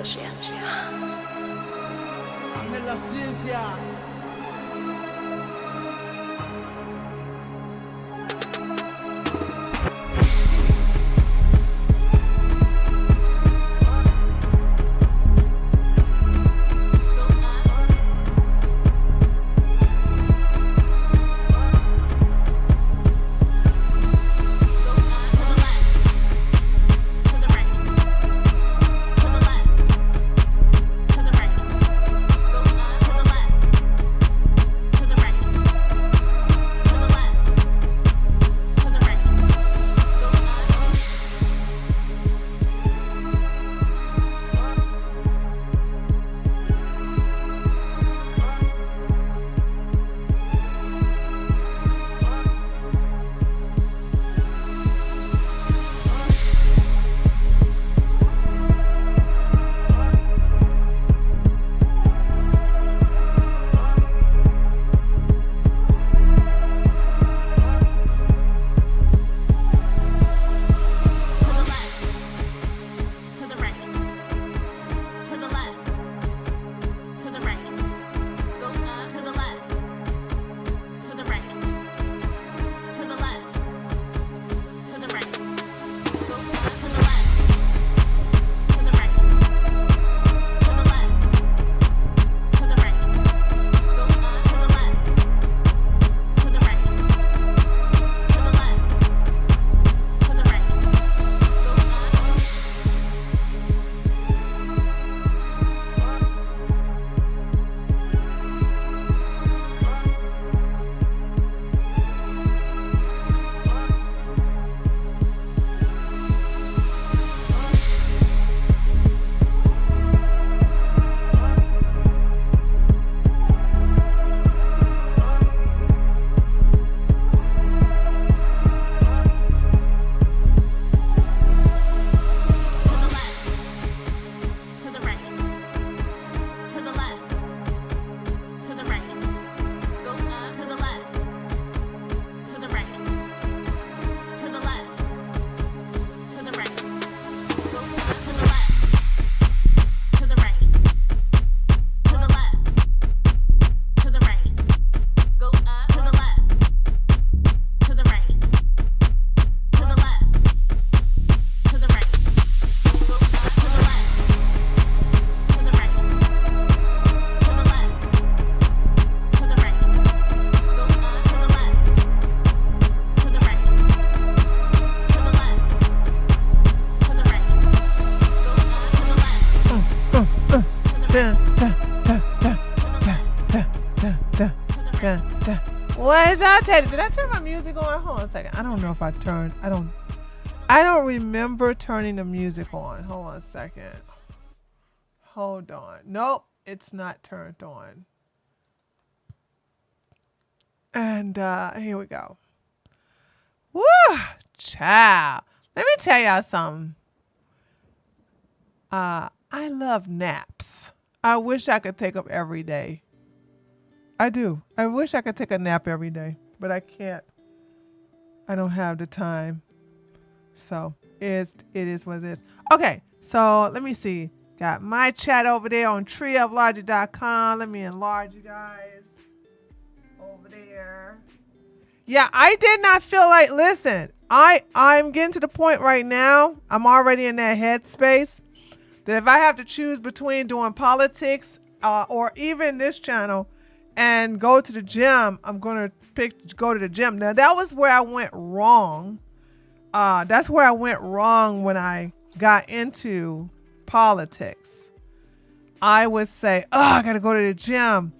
la ciencia. Nella ciencia. What is that, Teddy? Did I turn my music on? Hold on a second. I don't know if I turned. I don't remember turning the music on. Hold on a second. Hold on. Nope, it's not turned on. And here we go. Woo! Child. Let me tell y'all something. I love naps. I wish I could take them every day. I do. I wish I could take a nap every day, but I can't. I don't have the time. So it is what it is. Okay, so let me see. Got my chat over there on treeoflogic.com. Let me enlarge you guys over there. Yeah, I did not feel like, listen, I'm getting to the point right now. I'm already in that headspace that if I have to choose between doing politics or even this channel and go to the gym, I'm going to go to the gym. Now, that was where I went wrong. That's where I went wrong when I got into politics. I would say, oh, I got to go to the gym,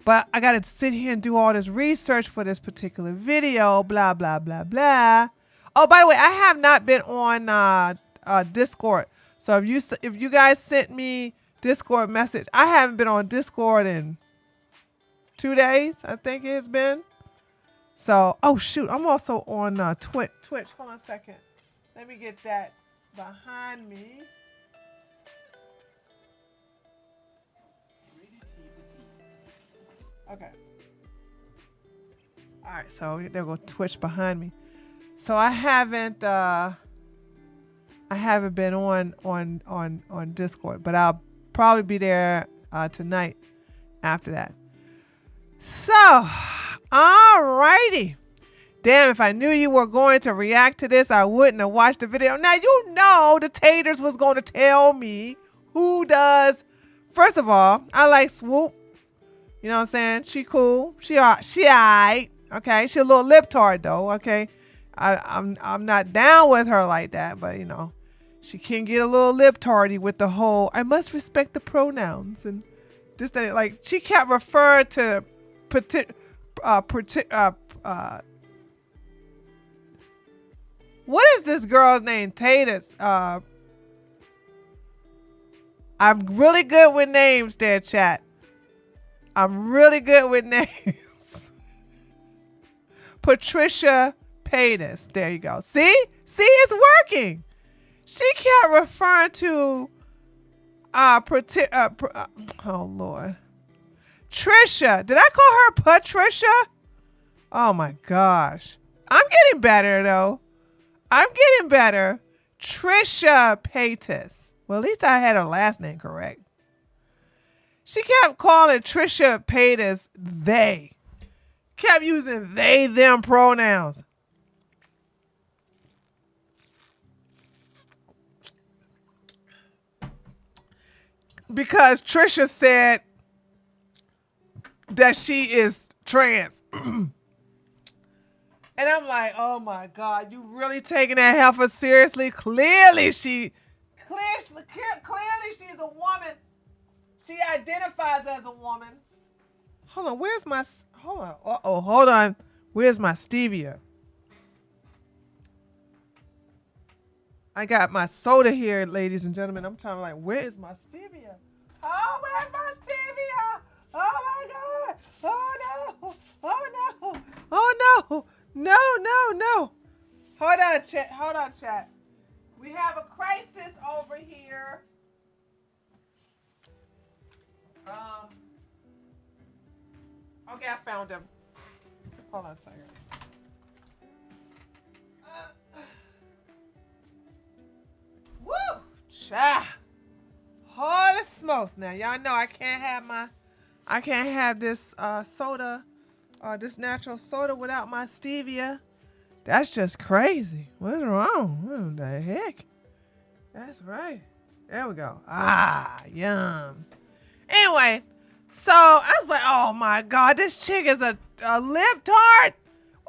but I got to sit here and do all this research for this particular video, blah, blah, blah, blah. Oh, by the way, I have not been on Discord. So if you guys sent me Discord message, I haven't been on Discord in 2 days, I think it has been. So, oh shoot, I'm also on Twitch. Hold on a second. Let me get that behind me. Okay. All right, so there go Twitch behind me. So I haven't I haven't been on Discord, but I'll probably be there tonight after that. So, alrighty. Damn, if I knew you were going to react to this, I wouldn't have watched the video. Now, you know the Taters was going to tell me who does. First of all, I like Swoop. You know what I'm saying? She cool. She alright. Okay. She a little lip-tard though. Okay. I'm not down with her like that, but you know, she can get a little lip-tardy with the whole, I must respect the pronouns and this, that, like she kept referring to what is this girl's name? Tatus. I'm really good with names there, chat. I'm really good with names. Patricia Paytas. There you go. See, it's working. She kept referring to oh Lord, Trisha. Did I call her Patricia? Oh my gosh. I'm getting better though. I'm getting better. Trisha Paytas. Well, at least I had her last name correct. She kept calling Trisha Paytas they. Kept using they, them pronouns. Because Trisha said that she is trans. And I'm like, oh my God, you really taking that heifer seriously? Clearly she's a woman. She identifies as a woman. Hold on, where's my, hold on. Hold on. Where's my stevia? I got my soda here, ladies and gentlemen. I'm trying to like, where is my stevia? Oh, where's my stevia? Oh my God. Oh no. Oh no. Oh no. No. Hold on, chat. We have a crisis over here. Okay, I found him. Hold on a second. Woo! Cha! Holy smokes! Now y'all know I can't have this soda, this natural soda without my stevia. That's just crazy. What's wrong? What the heck? That's right. There we go. Ah, yum. Anyway, so I was like, oh my God, this chick is a lip-tard.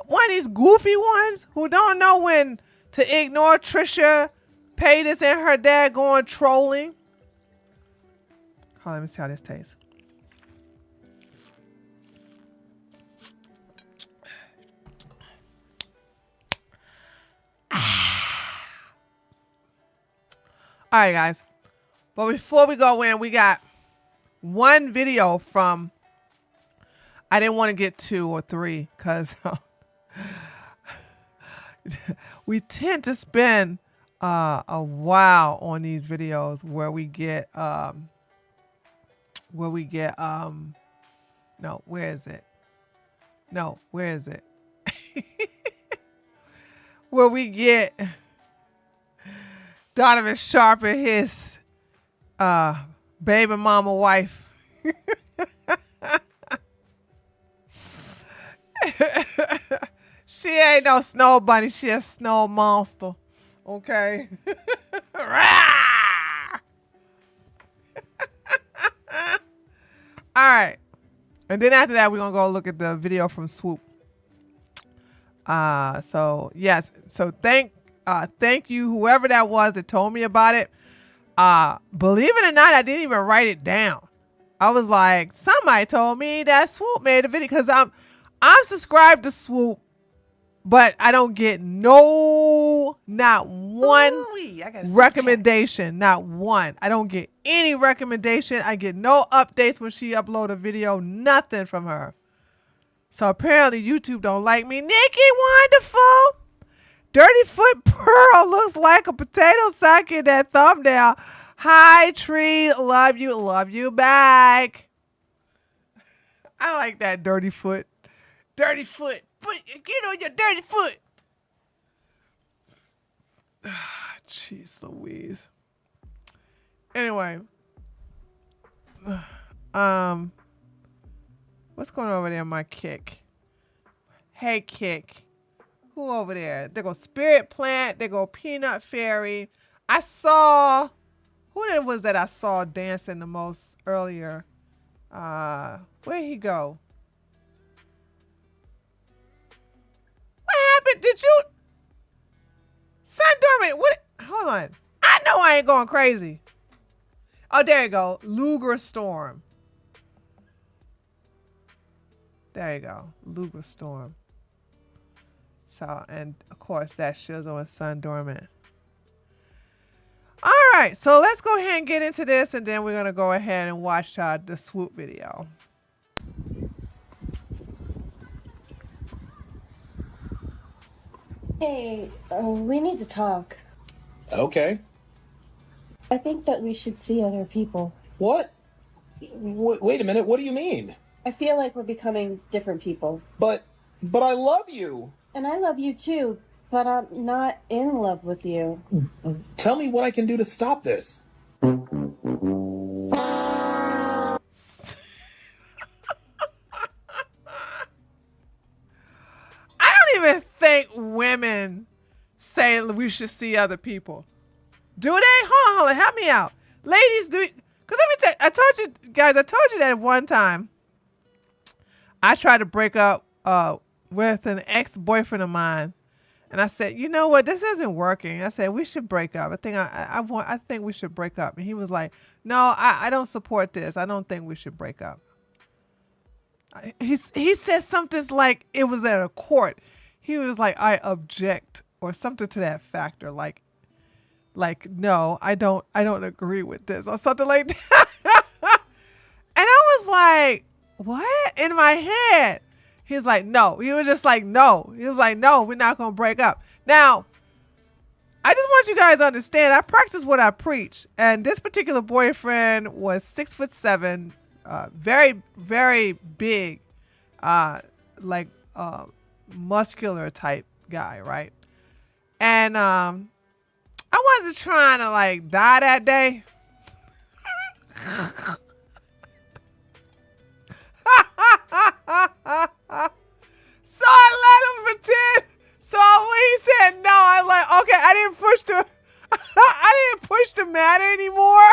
One of these goofy ones who don't know when to ignore Trisha Paytas and her dad going trolling. Hold on, let me see how this tastes. All right, guys. But before we go in, we got one video from, I didn't want to get 2 or 3 because we tend to spend a while on these videos where we get no, where is it? No, where is it? Where we get Donovan Sharp and his baby mama wife. She ain't no snow bunny, she a snow monster. Okay. All right. And then after that, we're gonna go look at the video from Swoop. So yes. So thank you, whoever that was that told me about it. Believe it or not, I didn't even write it down. I was like, somebody told me that Swoop made a video because I'm subscribed to Swoop, but I don't get not one recommendation, not one. I don't get any recommendation. I get no updates when she upload a video, nothing from her. So apparently YouTube don't like me. Nikki Wonderful. Dirty Foot Pearl looks like a potato sack in that thumbnail. Hi, Tree. Love you back. I like that Dirty Foot. Dirty Foot. Get on your dirty foot. Jeez Louise. Anyway. What's going on over there, my Kick? Hey, Kick. Who over there? There go Spirit Plant. There go Peanut Fairy. I saw... Who it was that I saw dancing the most earlier? Where'd he go? What happened? Did you... Sun Dormant, what? Hold on. I know I ain't going crazy. Oh, there you go. Luger Storm. There you go. Luger Storm. So, and of course, that Shizzle and Sun Dormant. All right, so let's go ahead and get into this, and then we're going to go ahead and watch the Swoop video. Hey, we need to talk. Okay. I think that we should see other people. What? Wait a minute, what do you mean? I feel like we're becoming different people. But I love you. And I love you too, but I'm not in love with you. Tell me what I can do to stop this. I don't even think women say we should see other people. Do they? Hold on, help me out. Ladies, do... Because let me tell you, I told you, guys, that one time I tried to break up with an ex-boyfriend of mine. And I said, you know what, this isn't working. I said, we should break up. I think we should break up. And he was like, no, I don't support this. I don't think we should break up. He said something like it was at a court. He was like, I object, or something to that factor. Like, no, I don't agree with this, or something like that. And I was like, what? In my head. He was like, no. He was just like, no. He was like, no, we're not going to break up. Now, I just want you guys to understand, I practice what I preach. And this particular boyfriend was 6'7", very, very big, muscular type guy, right? And I wasn't trying to like die that day. So I let him pretend. So when he said no, I was like, okay, I didn't push the matter anymore.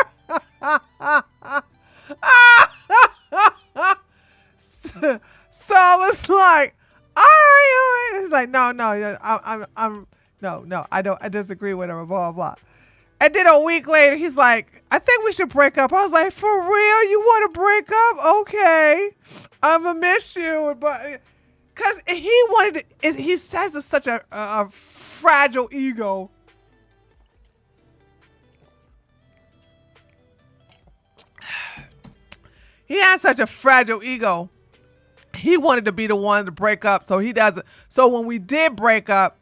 So I was like, all right. He's like, no, I disagree with him, blah, blah, blah. And then a week later, he's like, I think we should break up. I was like, for real? You want to break up? Okay. I'm going to miss you. But because he says it's such a fragile ego. He has such a fragile ego. He wanted to be the one to break up. So he doesn't. So when we did break up,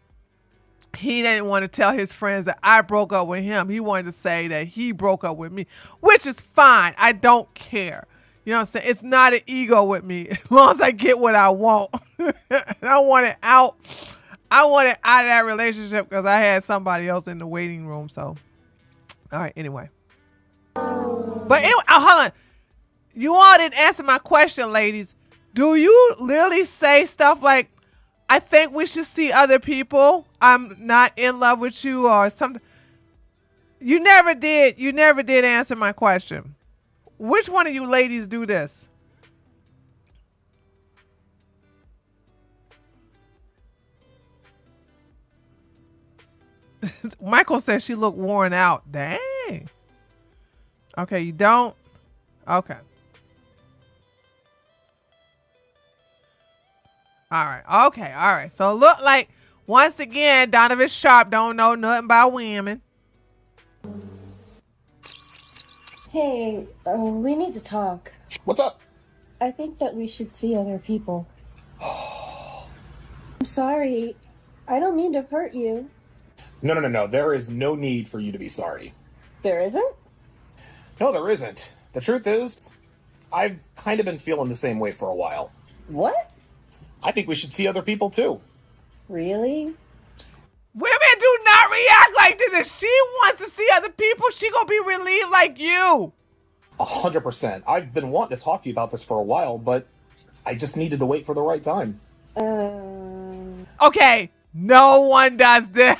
he didn't want to tell his friends that I broke up with him. He wanted to say that he broke up with me, which is fine. I don't care. You know what I'm saying? It's not an ego with me. As long as I get what I want. And I want it out. I want it out of that relationship because I had somebody else in the waiting room. So, all right, anyway. But anyway, hold on. You all didn't answer my question, ladies. Do you literally say stuff like, I think we should see other people. I'm not in love with you or something. You never did. You never did answer my question. Which one of you ladies do this? Michael says she looked worn out. Dang. Okay, you don't? Okay. All right. Okay. All right. So look like, once again, Donovan Sharp don't know nothing about women. Hey, we need to talk. What's up? I think that we should see other people. I'm sorry. I don't mean to hurt you. No. There is no need for you to be sorry. There isn't? No, there isn't. The truth is, I've kind of been feeling the same way for a while. What? I think we should see other people too. Really? Women do not react like this. If she wants to see other people, she gonna be relieved like you. 100%. I've been wanting to talk to you about this for a while, but I just needed to wait for the right time. Okay, no one does this.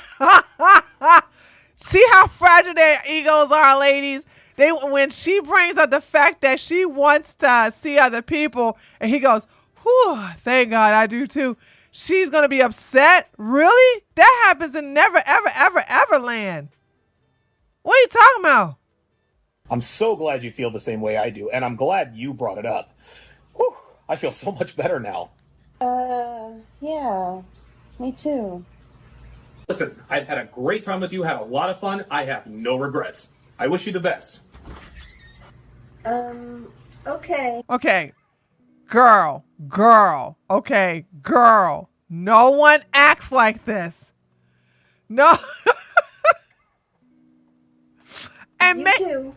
See how fragile their egos are, ladies? When she brings up the fact that she wants to see other people, and he goes, whew, thank God I do too. She's going to be upset? Really? That happens in never, ever, ever, ever land. What are you talking about? I'm so glad you feel the same way I do, and I'm glad you brought it up. Whew, I feel so much better now. Yeah, me too. Listen, I've had a great time with you, had a lot of fun. I have no regrets. I wish you the best. Okay. Okay. Girl. Okay, girl. No one acts like this. No. You too.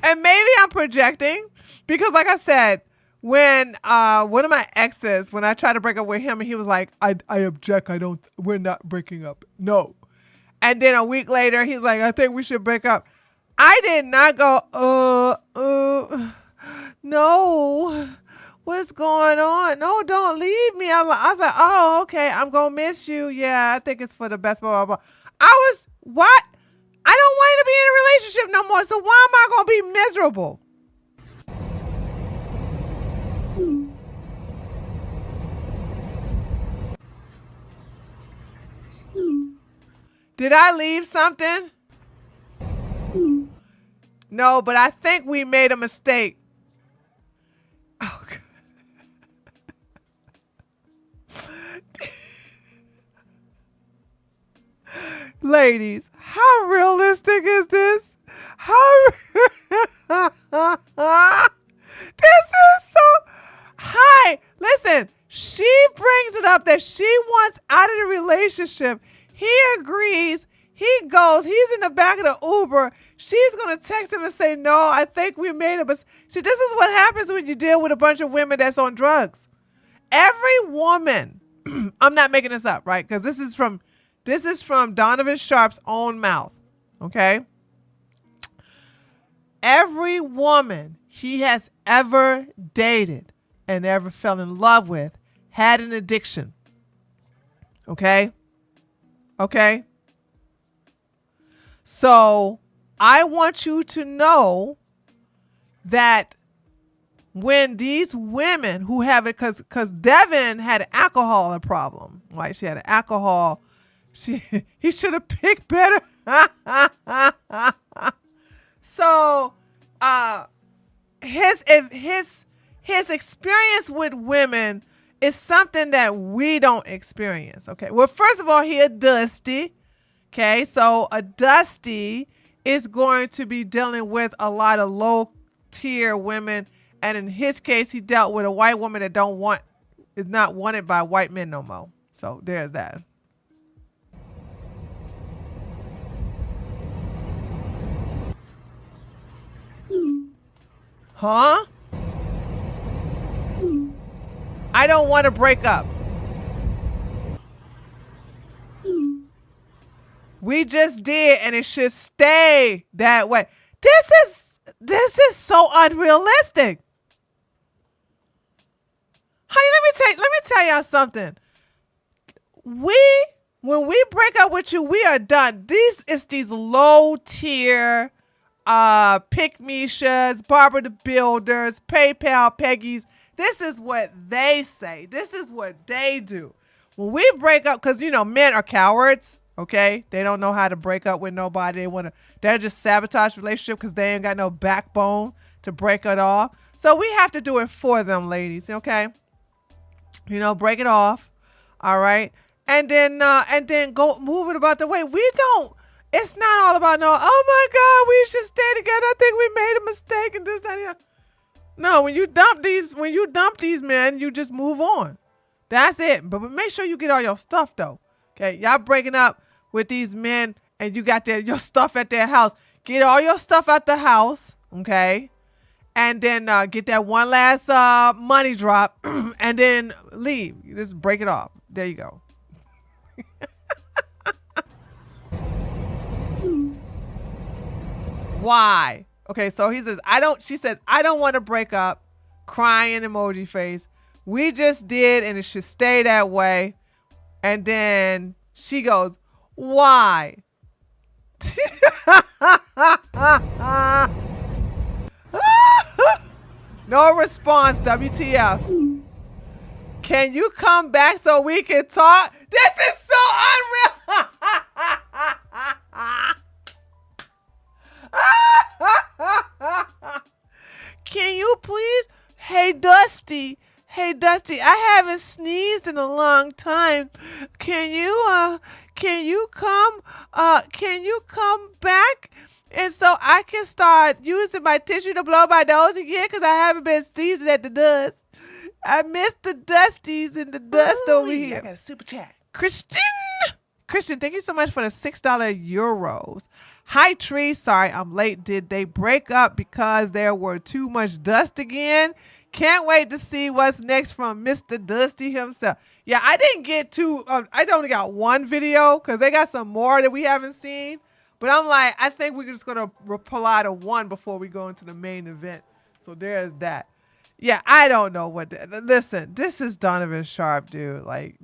And maybe I'm projecting because, like I said, when one of my exes, when I tried to break up with him, and he was like, I object. We're not breaking up. No. And then a week later, he's like, I think we should break up. I did not go, no. What's going on? No, don't leave me. I was like, oh, okay. I'm going to miss you. Yeah, I think it's for the best, blah, blah, blah. What? I don't want you to be in a relationship no more. So why am I going to be miserable? Did I leave something? No, but I think we made a mistake. Oh, God. Ladies, how realistic is this? This is so... Hi, listen, she brings it up that she wants out of the relationship. He agrees. He goes. He's in the back of the Uber. She's going to text him and say, no, I think we made it. But see, this is what happens when you deal with a bunch of women that's on drugs. Every woman, I'm not making this up, right? Because this is from Donovan Sharp's own mouth, okay? Every woman he has ever dated and ever fell in love with had an addiction, okay? Okay? So I want you to know that when these women who have it, because Devin had an alcohol problem, right? She had an alcohol. He should have picked better. So his experience with women is something that we don't experience. Okay. Well, first of all, he a dusty. Okay. So a dusty is going to be dealing with a lot of low tier women. And in his case, he dealt with a white woman that is not wanted by white men no more. So there's that. Huh? I don't want to break up. We just did, and it should stay that way. This is so unrealistic. Honey, let me tell y'all something. When we break up with you, we are done. These low tier Pick-me-shas, Barbara the Builders, PayPal Peggies. This is what they say. This is what they do. When we break up, because, men are cowards, okay? They don't know how to break up with nobody. They're just sabotage relationship because they ain't got no backbone to break it off. So we have to do it for them, ladies, okay? Break it off, all right? And then go move it about the way. It's not all about oh my God, we should stay together. I think we made a mistake and this, that, and that. No, when you dump these men, you just move on. That's it. But make sure you get all your stuff though. Okay. Y'all breaking up with these men and you got your stuff at their house. Get all your stuff at the house. Okay. And then get that one last money drop and then leave. You just break it off. There you go. Why? Okay, so she says, I don't want to break up. Crying emoji face. We just did, and it should stay that way. And then she goes, why? No response, WTF. Can you come back so we can talk? This is so unreal. Can you please? Hey, Dusty. Hey, Dusty, I haven't sneezed in a long time. Can you come back? And so I can start using my tissue to blow my nose again because I haven't been sneezing at the dust. I miss the dusties and the dust over here. I got a super chat. Christian, thank you so much for the $6 euros. Hi, Tree. Sorry I'm late. Did they break up because there were too much dust again? Can't wait to see what's next from Mr. Dusty himself. Yeah, I didn't get I only got one video because they got some more that we haven't seen. But I'm like, I think we're just going to reply to one before we go into the main event. So there's that. Yeah, I don't know listen, this is Donovan Sharp, dude. Like,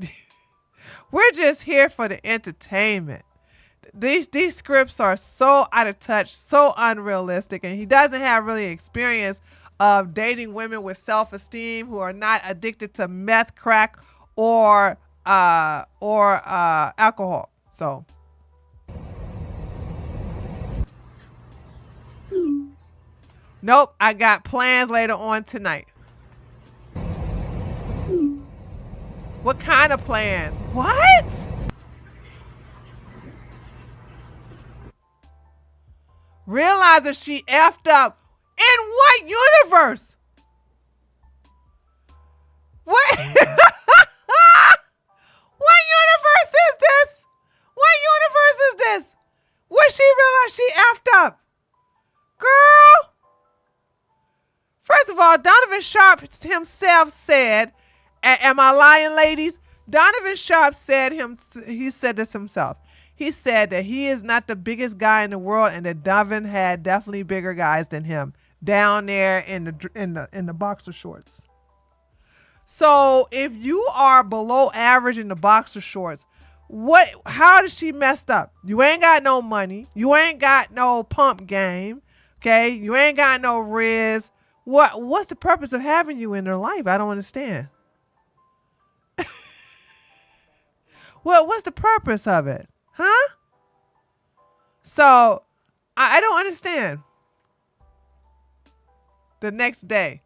we're just here for the entertainment. These scripts are so out of touch, so unrealistic, and he doesn't have really experience of dating women with self-esteem who are not addicted to meth, crack, or alcohol. So nope, I got plans later on tonight. What kind of plans? What? Realizes she effed up. In what universe? What? What universe is this? What universe is this? Where she realized she effed up? Girl. First of all, Donovan Sharp himself said, am I lying, ladies? Donovan Sharp said he said this himself. He said that he is not the biggest guy in the world and that Donovan had definitely bigger guys than him down there in the boxer shorts. So if you are below average in the boxer shorts, how did she messed up? You ain't got no money. You ain't got no pump game. Okay. You ain't got no riz. What's the purpose of having you in their life? I don't understand. What's the purpose of it? Huh? So I don't understand. The next day.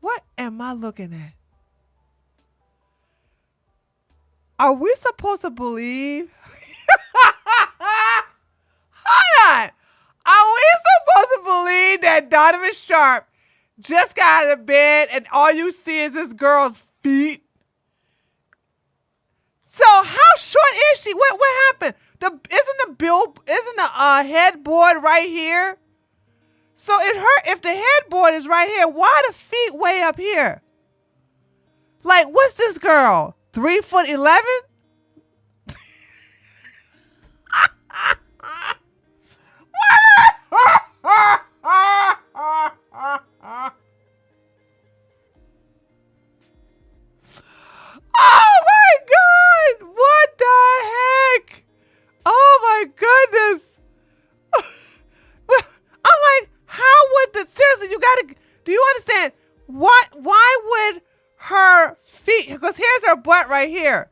What am I looking at? Are we supposed to believe? Hold on. Are we supposed to believe that Donovan Sharp just got out of bed and all you see is this girl's feet? So how short is she? What happened? Isn't the headboard right here? So if the headboard is right here, why the feet way up here? Like, what's this girl? 3'11"? Oh my God! What the heck? Oh my goodness! I'm like, seriously, do you understand? Why would her feet, because here's her butt right here,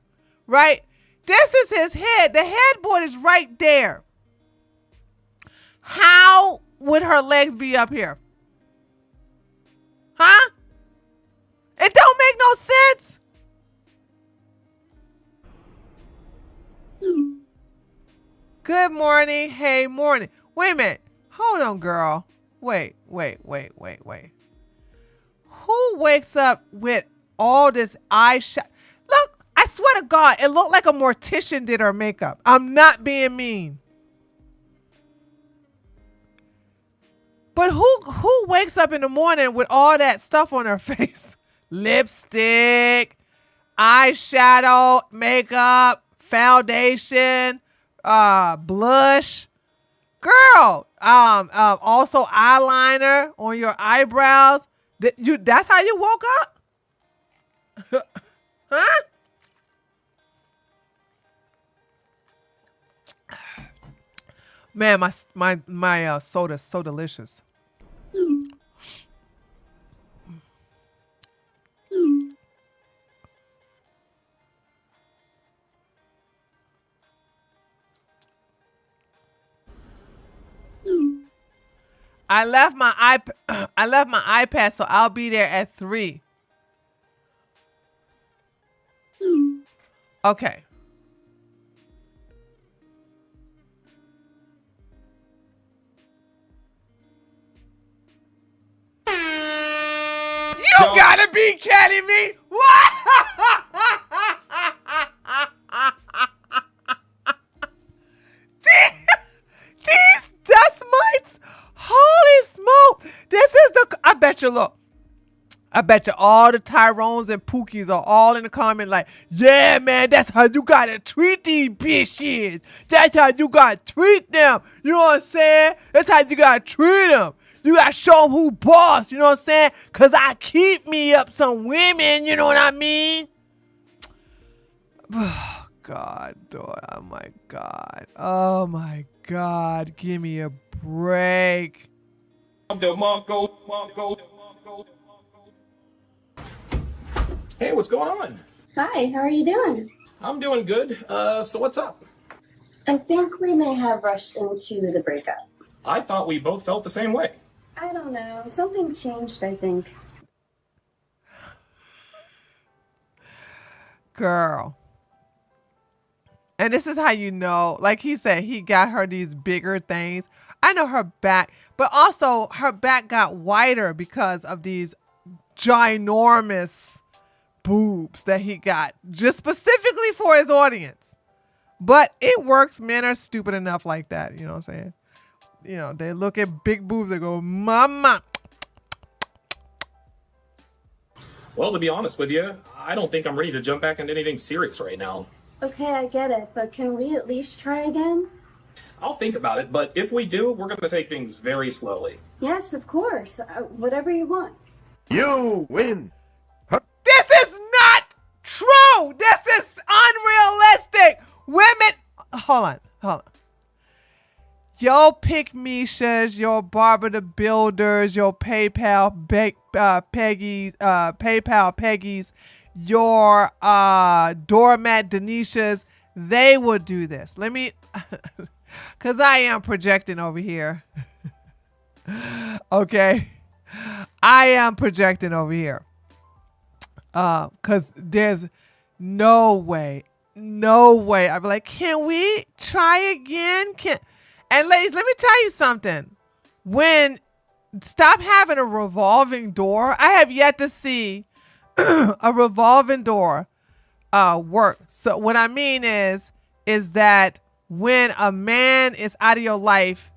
right? This is his head. The headboard is right there. How would her legs be up here? Huh? It don't make no sense. Good morning. Hey, morning. Wait a minute. Hold on, girl. Wait. Who wakes up with all this eyeshadow? Look, I swear to God, it looked like a mortician did her makeup. I'm not being mean. But who wakes up in the morning with all that stuff on her face? lipstick, eyeshadow, makeup, foundation, blush. Girl, also eyeliner on your eyebrows. That's how you woke up? Huh? Man, my soda's so delicious. I left my iPad, so I'll be there at 3. Okay. You gotta be kidding me! What? These dust mites! Holy smoke! This is I bet you, look. I bet you all the Tyrones and Pookies are all in the comment like, yeah, man, that's how you gotta treat these bitches. That's how you gotta treat them. You know what I'm saying? That's how you gotta treat them. You gotta show them who boss. You know what I'm saying? Because I keep me up some women. You know what I mean? Oh, God. Oh, my God. Oh, my God. Give me a break. Hey, what's going on? Hi, how are you doing? I'm doing good. So what's up? I think we may have rushed into the breakup. I thought we both felt the same way. I don't know. Something changed, I think. Girl. And this is how you know, like he said, he got her these bigger things. I know her back, but also her back got wider because of these ginormous boobs that he got just specifically for his audience. But it works. Men are stupid enough like that. You know what I'm saying? You know, they look at big boobs and go, mama. Well, to be honest with you, I don't think I'm ready to jump back into anything serious right now. Okay, I get it, but can we at least try again? I'll think about it, but if we do, we're going to take things very slowly. Yes, of course. Whatever you want. You win. This is not true. This is unrealistic. Women, hold on. Your Pick Mishas, your Barbara the Builders, your PayPal Peggies, your Doormat Denishas, they would do this. Let me, because I am projecting over here. Okay. I am projecting over here. Because there's no way. I'd be like, can we try again? And ladies, let me tell you something. Stop having a revolving door. I have yet to see a revolving door work. So what I mean is that when a man is out of your life,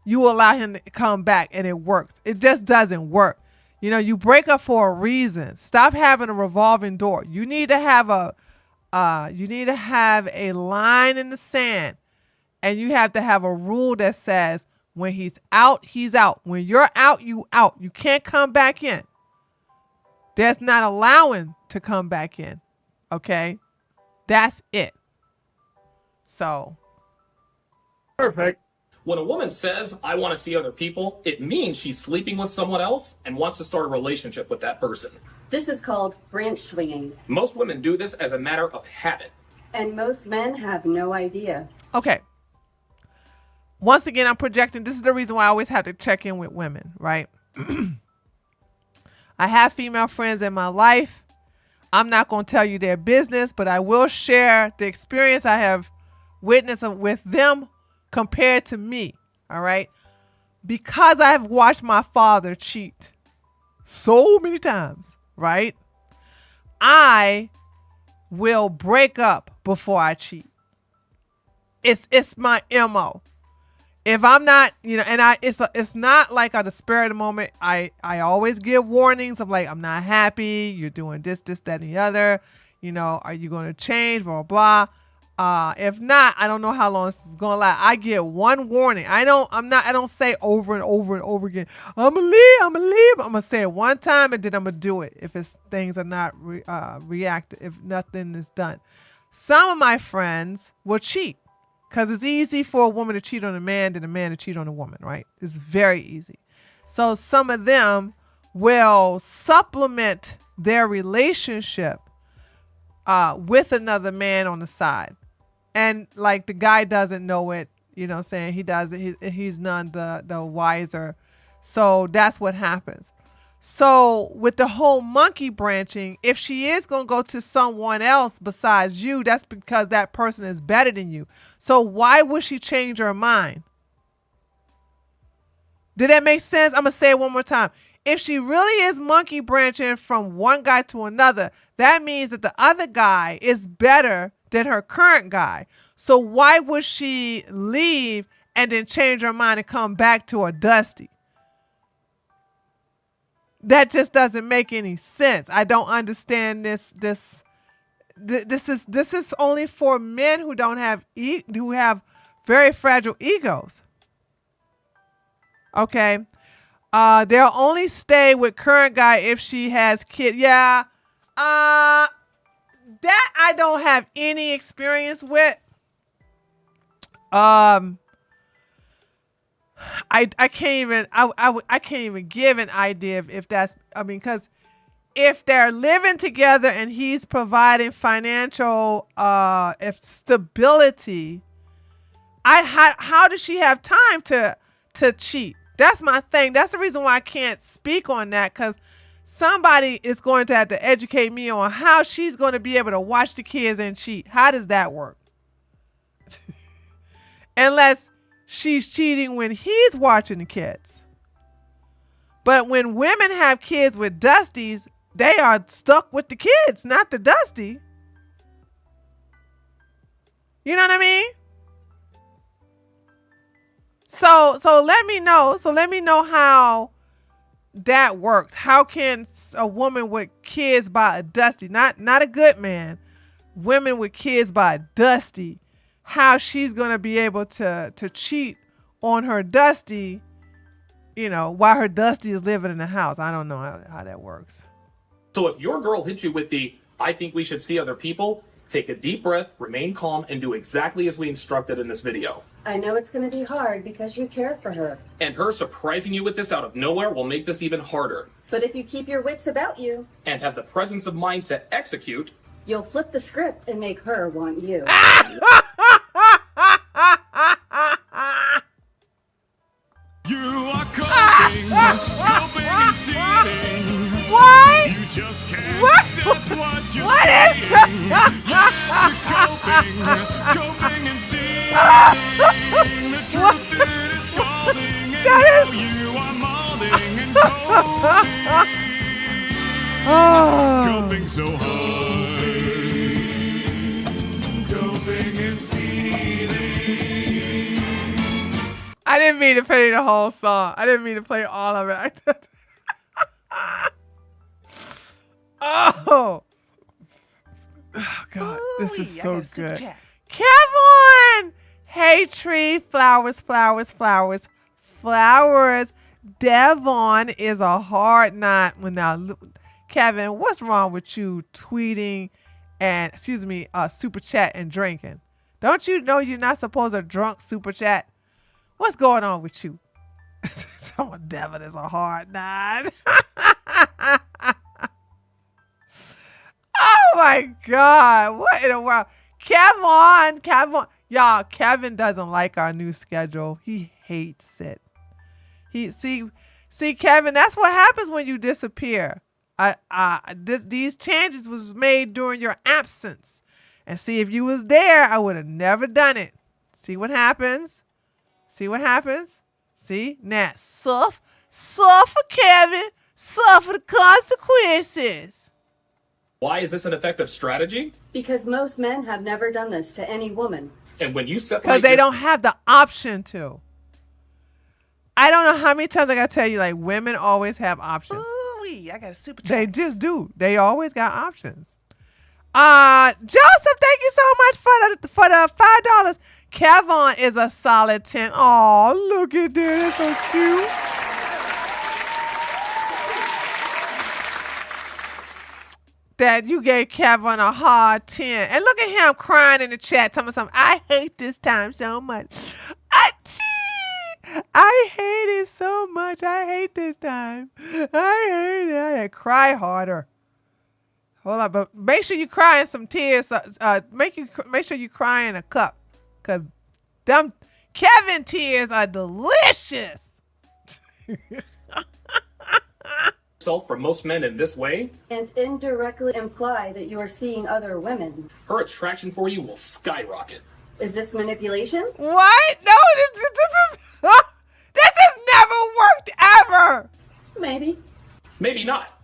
you allow him to come back and it works. It just doesn't work. You know, you break up for a reason. Stop having a revolving door. You need to have a line in the sand, and you have to have a rule that says when he's out, he's out. When you're out, you out. You can't come back in. There's not allowing to come back in. Okay? That's it. So. Perfect. When a woman says, I want to see other people, it means she's sleeping with someone else and wants to start a relationship with that person. This is called branch swinging. Most women do this as a matter of habit. And most men have no idea. Okay. Once again, I'm projecting. This is the reason why I always have to check in with women, right? I have female friends in my life. I'm not going to tell you their business, but I will share the experience I have witnessed with them compared to me, all right? Because I have watched my father cheat so many times, right? I will break up before I cheat. It's my MO. if I'm not, and it's not like on the spur of the moment. I always give warnings of like, I'm not happy. You're doing this, that, and the other. Are you going to change? Blah, blah, blah. If not, I don't know how long this is going to last. I get one warning. I don't say over and over and over again, I'm going to leave. I'm going to say it one time and then I'm going to do it. If things are not reactive, if nothing is done. Some of my friends will cheat. Because it's easy for a woman to cheat on a man than a man to cheat on a woman, right? It's very easy. So some of them will supplement their relationship with another man on the side. And like the guy doesn't know it, saying he doesn't, he's none the wiser. So that's what happens. So with the whole monkey branching, if she is going to go to someone else besides you, that's because that person is better than you. So why would she change her mind? Did that make sense? I'm going to say it one more time. If she really is monkey branching from one guy to another, that means that the other guy is better than her current guy. So why would she leave and then change her mind and come back to a Dusty? That just doesn't make any sense. I don't understand this. This is only for men who who have very fragile egos. Okay, they'll only stay with current guy if she has kids. Yeah, that I don't have any experience with. I can't even give an idea if that's, because if they're living together and he's providing financial stability, how does she have time to cheat? That's my thing. That's the reason why I can't speak on that, because somebody is going to have to educate me on how she's going to be able to watch the kids and cheat. How does that work? Unless she's cheating when he's watching the kids. But when women have kids with Dusties, they are stuck with the kids, not the Dusty. You know what I mean? So let me know. So let me know how that works. How can a woman with kids by a Dusty, not a good man, women with kids by a Dusty, how she's going to be able to cheat on her Dusty, while her Dusty is living in the house. I don't know how that works. So if your girl hits you with the, I think we should see other people, take a deep breath, remain calm, and do exactly as we instructed in this video. I know it's going to be hard because you care for her. And her surprising you with this out of nowhere will make this even harder. But if you keep your wits about you and have the presence of mind to execute, you'll flip the script and make her want you. You are coping and seething. Why? You just can't accept what you're saying. Yes, you're coping and seething. The truth it is scalding, and now you are molding and coping. Coping so hard. Coping and seething. I didn't mean to play the whole song. I didn't mean to play all of it. Oh God, this is so good. Kevin! Hey, tree, flowers. Devon is a hard knot. Now, Kevin, what's wrong with you tweeting and, super chat and drinking? Don't you know you're not supposed to drunk super chat? What's going on with you? Someone Devon is a hard knot. Oh my God. What in the world? Kevin. Y'all, Kevin doesn't like our new schedule. He hates it. See, Kevin, that's what happens when you disappear. These changes was made during your absence. And see, if you was there, I would have never done it. See what happens? See, now, suffer, Kevin. Suffer the consequences. Why is this an effective strategy? Because most men have never done this to any woman. And when you separate... Because they don't have the option to. I don't know how many times I gotta tell you, like, women always have options. Ooh, I got a super chat. They just do. They always got options. Joseph, thank you so much for the $5. Kevon is a solid 10. Oh, look at that. That's so cute. That you gave Kevin a hard 10. And look at him crying in the chat, telling me something. I hate this time so much. I hate it so much. I hate this time. I hate it. I had to cry harder. Hold on, but make sure you cry in some tears. Make sure you cry in a cup, cause them Kevin tears are delicious. For most men in this way, And indirectly imply that you are seeing other women. her attraction for you will skyrocket. Is this manipulation? What? No, this has never worked ever. Maybe. Maybe not.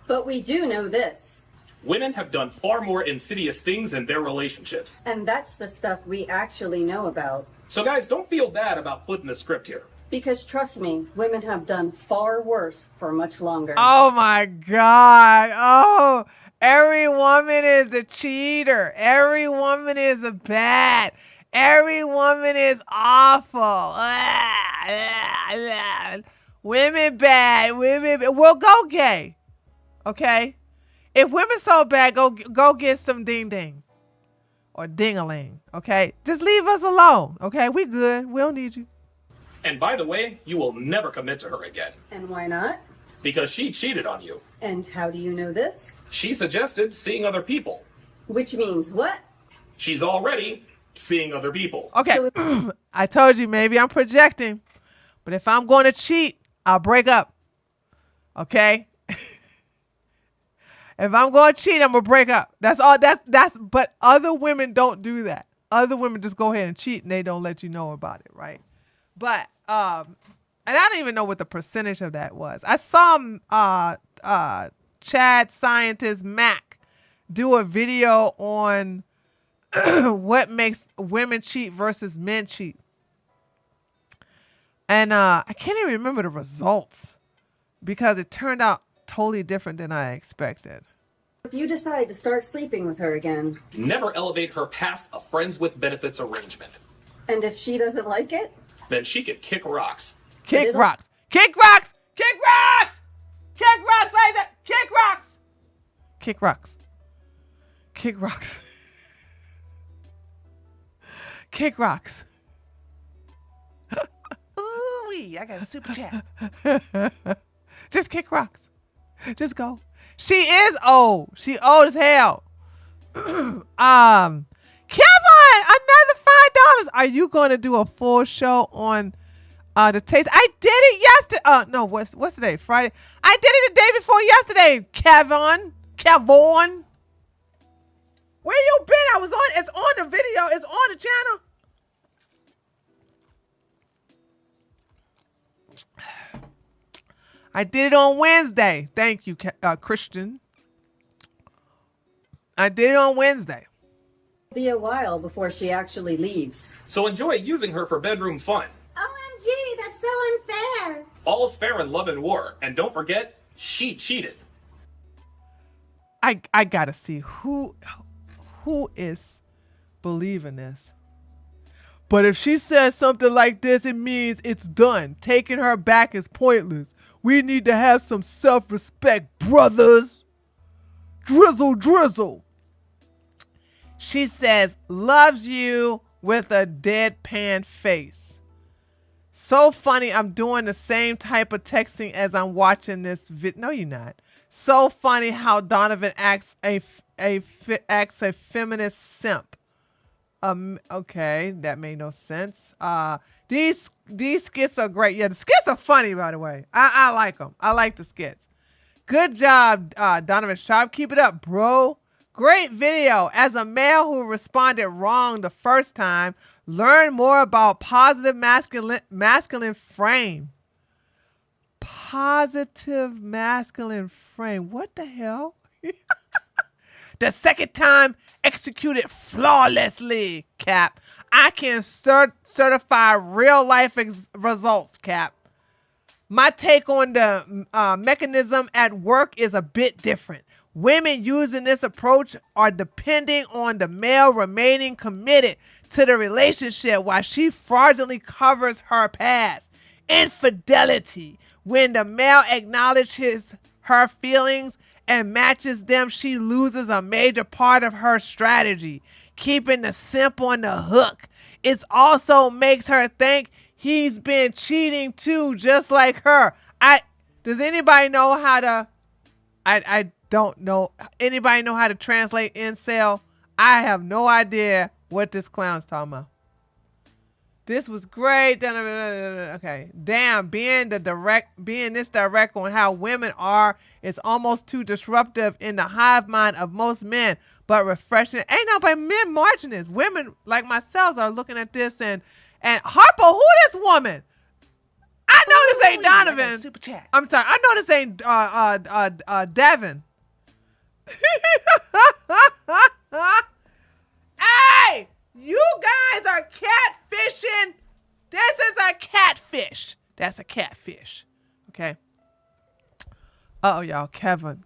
But we do know this. Women have done far more insidious things in their relationships. And that's the stuff we actually know about. So guys, don't feel bad about flipping the script here. Because trust me, women have done far worse for much longer. Oh my God. Oh, every woman is a cheater. Every woman is a bad. Every woman is awful. Women bad. Well, go gay. Okay? If women so bad, go get some ding ding. Or ding-a-ling. Okay? Just leave us alone. Okay? We good. We don't need you. And by the way, you will never commit to her again. And why not? Because she cheated on you. And how do you know this? She suggested seeing other people. Which means what? She's already seeing other people. Okay. So I told you maybe I'm projecting. But if I'm going to cheat, I'll break up. Okay? If I'm going to cheat, I'm going to break up. That's all. But other women don't do that. Other women just go ahead and cheat and they don't let you know about it, right? But and I don't even know what the percentage of that was. I saw Chad scientist Mac do a video on what makes women cheat versus men cheat. And I can't even remember the results because it turned out totally different than I expected. if you decide to start sleeping with her again, Never elevate her past a friends with benefits arrangement. and if she doesn't like it, Then she could kick rocks. Kick it'll- rocks. Kick rocks. Kick rocks. Kick rocks, ladies. Kick rocks. Kick rocks. Kick rocks. Kick rocks. Ooh, I got a super chat. Just kick rocks. Just go. She is old. She old as hell. Kevin, another $5. Are you going to do a full show on the taste? I did it yesterday. No, what's today? Friday. I did it the day before yesterday. Kevin. Where you been? It's on the video. It's on the channel. I did it on Wednesday. Thank you, Christian. I did it on Wednesday. it'll be a while before she actually leaves. So enjoy using her for bedroom fun. OMG, that's so unfair. All's fair in love and war. And don't forget, she cheated. I gotta see who is believing this. But if she says something like this, it means it's done. Taking her back is pointless. We need to have some self-respect, brothers. Drizzle. She says, loves you with a deadpan face. So funny, I'm doing the same type of texting as I'm watching this video. No, you're not. So funny how Donovan acts a feminist simp. Okay, that made no sense. These skits are great. Yeah, the skits are funny, by the way. I like them. I like the skits. Good job, Donovan Sharp. Keep it up, bro. Great video. As a male who responded wrong the first time, learn more about positive masculine frame. Positive masculine frame. What the hell? The second time, executed flawlessly, Cap. I can certify real life results, Cap. My take on the mechanism at work is a bit different. Women using this approach are depending on the male remaining committed to the relationship while she fraudulently covers her past. Infidelity. When the male acknowledges her feelings and matches them, she loses a major part of her strategy, keeping the simp on the hook. It also makes her think he's been cheating too, just like her. Does anybody know how to, I don't know. Anybody know how to translate incel? I have no idea what this clown's talking about. This was great. Okay. Damn, being this direct on how women are is almost too disruptive in the hive mind of most men, but refreshing. Ain't nobody men marching this. Women like myself are looking at this and Harper, who this woman? I know this ain't Donovan. Super chat. I'm sorry. I know this ain't Devin. Hey, you guys are catfishing. This is a catfish. That's a catfish. Okay. Oh, y'all. Kevin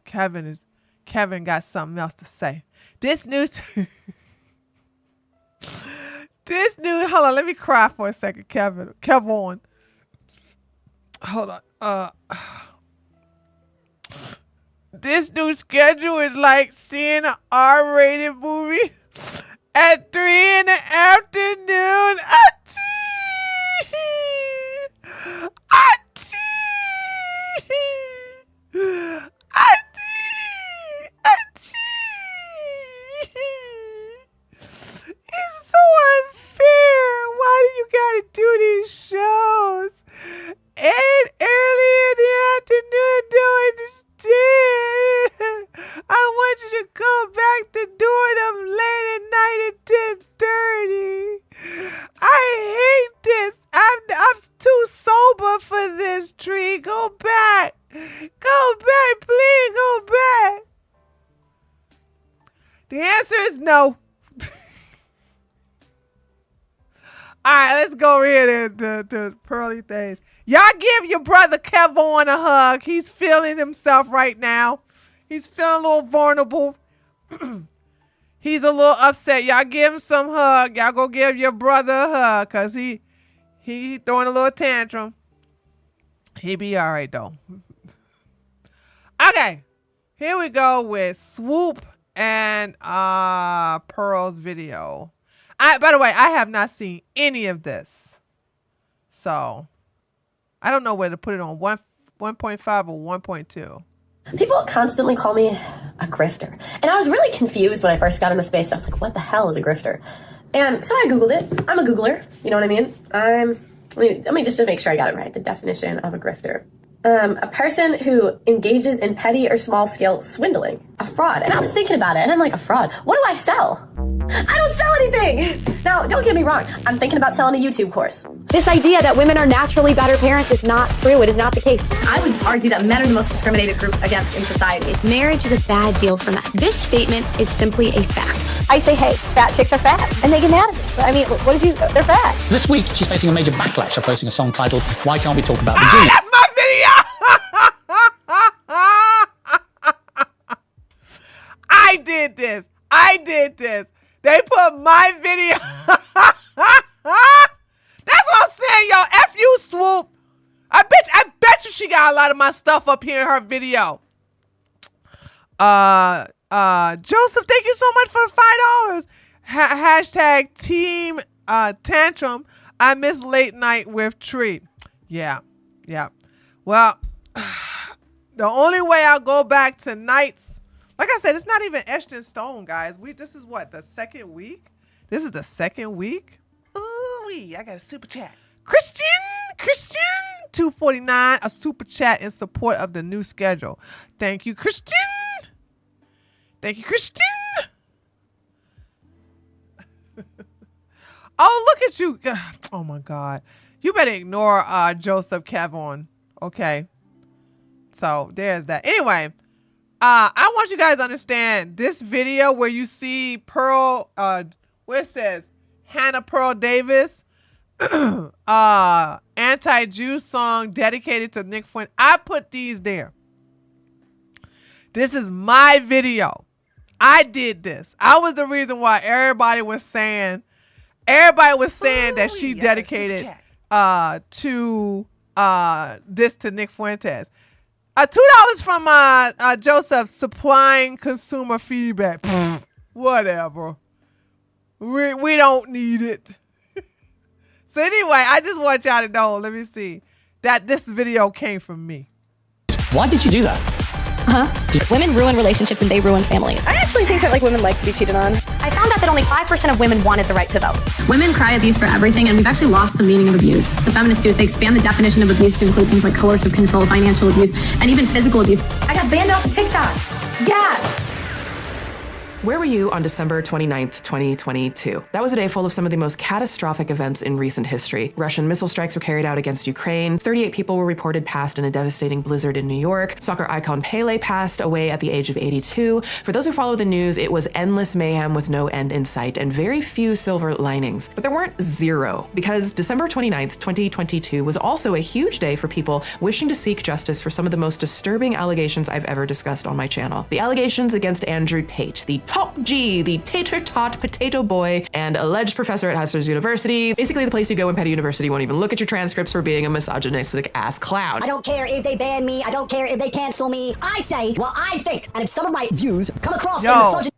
got something else to say. This news. Hold on, let me cry for a second, Kevin. Hold on. This new schedule is like seeing an R-rated movie at 3 in the afternoon. It's so unfair. Why do you gotta do these shows? And early in the afternoon, I don't understand. I want you to come back to doing them late at night at 10:30. I hate this. I'm too sober for this, Tree. Go back. Go back, please. Go back. The answer is no. All right, let's go over here to Pearly Things. Y'all give your brother Kevon a hug. He's feeling himself right now. He's feeling a little vulnerable. He's a little upset. Y'all give him some hug. Y'all go give your brother a hug because he throwing a little tantrum. He be all right, though. Okay, here we go with Swoop and Pearl's video. By the way, I have not seen any of this. So, I don't know whether to put it on 1.5 or 1.2. People constantly call me a grifter. And I was really confused when I first got into space. I was like, what the hell is a grifter? And so I Googled it. I'm a Googler. You know what I mean? Let me just make sure I got it right. The definition of a grifter. A person who engages in petty or small-scale swindling. A fraud. And I was thinking about it, and I'm like, a fraud? What do I sell? I don't sell anything! Now, don't get me wrong. I'm thinking about selling a YouTube course. This idea that women are naturally better parents is not true. It is not the case. I would argue that men are the most discriminated group against in society. Marriage is a bad deal for men. This statement is simply a fact. I say, hey, fat chicks are fat, and they get mad at me. I mean, they're fat. This week, she's facing a major backlash for posting a song titled, Why Can't We Talk About the Ah, Genius? that's my video! I did this. They put my video. That's what I'm saying, y'all. F you, Swoop. I bet you she got a lot of my stuff up here in her video. Joseph, thank you so much for the $5. Hashtag team tantrum. I miss late night with Tree. Yeah. Well, the only way I'll go back to nights, like I said, it's not even etched in stone, guys. This is what, the second week? This is the second week? Ooh-wee, I got a super chat. Christian, 249, a super chat in support of the new schedule. Thank you, Christian. Oh, look at you. Oh, my God. You better ignore Joseph Kevon. Okay. So, there's that. Anyway, I want you guys to understand this video where you see Pearl, where it says Hannah Pearl Davis. anti-Jew song dedicated to Nick Fuentes. I put these there. This is my video. I did this. I was the reason why everybody was saying that she dedicated this to Nick Fuentes. $2 from Joseph, supplying consumer feedback. Whatever. We don't need it. So anyway, I just want y'all to know, let me see, that this video came from me. Why did you do that? Women ruin relationships and they ruin families. I actually think that women like to be cheated on. I found out that only 5% of women wanted the right to vote. Women cry abuse for everything, and we've actually lost the meaning of abuse. The feminists do is they expand the definition of abuse to include things like coercive control, financial abuse, and even physical abuse. I got banned off of TikTok. Yes. Where were you on December 29th, 2022? That was a day full of some of the most catastrophic events in recent history. Russian missile strikes were carried out against Ukraine. 38 people were reported passed in a devastating blizzard in New York. Soccer icon Pele passed away at the age of 82. For those who follow the news, it was endless mayhem with no end in sight and very few silver linings. But there weren't zero, because December 29th, 2022 was also a huge day for people wishing to seek justice for some of the most disturbing allegations I've ever discussed on my channel. The allegations against Andrew Tate, the top G, the tater-tot potato boy, and alleged professor at Hustlers University. Basically the place you go when Petty University won't even look at your transcripts for being a misogynistic ass clown. I don't care if they ban me. I don't care if they cancel me. I say what I think. And if some of my views come across as misogynistic...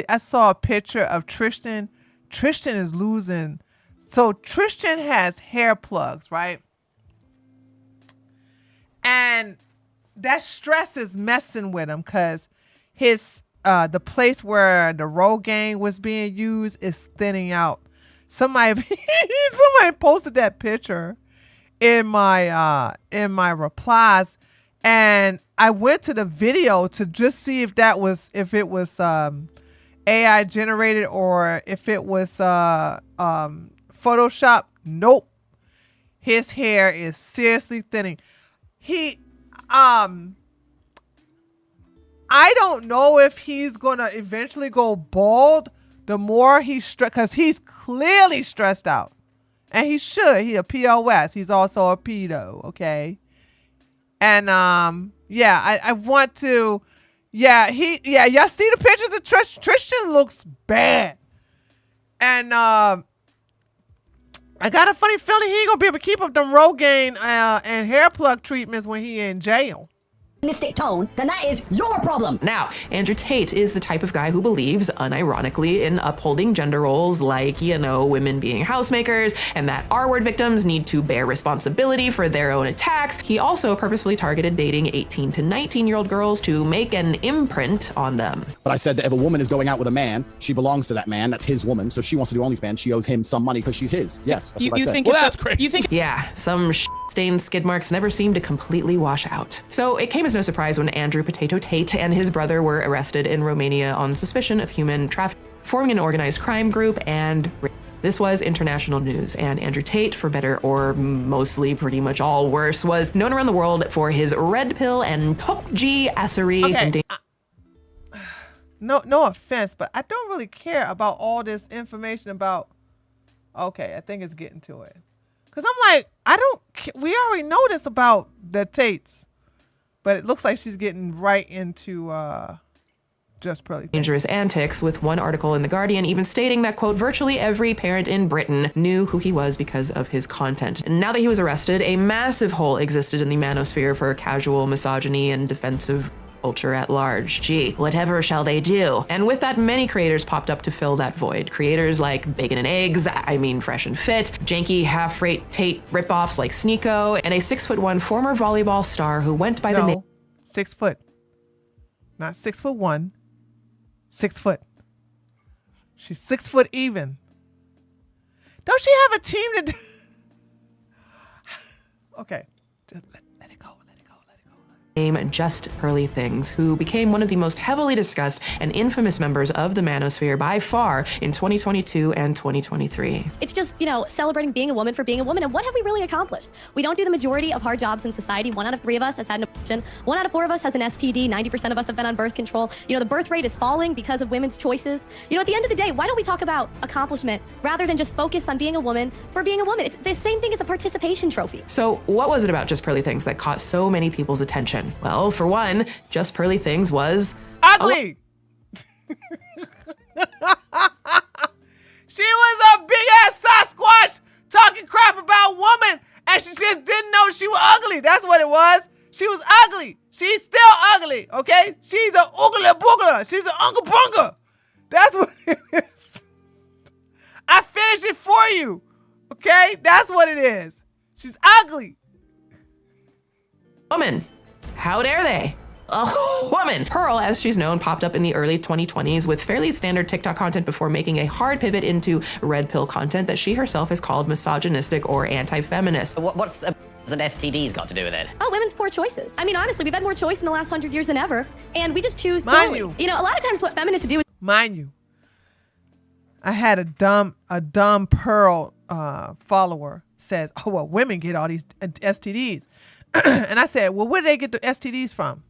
I saw a picture of Tristan. Tristan is losing. So Tristan has hair plugs, right? And that stress is messing with him because his the place where the Rogaine was being used is thinning out. Somebody posted that picture in my replies, and I went to the video to just see if it was AI generated or if it was Photoshop. Nope. His hair is seriously thinning. I don't know if he's gonna eventually go bald the more he's stressed, because he's clearly stressed out. And he should. He's a POS. He's also a pedo, okay? And I want to y'all see the pictures of Tristan looks bad. And I got a funny feeling he ain't gonna be able to keep up them Rogaine and hair plug treatments when he in jail. Tone, then that is your problem. Now, Andrew Tate is the type of guy who believes, unironically, in upholding gender roles like, women being housemakers, and that R-word victims need to bear responsibility for their own attacks. He also purposefully targeted dating 18 to 19-year-old girls to make an imprint on them. But I said that if a woman is going out with a man, she belongs to that man. That's his woman. So if she wants to do OnlyFans, she owes him some money because she's his. Yes, that's what I said. Well, that's crazy. Yeah, some stained skid marks never seem to completely wash out. So it came as no surprise when Andrew Potato Tate and his brother were arrested in Romania on suspicion of human trafficking, forming an organized crime group, and this was international news. And Andrew Tate, for better or mostly pretty much all worse, was known around the world for his red pill and top G assery. Okay. No offense, but I don't really care about all this information about. Okay, I think it's getting to it. Because I'm like, we already know this about the Tates. But it looks like she's getting right into just pearly dangerous antics, with one article in The Guardian even stating that, quote, virtually every parent in Britain knew who he was because of his content. And now that he was arrested, a massive hole existed in the manosphere for casual misogyny and defensive culture at large. Gee, whatever shall they do? And with that, many creators popped up to fill that void. Creators like Bacon and Eggs, Fresh and Fit, janky half-rate Tate ripoffs like Sneeko, and a 6'1" former volleyball star who went by the name 6 foot. Not 6'1". 6 foot. She's 6 foot even. Don't she have a team to do? Okay. Just let it go. Just Pearly Things, who became one of the most heavily discussed and infamous members of the manosphere by far in 2022 and 2023. It's just, celebrating being a woman for being a woman. And what have we really accomplished? We don't do the majority of hard jobs in society. 1 out of 3 of us has had an abortion. 1 out of 4 of us has an STD. 90% of us have been on birth control. The birth rate is falling because of women's choices. At the end of the day, why don't we talk about accomplishment rather than just focus on being a woman for being a woman? It's the same thing as a participation trophy. So what was it about Just Pearly Things that caught so many people's attention? Well, for one, Just Pearly Things was ugly. She was a big ass Sasquatch talking crap about women, and she just didn't know she was ugly. That's what it was. She was ugly. She's still ugly, okay? She's a oogla boogla. She's an unga bunga. That's what it is. I finished it for you, okay? That's what it is. She's ugly. Woman. How dare they? A woman. Pearl, as she's known, popped up in the early 2020s with fairly standard TikTok content before making a hard pivot into red pill content that she herself has called misogynistic or anti-feminist. What's an STD's got to do with it? Oh, women's poor choices. I mean, honestly, we've had more choice in the last 100 years than ever, and we just choose Mind poorly. you. A lot of times what feminists do is... Mind you, I had a dumb Pearl follower says, oh, well, women get all these STDs. And I said, well, where do they get the STDs from?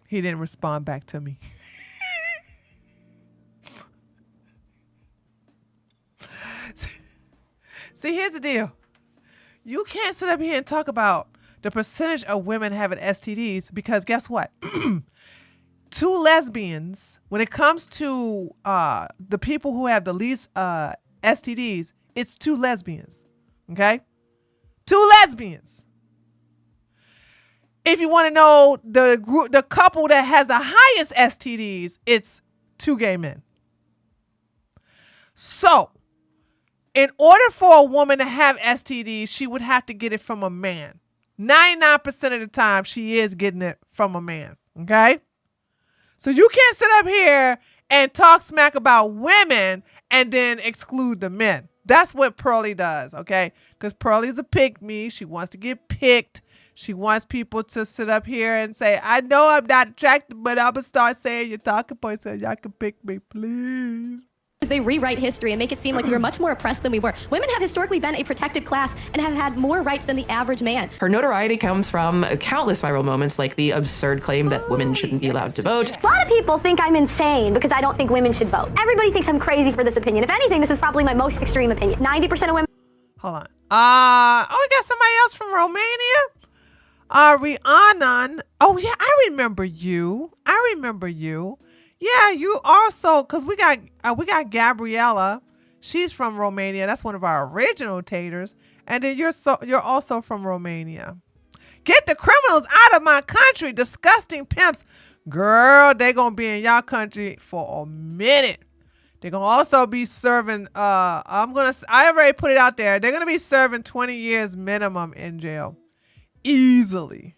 He didn't respond back to me. See, here's the deal. You can't sit up here and talk about the percentage of women having STDs because guess what? 2 lesbians, when it comes to the people who have the least STDs, it's 2 lesbians, okay? 2 lesbians. If you want to know the couple that has the highest STDs, it's 2 gay men. So, in order for a woman to have STDs, she would have to get it from a man. 99% of the time, she is getting it from a man, okay? So you can't sit up here and talk smack about women and then exclude the men. That's what Pearly does, okay? Because Pearly's a pick-me. She wants to get picked. She wants people to sit up here and say, I know I'm not attractive, but I'm going to start saying your talking points so y'all can pick me, please. They rewrite history and make it seem like we were much more oppressed than we were. Women have historically been a protected class and have had more rights than the average man. Her notoriety comes from countless viral moments like the absurd claim that women shouldn't be allowed to vote. A lot of people think I'm insane because I don't think women should vote. Everybody thinks I'm crazy for this opinion. If anything, this is probably my most extreme opinion. 90% of women... Hold on. We got somebody else from Romania. Rhiannon. Oh, yeah, I remember you. Yeah, you also, because we got Gabriella. She's from Romania. That's one of our original taters. And then you're also from Romania. Get the criminals out of my country, disgusting pimps. Girl, they gonna be in y'all country for a minute. They're gonna also be serving, I already put it out there. They're gonna be serving 20 years minimum in jail. Easily.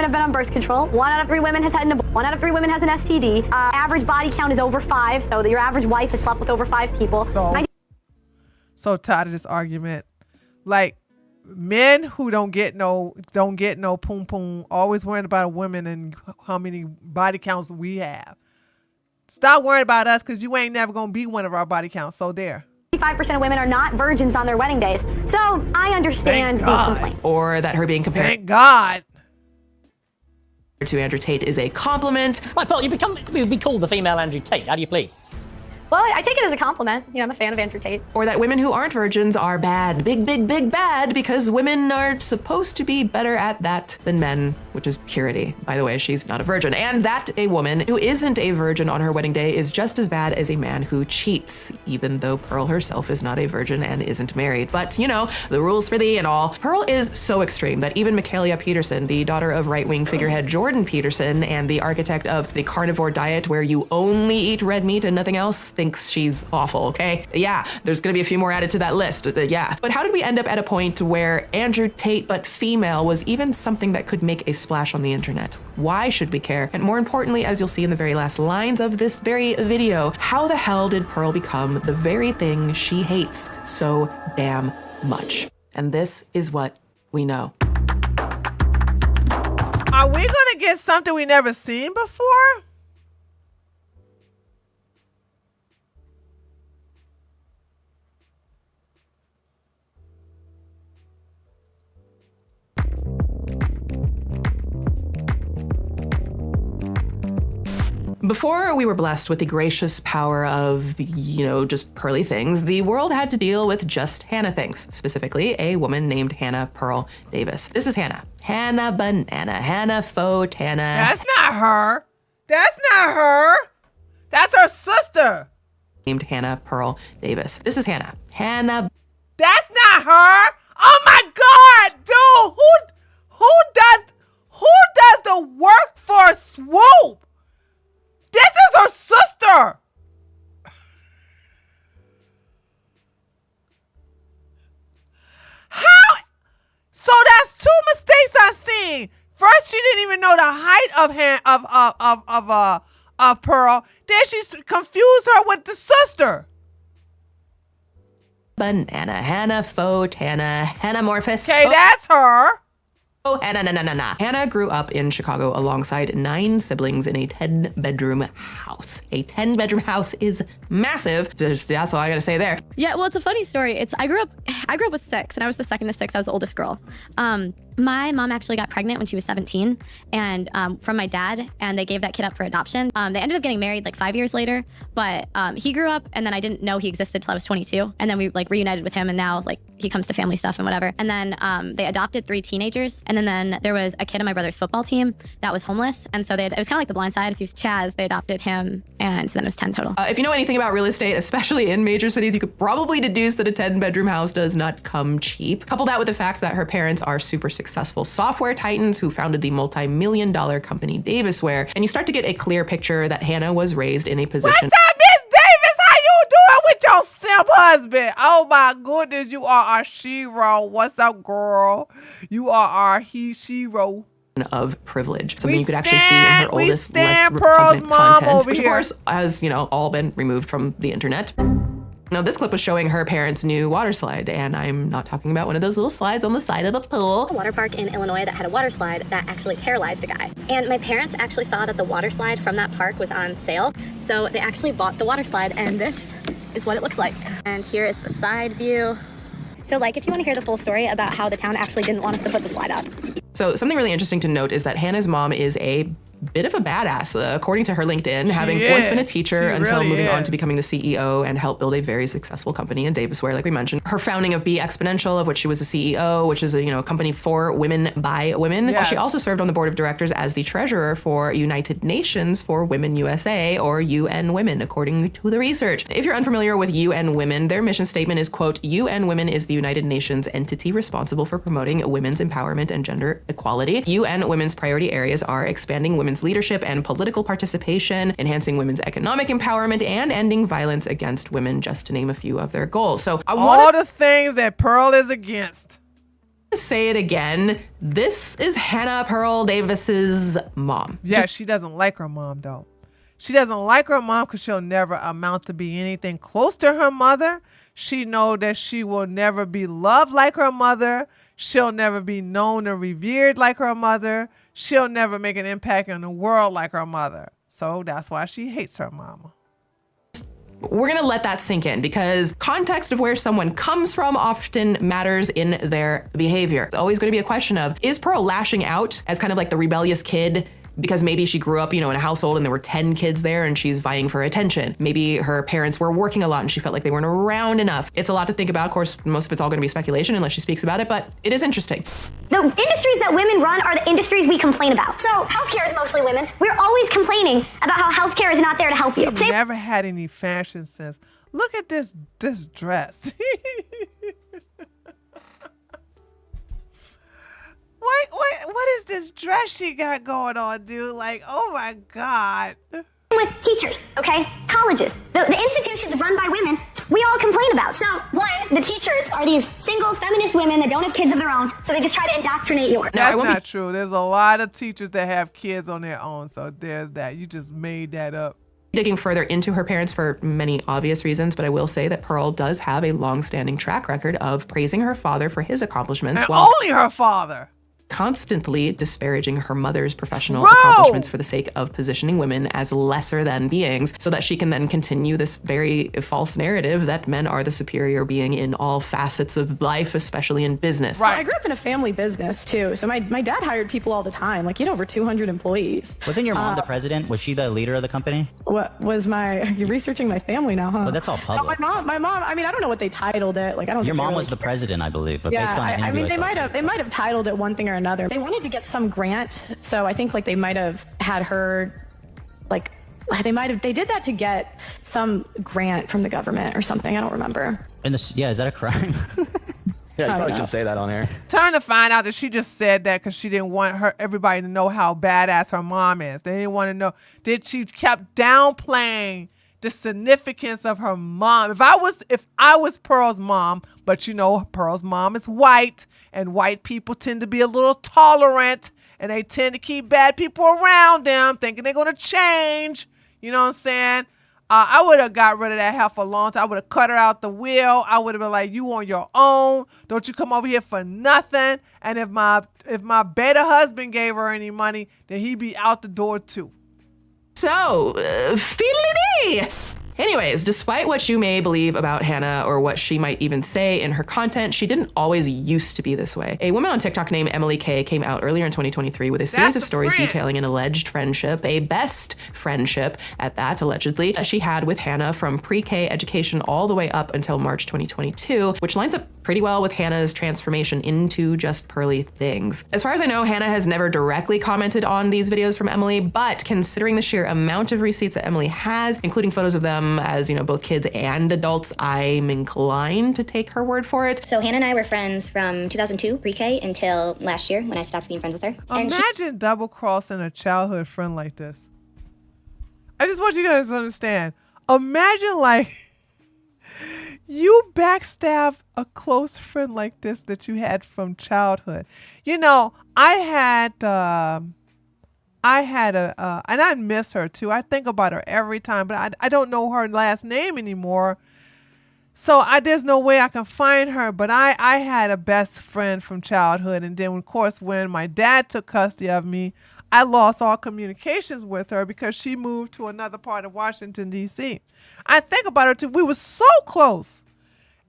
have been on birth control. 1 out of 3 women has had 1 out of 3 women has an STD. Average body count is over 5, so your average wife has slept with over 5 people. So tired of this argument. Like, men who don't get no poom poom, always worrying about women and how many body counts we have. Stop worrying about us because you ain't never gonna be one of our body counts. So there. 95% of women are not virgins on their wedding days. So I understand the complaint. Or that her being compared. Thank God. To Andrew Tate is a compliment. Right, Paul, you'd be called the female Andrew Tate. How do you plead? Well, I take it as a compliment. You know, I'm a fan of Andrew Tate. Or that women who aren't virgins are bad. Big, big, big bad, because women are supposed to be better at that than men, which is purity. By the way, she's not a virgin. And that a woman who isn't a virgin on her wedding day is just as bad as a man who cheats, even though Pearl herself is not a virgin and isn't married. But, you know, the rules for thee and all. Pearl is so extreme that even Michaela Peterson, the daughter of right-wing figurehead Jordan Peterson and the architect of the carnivore diet where you only eat red meat and nothing else, thinks she's awful, okay? Yeah, there's gonna be a few more added to that list, yeah. But how did we end up at a point where Andrew Tate, but female, was even something that could make a splash on the internet? Why should we care? And more importantly, as you'll see in the very last lines of this very video, how the hell did Pearl become the very thing she hates so damn much? And this is what we know. Are we gonna get something we never seen before? Before we were blessed with the gracious power of, just pearly things, the world had to deal with just Hannah things, specifically a woman named Hannah Pearl Davis. This is Hannah. Hannah Banana, Hannah Fotana. That's not her. That's not her. That's her sister. Named Hannah Pearl Davis. This is Hannah. Hannah. That's not her. Oh my God, dude. Who does the work for Swoop? This is her sister. How? So that's two mistakes I seen. First, she didn't even know the height of Pearl. Then she confused her with the sister. Banana, Hannah Fotana, Hannamorphous. Okay, that's her. Oh, Hannah. Hannah grew up in Chicago alongside 9 siblings in a 10-bedroom house. A 10-bedroom house is massive. That's all I gotta say there. Yeah, well, it's a funny story. I grew up with 6, and I was the second to 6. I was the oldest girl. My mom actually got pregnant when she was 17, and from my dad, and they gave that kid up for adoption. They ended up getting married like 5 years later, but he grew up, and then I didn't know he existed till I was 22, and then we like reunited with him, and now like he comes to family stuff and whatever. And then they adopted 3 teenagers, and then there was a kid on my brother's football team that was homeless, and so it was kind of like The Blind Side. If he was Chaz, they adopted him, and so then it was 10 total. If you know anything about real estate, especially in major cities, you could probably deduce that a 10-bedroom house does not come cheap. Couple that with the fact that her parents are super successful software titans who founded the multi-million-dollar company Davisware, and you start to get a clear picture that Hannah was raised in a position. What's up, Miss Davis? How you doing with your simp husband? Oh my goodness, you are our shero. What's up, girl? You are our she-ro. Of privilege. Something you could actually see in her oldest, less Pearl's repugnant mom content, over which of here. course has, all been removed from the internet. Now, this clip was showing her parents' new water slide, and I'm not talking about one of those little slides on the side of a pool. A water park in Illinois that had a water slide that actually paralyzed a guy. And my parents actually saw that the water slide from that park was on sale, so they actually bought the water slide, and this is what it looks like. And here is the side view. So like, if you want to hear the full story about how the town actually didn't want us to put the slide up. So something really interesting to note is that Hannah's mom is a bit of a badass, according to her LinkedIn, having once been a teacher until moving on to becoming the CEO and help build a very successful company in Davisware, like we mentioned. Her founding of Be Exponential, of which she was the CEO, which is a company for women by women. While she also served on the board of directors as the treasurer for United Nations for Women USA, or UN Women, according to the research. If you're unfamiliar with UN Women, their mission statement is, quote, UN Women is the United Nations entity responsible for promoting women's empowerment and gender equality. UN Women's priority areas are expanding women's leadership and political participation, enhancing women's economic empowerment, and ending violence against women, just to name a few of their goals. So all the things that Pearl is against. Say it again. This is Hannah Pearl Davis's mom. Yeah, she doesn't like her mom though. She doesn't like her mom because she'll never amount to be anything close to her mother. She knows that she will never be loved like her mother. She'll never be known or revered like her mother. She'll never make an impact in the world like her mother. So that's why she hates her mama. We're gonna let that sink in because context of where someone comes from often matters in their behavior. It's always gonna be a question of, is Pearl lashing out as kind of like the rebellious kid because maybe she grew up, in a household and there were 10 kids there and she's vying for attention. Maybe her parents were working a lot and she felt like they weren't around enough. It's a lot to think about. Of course, most of it's all gonna be speculation unless she speaks about it, but it is interesting. The industries that women run are the industries we complain about. So healthcare is mostly women. We're always complaining about how healthcare is not there to help you. She never had any fashion sense. Look at this dress. What is this dress she got going on, dude? Like, oh my God. With teachers, okay? colleges, the institutions run by women, we all complain about. So, one, the teachers are these single feminist women that don't have kids of their own, so they just try to indoctrinate yours. That's not true. There's a lot of teachers that have kids on their own, so there's that. You just made that up. Digging further into her parents for many obvious reasons, but I will say that Pearl does have a long-standing track record of praising her father for his accomplishments, And while only her father. constantly disparaging her mother's professional accomplishments for the sake of positioning women as lesser than beings, so that she can then continue this very false narrative that men are the superior being in all facets of life, especially in business. Right. I grew up in a family business too, so my dad hired people all the time. Like, he had over 200 employees. Wasn't your mom the president? Was she the leader of the company? What was you're researching my family now, huh? Well, that's all public. No, my mom, I mean, I don't know what they titled it. Like, I don't Your think mom they was really the president, I believe, but yeah, based on the I mean, interview they might have titled it one thing or another. They wanted to get some grant, so I think like they might have had her, like they did that to get some grant from the government or something. I don't remember. Yeah, is that a crime? Yeah, you probably shouldn't say that on air. Trying to find out that she just said that because she didn't want everybody to know how badass her mom is. They didn't want to know. She kept downplaying the significance of her mom. If I was Pearl's mom, but you know, Pearl's mom is white, and white people tend to be a little tolerant, and they tend to keep bad people around them, thinking they're gonna change. You know what I'm saying? I would have got rid of that heifer a long time. I would have cut her out the wheel. I would have been like, you on your own. Don't you come over here for nothing. And if my beta husband gave her any money, then he'd be out the door too. So, fiddly-dee! Anyways, despite what you may believe about Hannah or what she might even say in her content, she didn't always used to be this way. A woman on TikTok named Emily K came out earlier in 2023 with a series of stories detailing an alleged friendship, a best friendship at that, allegedly, that she had with Hannah from pre-K education all the way up until March 2022, which lines up pretty well with Hannah's transformation into just pearly things. As far as I know, Hannah has never directly commented on these videos from Emily, but considering the sheer amount of receipts that Emily has, including photos of them as, you know, both kids and adults, I'm inclined to take her word for it. So Hannah and I were friends from 2002 pre-K until last year when I stopped being friends with her. Imagine double-crossing a childhood friend like this. I just want you guys to understand. Imagine like you backstab a close friend like this that you had from childhood. You know, I had and I miss her too. I think about her every time, but I don't know her last name anymore. So there's no way I can find her, but I had a best friend from childhood. And then, of course, when my dad took custody of me, I lost all communications with her because she moved to another part of Washington, D.C. I think about her too. We were so close.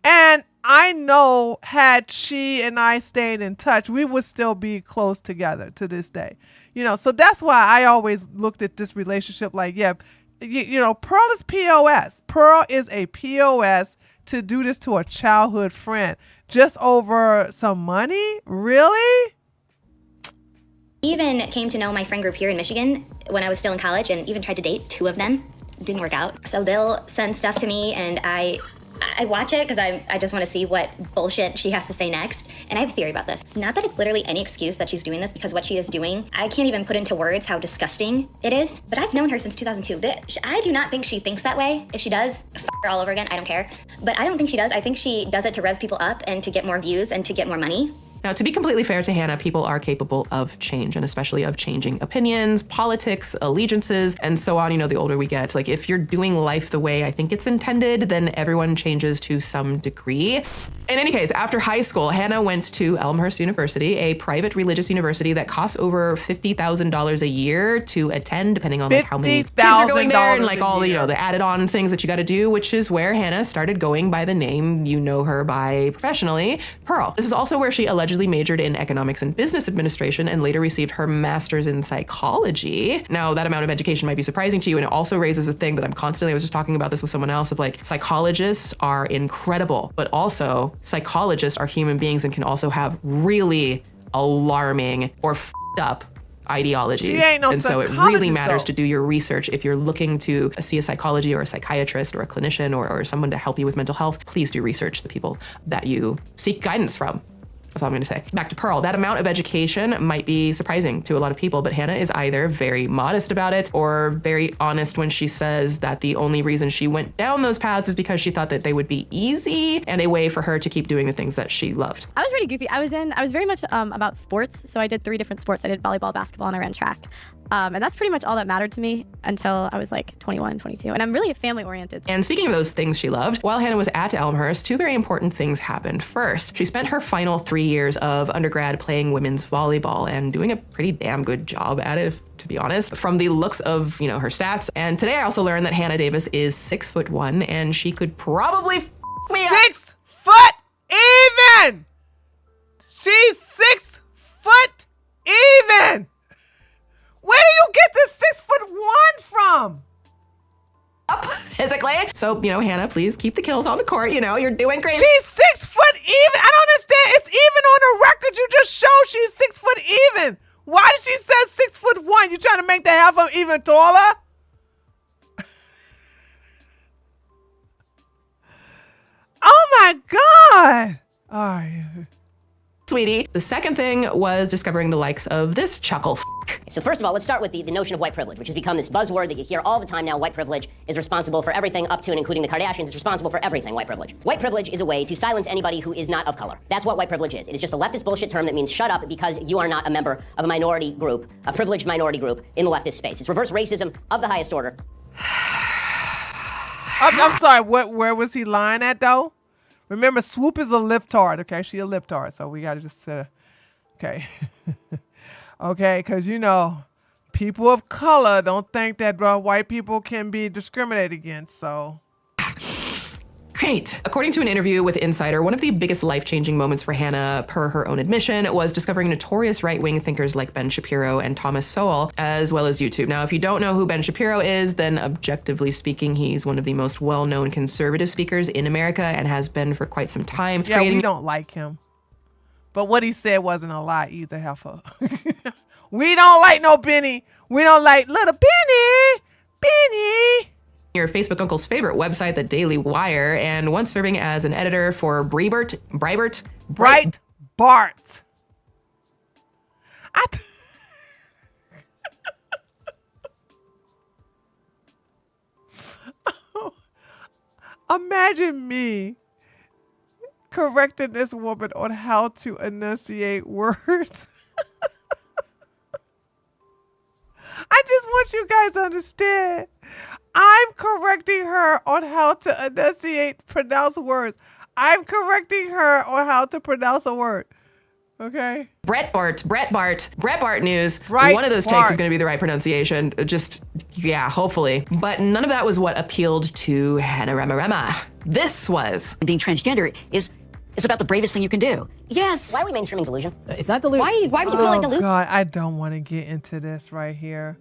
And I know had she and I stayed in touch, we would still be close together to this day. You know, so that's why I always looked at this relationship like, yeah, you know, Pearl is POS. Pearl is a POS to do this to a childhood friend just over some money? Really? Even came to know my friend group here in Michigan when I was still in college and even tried to date two of them. Didn't work out. So they'll send stuff to me and I watch it because I just want to see what bullshit she has to say next. And I have a theory about this. Not that it's literally any excuse that she's doing this, because what she is doing, I can't even put into words how disgusting it is. But I've known her since 2002. I do not think she thinks that way. If she does, f her all over again. I don't care. But I don't think she does. I think she does it to rev people up and to get more views and to get more money. Now, to be completely fair to Hannah, people are capable of change, and especially of changing opinions, politics, allegiances, and so on. You know, the older we get, like if you're doing life the way I think it's intended, then everyone changes to some degree. In any case, after high school, Hannah went to Elmhurst University, a private religious university that costs over $50,000 a year to attend, depending on like how many kids are going there and like all the, you know, the added on things that you got to do, which is where Hannah started going by the name you know her by professionally, Pearl. This is also where she allegedly majored in economics and business administration and later received her master's in psychology. Now, that amount of education might be surprising to you, and it also raises a thing that I was just talking about this with someone else, of like psychologists are incredible, but also psychologists are human beings and can also have really alarming or f***ed up ideologies. And so it really matters to do your research. If you're looking to see a psychology or a psychiatrist or a clinician or someone to help you with mental health, please do research the people that you seek guidance from. That's all I'm going to say. Back to Pearl. That amount of education might be surprising to a lot of people, but Hannah is either very modest about it or very honest when she says that the only reason she went down those paths is because she thought that they would be easy and a way for her to keep doing the things that she loved. I was pretty goofy. I was very much about sports. So I did 3 different sports. I did volleyball, basketball, and I ran track. And that's pretty much all that mattered to me until I was like 21, 22. And I'm really family oriented. And speaking of those things she loved, while Hannah was at Elmhurst, 2 very important things happened. First, she spent her final 3 years of undergrad playing women's volleyball and doing a pretty damn good job at it, to be honest, from the looks of, her stats. And today I also learned that Hannah Davis is 6'1" and she could probably me up. 6 foot even! She's 6 foot even! Where do you get this 6'1" from? Up physically. So, Hannah, please keep the kills on the court. You're doing great. She's 6 foot even. I don't understand. It's even on the record. You just showed she's 6 foot even. Why did she say 6'1"? You trying to make the half of even taller? Oh my God. All right. Sweetie. The second thing was discovering the likes of this chuckle f***. So first of all, let's start with the notion of white privilege, which has become this buzzword that you hear all the time now. White privilege is responsible for everything up to and including the Kardashians. It's responsible for everything, white privilege. White privilege is a way to silence anybody who is not of color. That's what white privilege is. It is just a leftist bullshit term that means shut up because you are not a member of a minority group, a privileged minority group in the leftist space. It's reverse racism of the highest order. I'm sorry, where was he lying at though? Remember, Swoop is a liftard, okay? She a liftard, so we gotta just okay. Okay, because people of color don't think that white people can be discriminated against, so. Great. According to an interview with Insider, one of the biggest life-changing moments for Hannah, per her own admission, was discovering notorious right-wing thinkers like Ben Shapiro and Thomas Sowell, as well as YouTube. Now, if you don't know who Ben Shapiro is, then objectively speaking, he's one of the most well-known conservative speakers in America and has been for quite some time. Yeah, we don't like him. But what he said wasn't a lie either, heifer. We don't like no Benny. We don't like little Benny. Benny. Your Facebook uncle's favorite website, the Daily Wire, and once serving as an editor for Breitbart. Imagine me correcting this woman on how to enunciate words. I just want you guys to understand. I'm correcting her on how to pronounce words. I'm correcting her on how to pronounce a word. Okay? Breitbart News. One of those takes is going to be the right pronunciation. Hopefully. But none of that was what appealed to Hannah Rama. This was. Being transgender is about the bravest thing you can do. Yes. Why are we mainstreaming delusion? It's not delusion. Why would you call it delusion? God, I don't want to get into this right here.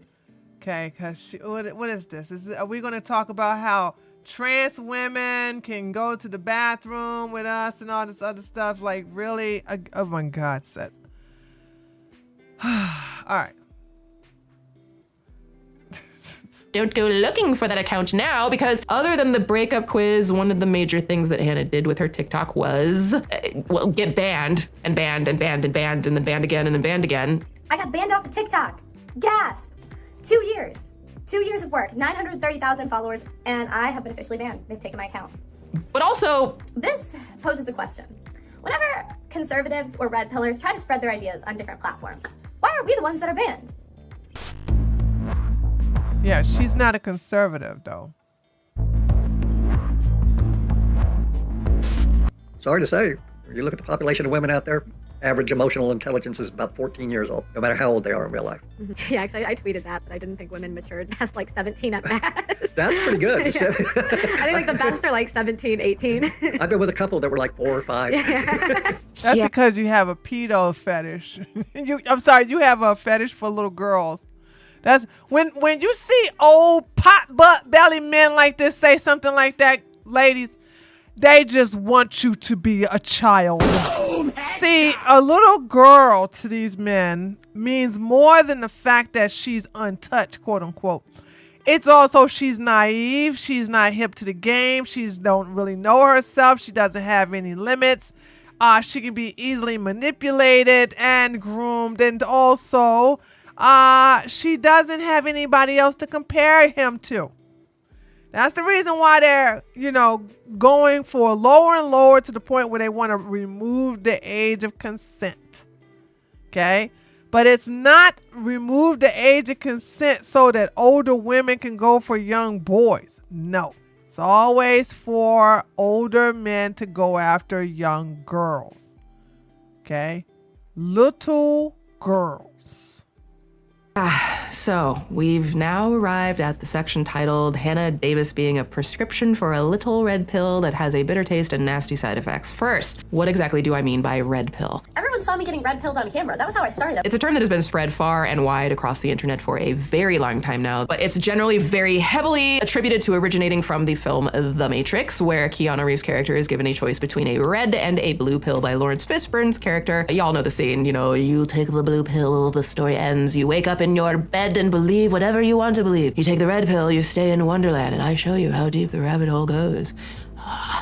Okay, because what is this? Are we going to talk about how trans women can go to the bathroom with us and all this other stuff? Like, really? Oh my God, Seth. All right. Don't go looking for that account now, because other than the breakup quiz, one of the major things that Hannah did with her TikTok was, get banned and banned and banned and banned and then banned again and then banned again. I got banned off of TikTok. Gasp. 2 years. 2 years of work, 930,000 followers, and I have been officially banned. They've taken my account. But also, this poses the question. Whenever conservatives or red pillars try to spread their ideas on different platforms, why are we the ones that are banned? Yeah, she's not a conservative, though. Sorry to say, you look at the population of women out there, average emotional intelligence is about 14 years old, no matter how old they are in real life. Yeah, actually, I tweeted that, but I didn't think women matured past like 17 at best. That's pretty good. I think like the best are like 17, 18. I've been with a couple that were like 4 or 5. That's because you have a pedo fetish. You have a fetish for little girls. That's when you see old pot butt belly men like this say something like that, ladies, they just want you to be a child. See, a little girl to these men means more than the fact that she's untouched, quote unquote. It's also she's naive. She's not hip to the game. She don't really know herself. She doesn't have any limits. She can be easily manipulated and groomed. And also, she doesn't have anybody else to compare him to. That's the reason why they're, going for lower and lower to the point where they want to remove the age of consent. Okay? But it's not remove the age of consent so that older women can go for young boys. No. It's always for older men to go after young girls. Okay? Little girls. So, we've now arrived at the section titled Hannah Davis being a prescription for a little red pill that has a bitter taste and nasty side effects. First, what exactly do I mean by red pill? Everyone saw me getting red pilled on camera. That was how I started. It's a term that has been spread far and wide across the internet for a very long time now, but it's generally very heavily attributed to originating from the film The Matrix, where Keanu Reeves' character is given a choice between a red and a blue pill by Lawrence Fishburne's character. Y'all know the scene, you take the blue pill, the story ends, you wake up in your bed and believe whatever you want to believe. You take the red pill, you stay in Wonderland, and I show you how deep the rabbit hole goes.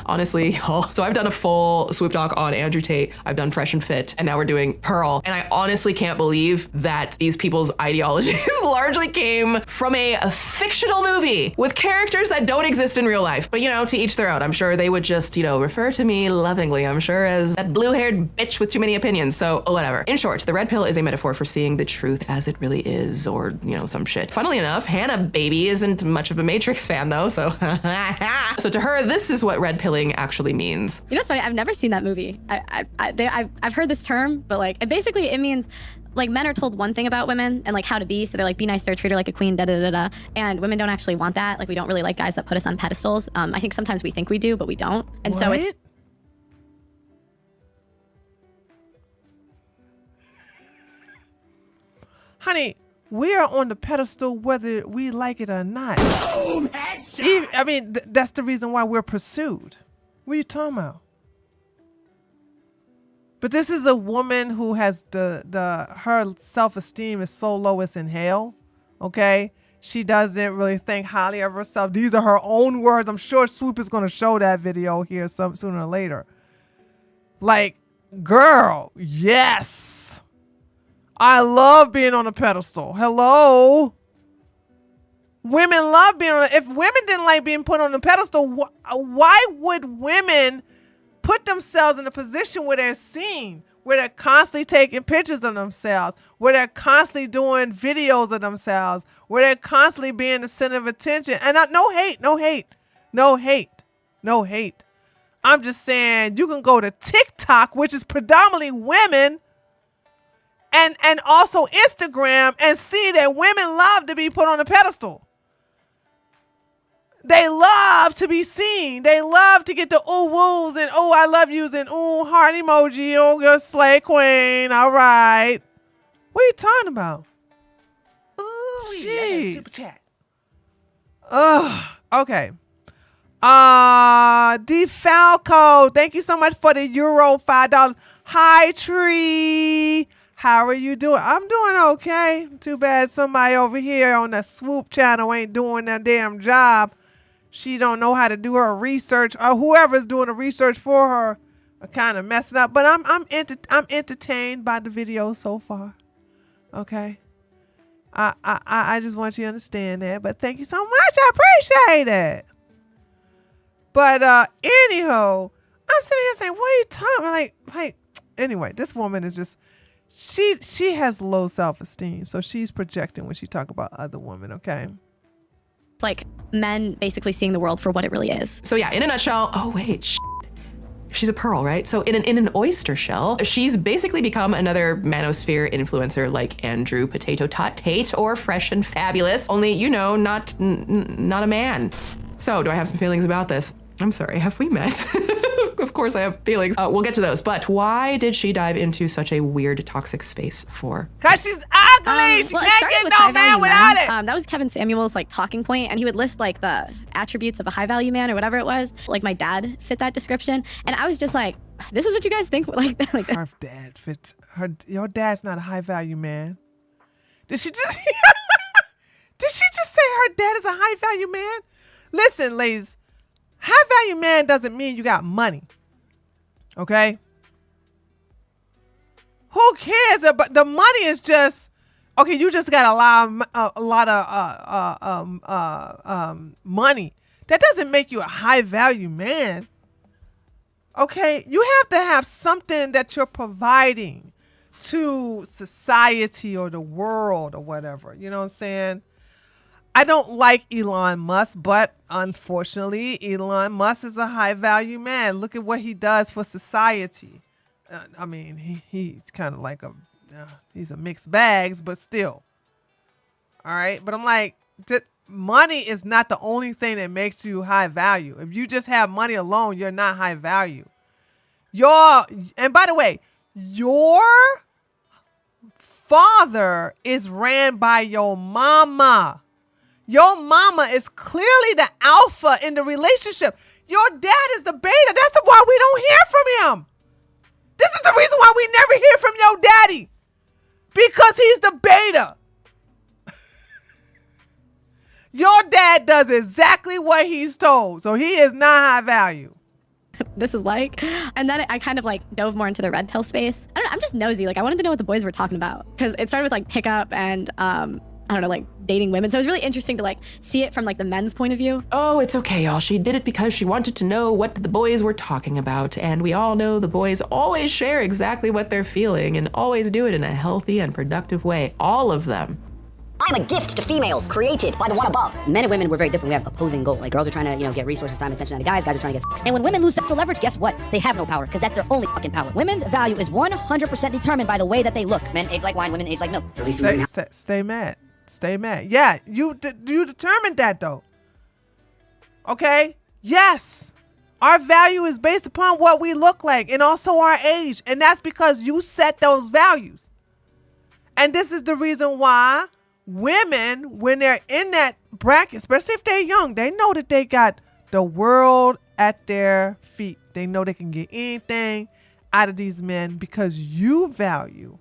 Honestly, y'all. So I've done a full Swoop doc on Andrew Tate. I've done Fresh and Fit, and now we're doing Pearl. And I honestly can't believe that these people's ideologies largely came from a fictional movie with characters that don't exist in real life. But to each their own. I'm sure they would just, refer to me lovingly, I'm sure, as that blue-haired bitch with too many opinions. So whatever. In short, the red pill is a metaphor for seeing the truth as it really is, or, some shit. Funnily enough, Hannah Baby isn't much of a Matrix fan though, so so to her, this is what red pilling actually means. What's funny? I've never seen that movie. I've heard this term, but basically it means men are told one thing about women and how to be. So they're be nice to her, treat her like a queen, da da da da. And women don't actually want that. We don't really like guys that put us on pedestals. I think sometimes we think we do, but we don't. And what? So it's. Honey, we are on the pedestal whether we like it or not. Boom, headshot. That's the reason why we're pursued. What are you talking about? But this is a woman who has her self-esteem is so low it's in hell. Okay? She doesn't really think highly of herself. These are her own words. I'm sure Swoop is going to show that video here sooner or later. Girl, yes. I love being on a pedestal. Hello. Women love being on it. If women didn't like being put on a pedestal, why would women put themselves in a position where they're seen, where they're constantly taking pictures of themselves, where they're constantly doing videos of themselves, where they're constantly being the center of attention? And no hate. I'm just saying you can go to TikTok, which is predominantly women, and also Instagram, and see that women love to be put on a pedestal. They love to be seen. They love to get the ooh woos and ooh I love yous and ooh heart emoji. Oh, you're slay queen. All right. What are you talking about? Ooh, I got a super chat. Okay. DeFalco, thank you so much for the euro $5. Hi, Tree. How are you doing? I'm doing okay. Too bad somebody over here on the Swoop channel ain't doing their damn job. She don't know how to do her research, or whoever's doing the research for her are kind of messing up. But I'm entertained by the video so far. Okay. I just want you to understand that. But thank you so much. I appreciate it. But anyhow, I'm sitting here saying, what are you talking about? Anyway, this woman is just, she has low self-esteem. So she's projecting when she talk about other women, okay? It's men basically seeing the world for what it really is. So yeah, in a nutshell, she's a pearl, right? So in an oyster shell, she's basically become another manosphere influencer like Andrew Potato Tot Tate or Fresh and Fabulous, only, not a man. So do I have some feelings about this? I'm sorry, have we met? Of course I have feelings. We'll get to those, but why did she dive into such a weird, toxic space for? Because she's ugly! She can't get no man without it! That was Kevin Samuel's talking point, and he would list the attributes of a high value man or whatever it was. My dad fit that description, and I was just this is what you guys think? Her dad fits your dad's not a high value man. Did she just say her dad is a high value man? Listen, ladies, high value man doesn't mean you got money. Okay? Who cares about the money? Is just okay. You just got a lot of money. That doesn't make you a high value man. Okay, you have to have something that you're providing to society or the world or whatever. You know what I'm saying? I don't like Elon Musk, but unfortunately, Elon Musk is a high value man. Look at what he does for society. I mean, he's kind of like he's a mixed bags, but still. All right. But I'm like, money is not the only thing that makes you high value. If you just have money alone, you're not high value. And by the way, your father is ran by your mama. Your mama is clearly the alpha in the relationship. Your dad is the beta. That's why we don't hear from him. This is the reason why we never hear from your daddy. Because he's the beta. Your dad does exactly what he's told. So he is not high value. This is like, and then I kind of like dove more into the red pill space. I don't know, I'm just nosy. Like I wanted to know what the boys were talking about because it started with like pickup and I don't know, like dating women. So it was really interesting to like see it from like the men's point of view. Oh, it's okay, y'all. She did it because she wanted to know what the boys were talking about. And we all know the boys always share exactly what they're feeling and always do it in a healthy and productive way. All of them. I'm a gift to females created by the one above. Men and women were very different. We have opposing goals. Like girls are trying to, get resources, time, attention out of guys. Guys are trying to get sex. And when women lose sexual leverage, guess what? They have no power because that's their only fucking power. Women's value is 100% determined by the way that they look. Men age like wine, women age like milk. Stay mad. Stay mad. Yeah, you determined that though. Okay? Yes. Our value is based upon what we look like and also our age. And that's because you set those values. And this is the reason why women, when they're in that bracket, especially if they're young, they know that they got the world at their feet. They know they can get anything out of these men because you value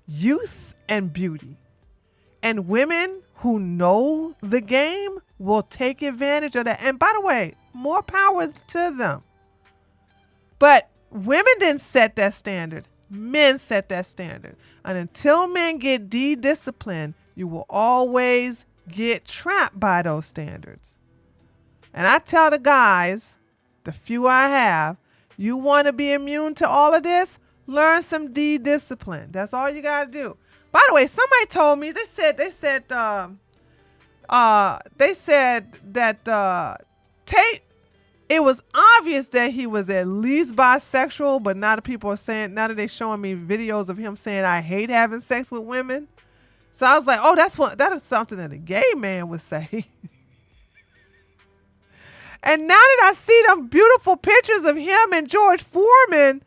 youth and beauty. And women who know the game will take advantage of that. And by the way, more power to them. But women didn't set that standard. Men set that standard. And until men get de-disciplined, you will always get trapped by those standards. And I tell the guys, the few I have, you want to be immune to all of this? Learn some de-discipline. That's all you got to do. By the way, somebody told me, they said that Tate, it was obvious that he was at least bisexual, but now that they're showing me videos of him saying, I hate having sex with women. So I was like, oh, that is something that a gay man would say. And now that I see them beautiful pictures of him and George Farmer,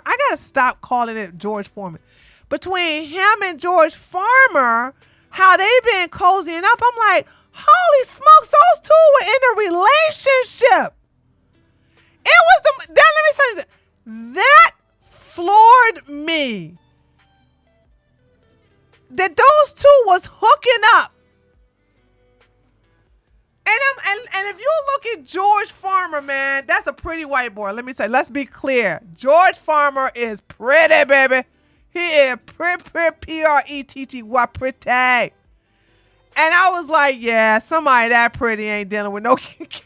I got to stop calling it George Foreman. Between him and George Farmer, how they been cozying up, I'm like, holy smokes, those two were in a relationship. Let me say that floored me. That those two was hooking up. And if you look at George Farmer, man, that's a pretty white boy. Let me say, let's be clear. George Farmer is pretty, baby. He is pretty, P-R-E-T-T-Y, pretty. And I was like, yeah, somebody that pretty ain't dealing with no Candace.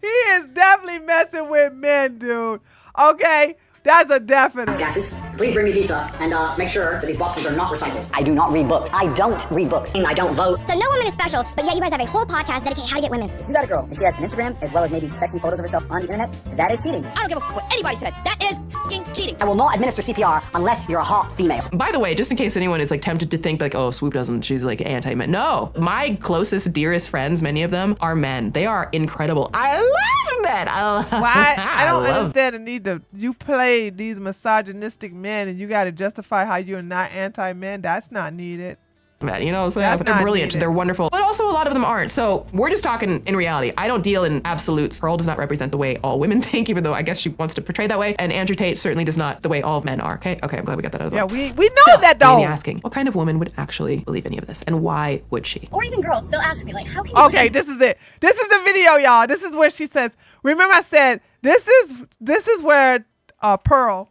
He is definitely messing with men, dude. Okay? That's a definite. Gases, please bring me pizza and make sure that these boxes are not recycled. I do not read books. I don't read books. And I don't vote. So no woman is special, but yet you guys have a whole podcast dedicated to how to get women. If you got a girl and she has an Instagram as well as maybe sexy photos of herself on the internet, that is cheating. I don't give a fuck what anybody says. That is fucking cheating. I will not administer CPR unless you're a hot female. By the way, just in case anyone is like tempted to think like, oh, Swoop doesn't, she's like anti-men. No, my closest, dearest friends, many of them are men. They are incredible. I love men. I don't understand the need to, you play these misogynistic men and you got to justify how you're not anti-men. That's not needed. men, you know, so That's they're not brilliant, needed. they're wonderful, but also a lot of them aren't. So we're just talking in reality. I don't deal in absolutes. Pearl does not represent the way all women think, even though I guess she wants to portray that way. And Andrew Tate certainly does not the way all men are. Okay, I'm glad we got that out of the way. Yeah, we know that though. Maybe asking, what kind of woman would actually believe any of this, and why would she? Or even girls, they'll ask me like, how can you Okay, this is it. This is the video, y'all. This is where she says, remember I said, this is where Pearl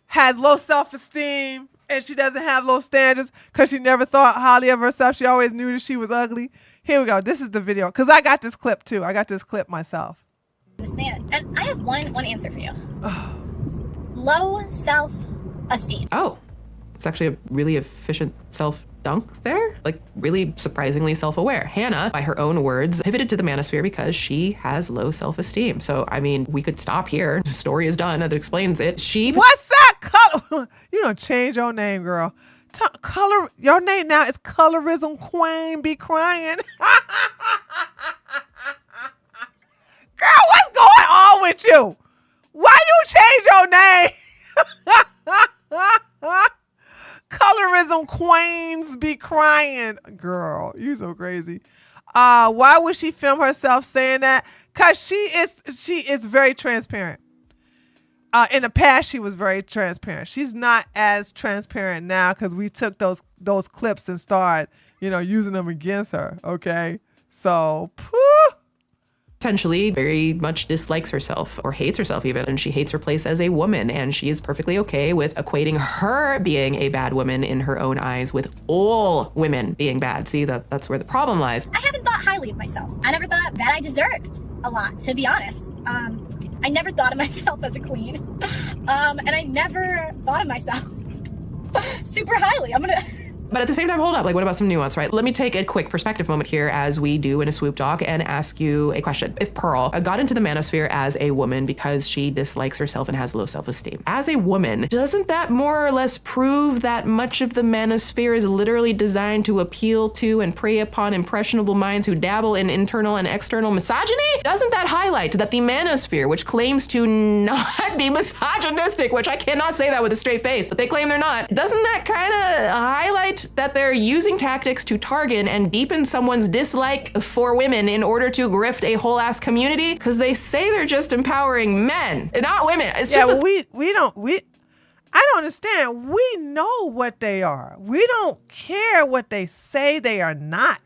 has low self-esteem and she doesn't have low standards because she never thought highly of herself. She always knew that she was ugly. Here we go. This is the video because I got this clip too. I got this clip myself. this man? And I have one answer for you. Low self-esteem. Oh, it's actually a really efficient self-dunk there. Like really surprisingly self-aware. Hannah, by her own words, pivoted to the manosphere because she has low self-esteem. So, I mean, we could stop here. The story is done. It explains it. What's that color? You don't change your name, girl. Color. Your name now is Colorism Queen. Be crying. Girl, what's going on with you? Why you change your name? Colorism Queens be crying. Girl, you so crazy. Why would she film herself saying that? Cause she is very transparent. In the past, she was very transparent. She's not as transparent now because we took those clips and started, using them against her. Okay, so. Potentially very much dislikes herself or hates herself even, and she hates her place as a woman, and she is perfectly okay with equating her being a bad woman in her own eyes with all women being bad. See, that's where the problem lies. I haven't thought highly of myself. I never thought that I deserved a lot, to be honest. I never thought of myself as a queen. And I never thought of myself super highly. But at the same time, hold up, like what about some nuance, right? Let me take a quick perspective moment here as we do in a Swoop Doc and ask you a question. If Pearl got into the manosphere as a woman because she dislikes herself and has low self-esteem, as a woman, doesn't that more or less prove that much of the manosphere is literally designed to appeal to and prey upon impressionable minds who dabble in internal and external misogyny? Doesn't that highlight that the manosphere, which claims to not be misogynistic, which I cannot say that with a straight face, but they claim they're not, doesn't that kind of highlight that they're using tactics to target and deepen someone's dislike for women in order to grift a whole ass community? Because they say they're just empowering men, not women. It's just I don't understand. We know what they are. We don't care what they say they are not.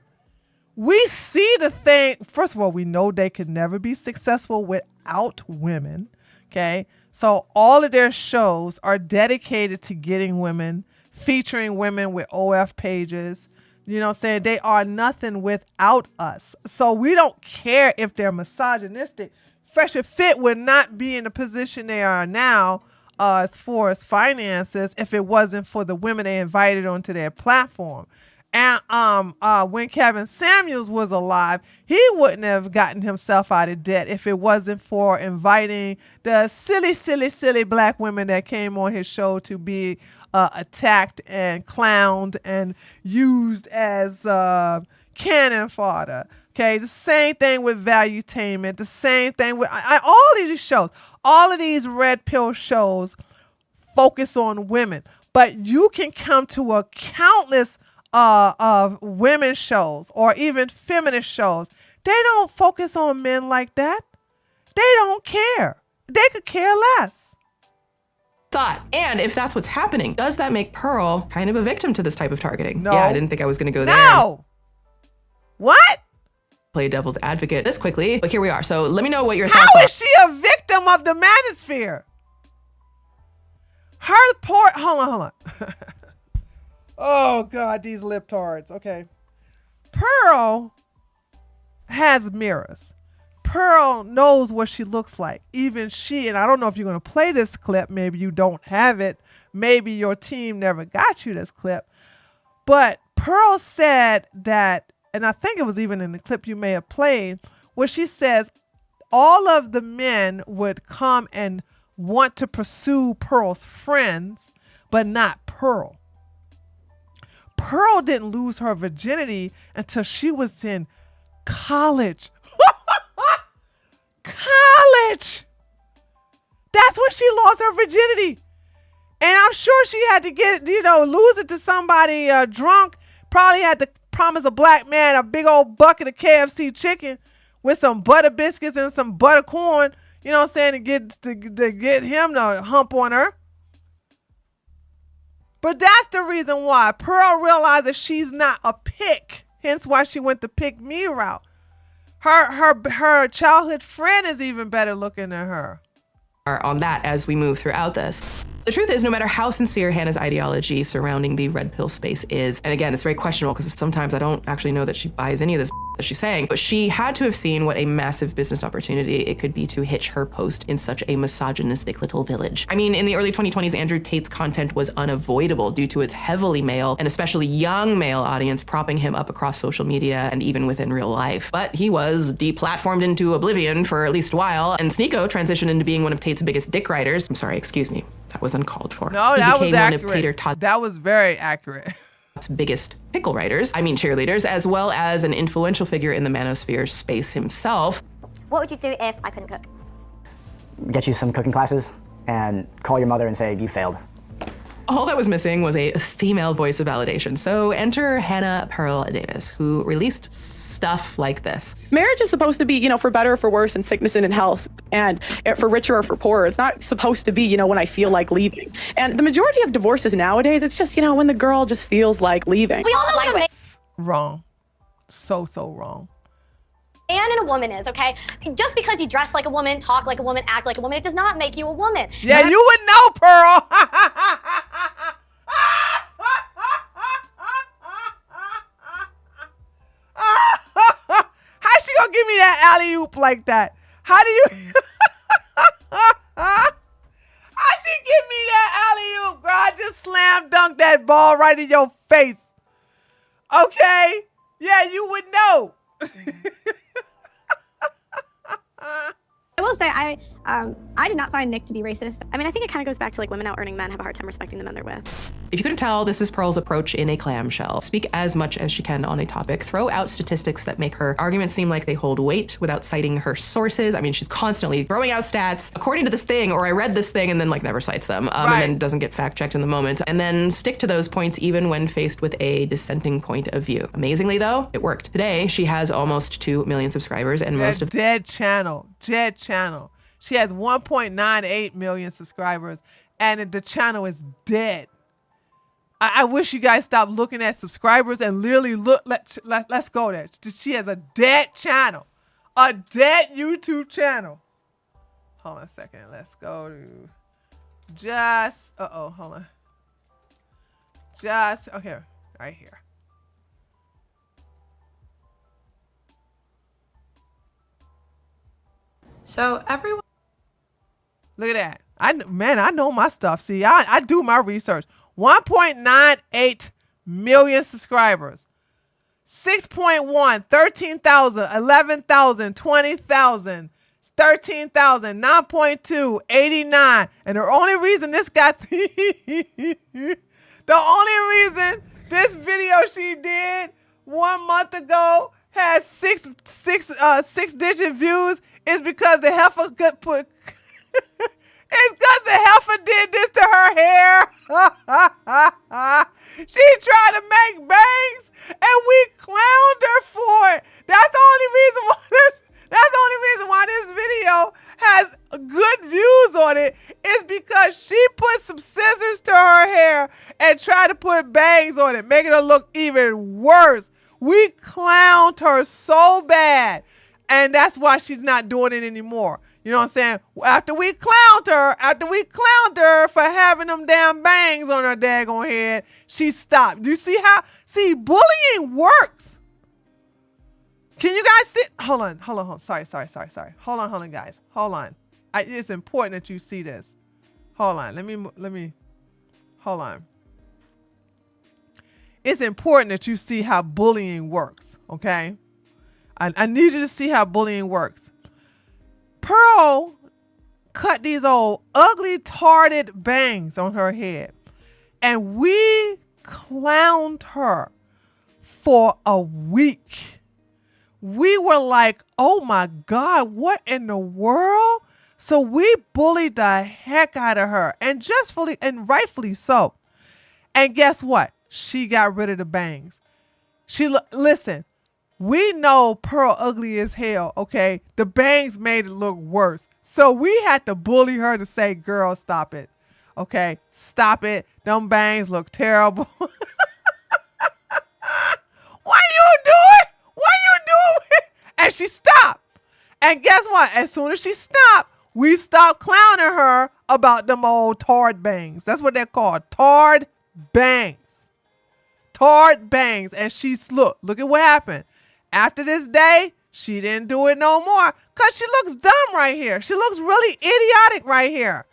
We see the thing. First of all, we know they could never be successful without women. Okay. So all of their shows are dedicated to getting women, featuring women with OF pages, saying they are nothing without us. So we don't care if they're misogynistic. Fresh and Fit would not be in the position they are now as far as finances if it wasn't for the women they invited onto their platform. And when Kevin Samuels was alive, he wouldn't have gotten himself out of debt if it wasn't for inviting the silly black women that came on his show to be attacked and clowned and used as cannon fodder. Okay, the same thing with Valuetainment, the same thing with all of these shows. All of these red pill shows focus on women, but you can come to a countless of women's shows or even feminist shows. They don't focus on men like that. They don't care. They could care less. Thought. And if that's what's happening, does that make Pearl kind of a victim to this type of targeting? No. Yeah, I didn't think I was going to go there. No. What? Play devil's advocate this quickly, but here we are. So let me know what your thoughts are. How is she a victim of the manosphere? Hold on. Oh God, these libtards. Okay. Pearl has mirrors. Pearl knows what she looks like. Even she, and I don't know if you're going to play this clip. Maybe you don't have it. Maybe your team never got you this clip. But Pearl said that, and I think it was even in the clip you may have played, where she says all of the men would come and want to pursue Pearl's friends, but not Pearl. Pearl didn't lose her virginity until she was in college. College! That's when she lost her virginity. And I'm sure she had to lose it to somebody drunk Probably had to promise a black man a big old bucket of KFC chicken with some butter biscuits and some butter corn, you know what I'm saying, to get him to hump on her. But that's the reason why Pearl realizes she's not a pick. Hence why she went the pick me route. Her childhood friend is even better looking than her. On that as we move throughout this. The truth is, no matter how sincere Hannah's ideology surrounding the red pill space is, and again, it's very questionable because sometimes I don't actually know that she buys any of this that she's saying, but she had to have seen what a massive business opportunity it could be to hitch her post in such a misogynistic little village. I mean, in the early 2020s, Andrew Tate's content was unavoidable due to its heavily male and especially young male audience propping him up across social media and even within real life. But he was deplatformed into oblivion for at least a while, and Sneeko transitioned into being one of Tate's biggest dick riders. I'm sorry, excuse me. That was uncalled for. No, he that was became accurate. That was very accurate. Biggest pickle writers, cheerleaders, as well as an influential figure in the manosphere space himself. What would you do if I couldn't cook? Get you some cooking classes and call your mother and say you failed. All that was missing was a female voice of validation. So enter Hannah Pearl Davis, who released stuff like this. Marriage is supposed to be, you know, for better or for worse, in sickness and in health, and for richer or for poorer. It's not supposed to be, you know, when I feel like leaving. And the majority of divorces nowadays, it's just, you know, when the girl just feels like leaving. We all know what a man Wrong. So wrong. and a woman is, okay? Just because you dress like a woman, talk like a woman, act like a woman, it does not make you a woman. Yeah, you would know, Pearl. How she gonna give me that alley-oop like that? How do you... How she give me that alley-oop, girl? I just slam dunked that ball right in your face. Okay? Yeah, you would know. I will say, I did not find Nick to be racist. I mean, I think it kind of goes back to like women out earning men have a hard time respecting the men they're with. If you couldn't tell, this is Pearl's approach in a clamshell. Speak as much as she can on a topic, throw out statistics that make her arguments seem like they hold weight without citing her sources. I mean, she's constantly throwing out stats according to this thing, or I read this thing, and then like never cites them, and then doesn't get fact checked in the moment, and then stick to those points even when faced with a dissenting point of view. Amazingly though, it worked. Today, she has almost 2 million subscribers, and most of dead channel. She has 1.98 million subscribers, and the channel is dead. I wish you guys stop looking at subscribers and literally look. Let's go there. She has a dead channel, a dead YouTube channel. Hold on a second. Let's go to hold on. Okay, right here. So everyone. Look at that. I know my stuff. See, I do my research. 1.98 million subscribers. 6.1, 13,000, 11,000, 20,000, 13,000, 9.2, 89. And the only reason this got the only reason this video she did 1 month ago has six digit views is because the heifer could put it's because the heifer did this to her hair. She tried to make bangs and we clowned her for it. That's the only reason why this video has good views on it is because she put some scissors to her hair and tried to put bangs on it, making her look even worse. We clowned her so bad, and that's why she's not doing it anymore. You know what I'm saying? After we clowned her for having them damn bangs on her daggone head, she stopped. Do you see how? See, bullying works. Can you guys see? Hold on. Sorry. Hold on, guys. Hold on. It's important that you see this. Hold on. Let me. Hold on. It's important that you see how bullying works. Okay. I need you to see how bullying works. Pearl cut these old ugly tarted bangs on her head, and we clowned her for a week. We were like, oh my God, what in the world? So we bullied the heck out of her, and justfully and rightfully so. And guess what? She got rid of the bangs. Listen, we know Pearl ugly as hell, okay? The bangs made it look worse. So we had to bully her to say, girl, stop it. Okay, stop it. Them bangs look terrible. What you doing? What you doing? And she stopped. And guess what? As soon as she stopped, we stopped clowning her about them old tard bangs. That's what they're called. Tard bangs. Tard bangs. And look at what happened. After this day, she didn't do it no more. Because she looks dumb right here. She looks really idiotic right here.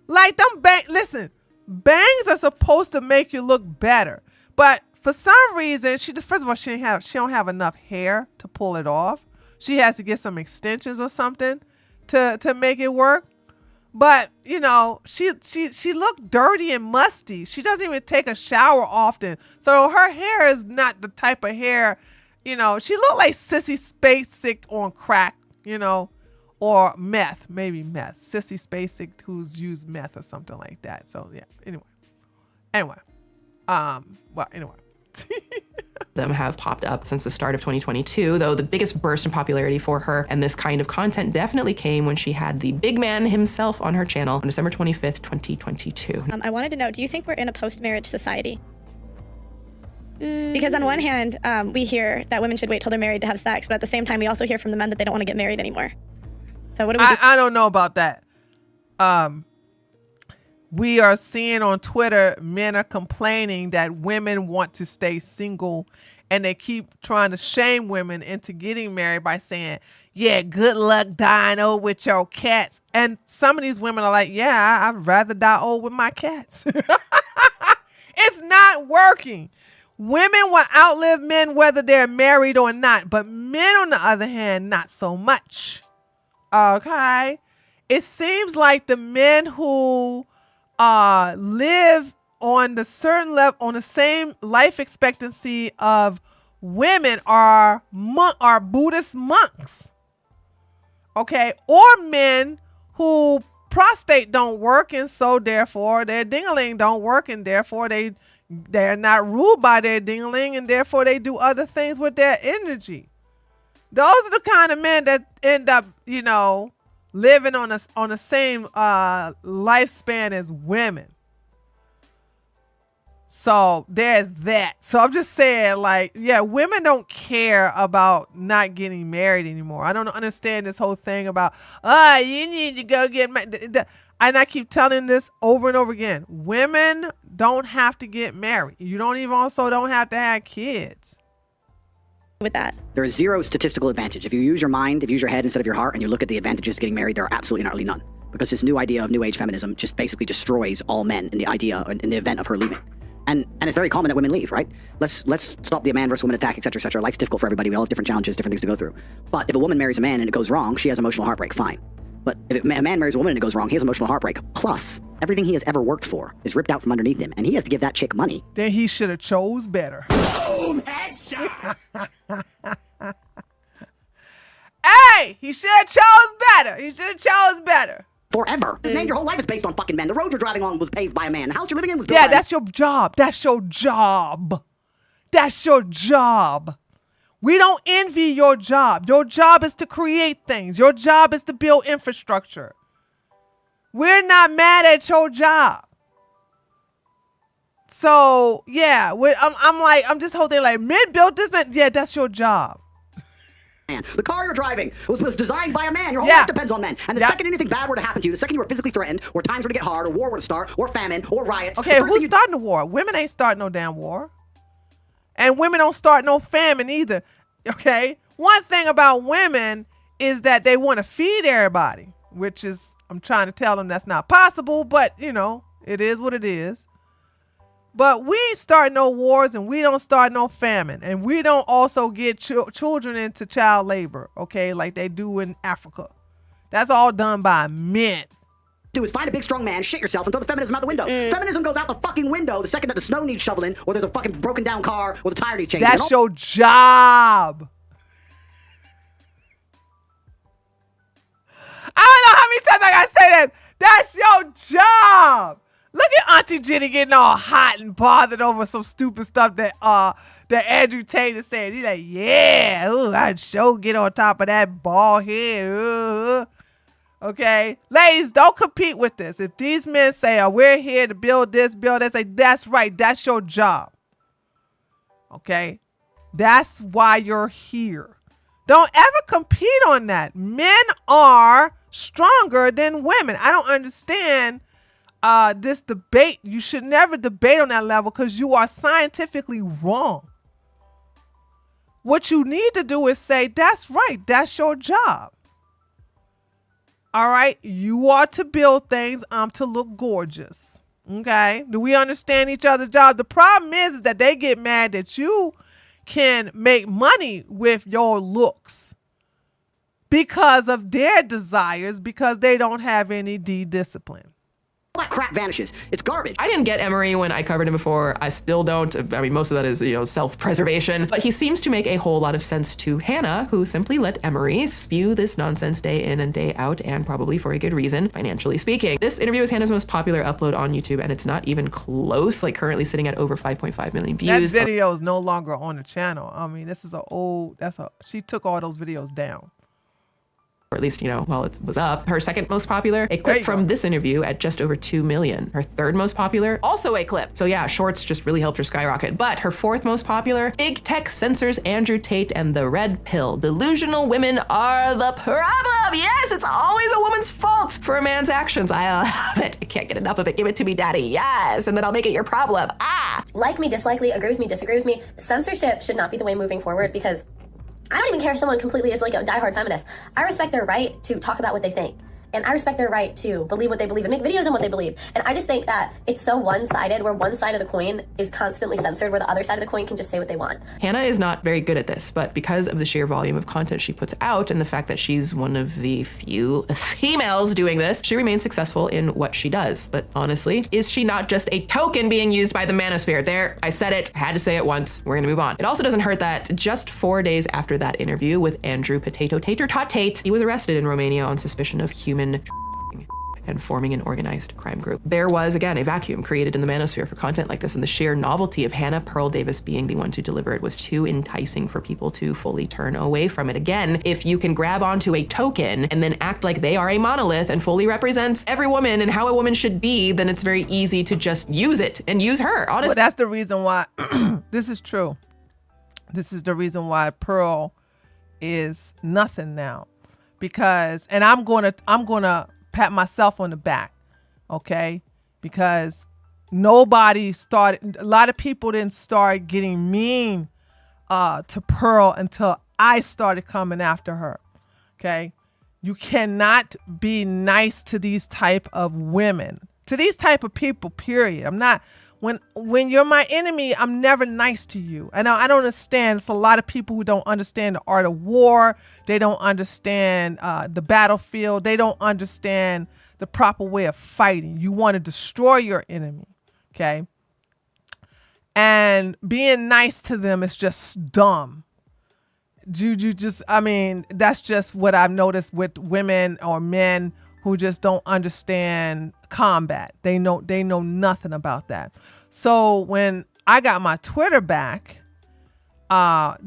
Like them bangs. Listen, bangs are supposed to make you look better. But for some reason, first of all, she don't have enough hair to pull it off. She has to get some extensions or something to make it work. But, you know, she looked dirty and musty. She doesn't even take a shower often. So her hair is not the type of hair, you know, she looked like Sissy Spacek on crack, you know, or meth, maybe meth. Sissy Spacek who's used meth or something like that. So, yeah, anyway. Them have popped up since the start of 2022, though the biggest burst in popularity for her and this kind of content definitely came when she had the big man himself on her channel on December 25th, 2022. I wanted to know, do you think we're in a post-marriage society? Because on one hand, we hear that women should wait till they're married to have sex, but at the same time, we also hear from the men that they don't want to get married anymore. So what do we do? I don't know about that. We are seeing on Twitter, men are complaining that women want to stay single and they keep trying to shame women into getting married by saying, yeah, good luck dying old with your cats. And some of these women are like, yeah, I'd rather die old with my cats. It's not working. Women will outlive men whether they're married or not, but men, on the other hand, not so much. Okay? It seems like the men who live on the certain level, on the same life expectancy of women are Buddhist monks. Okay? Or men who prostate don't work, and so therefore their ding-a-ling don't work, and therefore they're not ruled by their ding-a-ling, and therefore they do other things with their energy. Those are the kind of men that end up, you know, living on the same lifespan as women. So there's that. So I'm just saying, like, yeah, women don't care about not getting married anymore. I don't understand this whole thing about, you need to go get married. And I keep telling this over and over again. Women don't have to get married. You don't have to have kids. With that, There is zero statistical advantage. If you use your mind, if you use your head instead of your heart, and you look at the advantages of getting married, there are absolutely and utterly none. Because this new idea of new age feminism just basically destroys all men in the event of her leaving. And it's very common that women leave, right? Let's stop the man versus woman attack, etc., etc. Life's difficult for everybody. We all have different challenges, different things to go through. But if a woman marries a man and it goes wrong, she has emotional heartbreak, fine. But if a man marries a woman and it goes wrong, he has emotional heartbreak. Plus, everything he has ever worked for is ripped out from underneath him, and he has to give that chick money. Then he should have chose better. Boom, headshot. Hey, he should have chose better. Forever. His name, your whole life is based on fucking men. The road you're driving on was paved by a man. The house you're living in was built by a man. That's your job. We don't envy your job. Your job is to create things. Your job is to build infrastructure. We're not mad at your job. So, yeah, I'm just holding like, men built this, man. Yeah, that's your job. The car you're driving was designed by a man. Your whole life depends on men. And the second anything bad were to happen to you, the second you were physically threatened, or times were to get hard, or war were to start, or famine, or riots. Okay, who's starting the war? Women ain't starting no damn war. And women don't start no famine either. Okay? One thing about women is that they want to feed everybody, which is, I'm trying to tell them that's not possible, but, you know, it is what it is. But we ain't start no wars, and we don't start no famine, and we don't also get children into child labor, okay, like they do in Africa. That's all done by men. Do is find a big strong man, shit yourself, and throw the feminism out the window. Feminism goes out the fucking window the second that the snow needs shoveling, or there's a fucking broken down car, or the tire needs changing. That's your job. I don't know how many times I gotta say that. That's your job. Look at Auntie Jenny getting all hot and bothered over some stupid stuff that that Andrew Tate is saying. He's like, yeah, ooh, I'd sure get on top of that bald head. Okay, ladies, don't compete with this. If these men say, oh, we're here to build this, say, that's right, that's your job. Okay, that's why you're here. Don't ever compete on that. Men are stronger than women. I don't understand this debate. You should never debate on that level because you are scientifically wrong. What you need to do is say, that's right, that's your job. All right, you are to build things. I'm to look gorgeous. Okay, do we understand each other's job? The problem is that they get mad that you can make money with your looks because of their desires, because they don't have any discipline. All that crap vanishes. It's garbage. I didn't get Emery when I covered him before. I still don't. I mean, most of that is, self-preservation. But he seems to make a whole lot of sense to Hannah, who simply let Emery spew this nonsense day in and day out, and probably for a good reason, financially speaking. This interview is Hannah's most popular upload on YouTube, and it's not even close, like currently sitting at over 5.5 million views. That video is no longer on the channel. I mean, this is she took all those videos down. Or at least, while it was up. Her second most popular, a clip from this interview at just over 2 million. Her third most popular, also a clip. So yeah, shorts just really helped her skyrocket. But her fourth most popular, big tech censors Andrew Tate and the red pill. Delusional women are the problem. Yes, it's always a woman's fault for a man's actions. I love it. I can't get enough of it. Give it to me, daddy. Yes, and then I'll make it your problem. Like me, dislike me, agree with me, disagree with me. Censorship should not be the way moving forward because I don't even care if someone completely is like a diehard feminist. I respect their right to talk about what they think. And I respect their right to believe what they believe and make videos on what they believe. And I just think that it's so one-sided where one side of the coin is constantly censored where the other side of the coin can just say what they want. Hannah is not very good at this, but because of the sheer volume of content she puts out and the fact that she's one of the few females doing this, she remains successful in what she does. But honestly, is she not just a token being used by the manosphere? There, I said it, had to say it once. We're gonna move on. It also doesn't hurt that just 4 days after that interview with Andrew Potato Tater Tot Tate, he was arrested in Romania on suspicion of human and forming an organized crime group. There was, again, a vacuum created in the manosphere for content like this, and the sheer novelty of Hannah Pearl Davis being the one to deliver it was too enticing for people to fully turn away from it. Again, if you can grab onto a token and then act like they are a monolith and fully represents every woman and how a woman should be, then it's very easy to just use it and use her, honestly. Well, that's the reason why, this is true. This is the reason why Pearl is nothing now. Because, and I'm gonna pat myself on the back, okay? Because a lot of people didn't start getting mean to Pearl until I started coming after her, okay? You cannot be nice to these type of women, to these type of people, period. I'm not, when you're my enemy, I'm never nice to you. And I don't understand. It's a lot of people who don't understand the art of war. They don't understand the battlefield. They don't understand the proper way of fighting. You want to destroy your enemy, okay? And being nice to them is just dumb. That's just what I've noticed with women or men who just don't understand combat. They know nothing about that. So when I got my Twitter back, the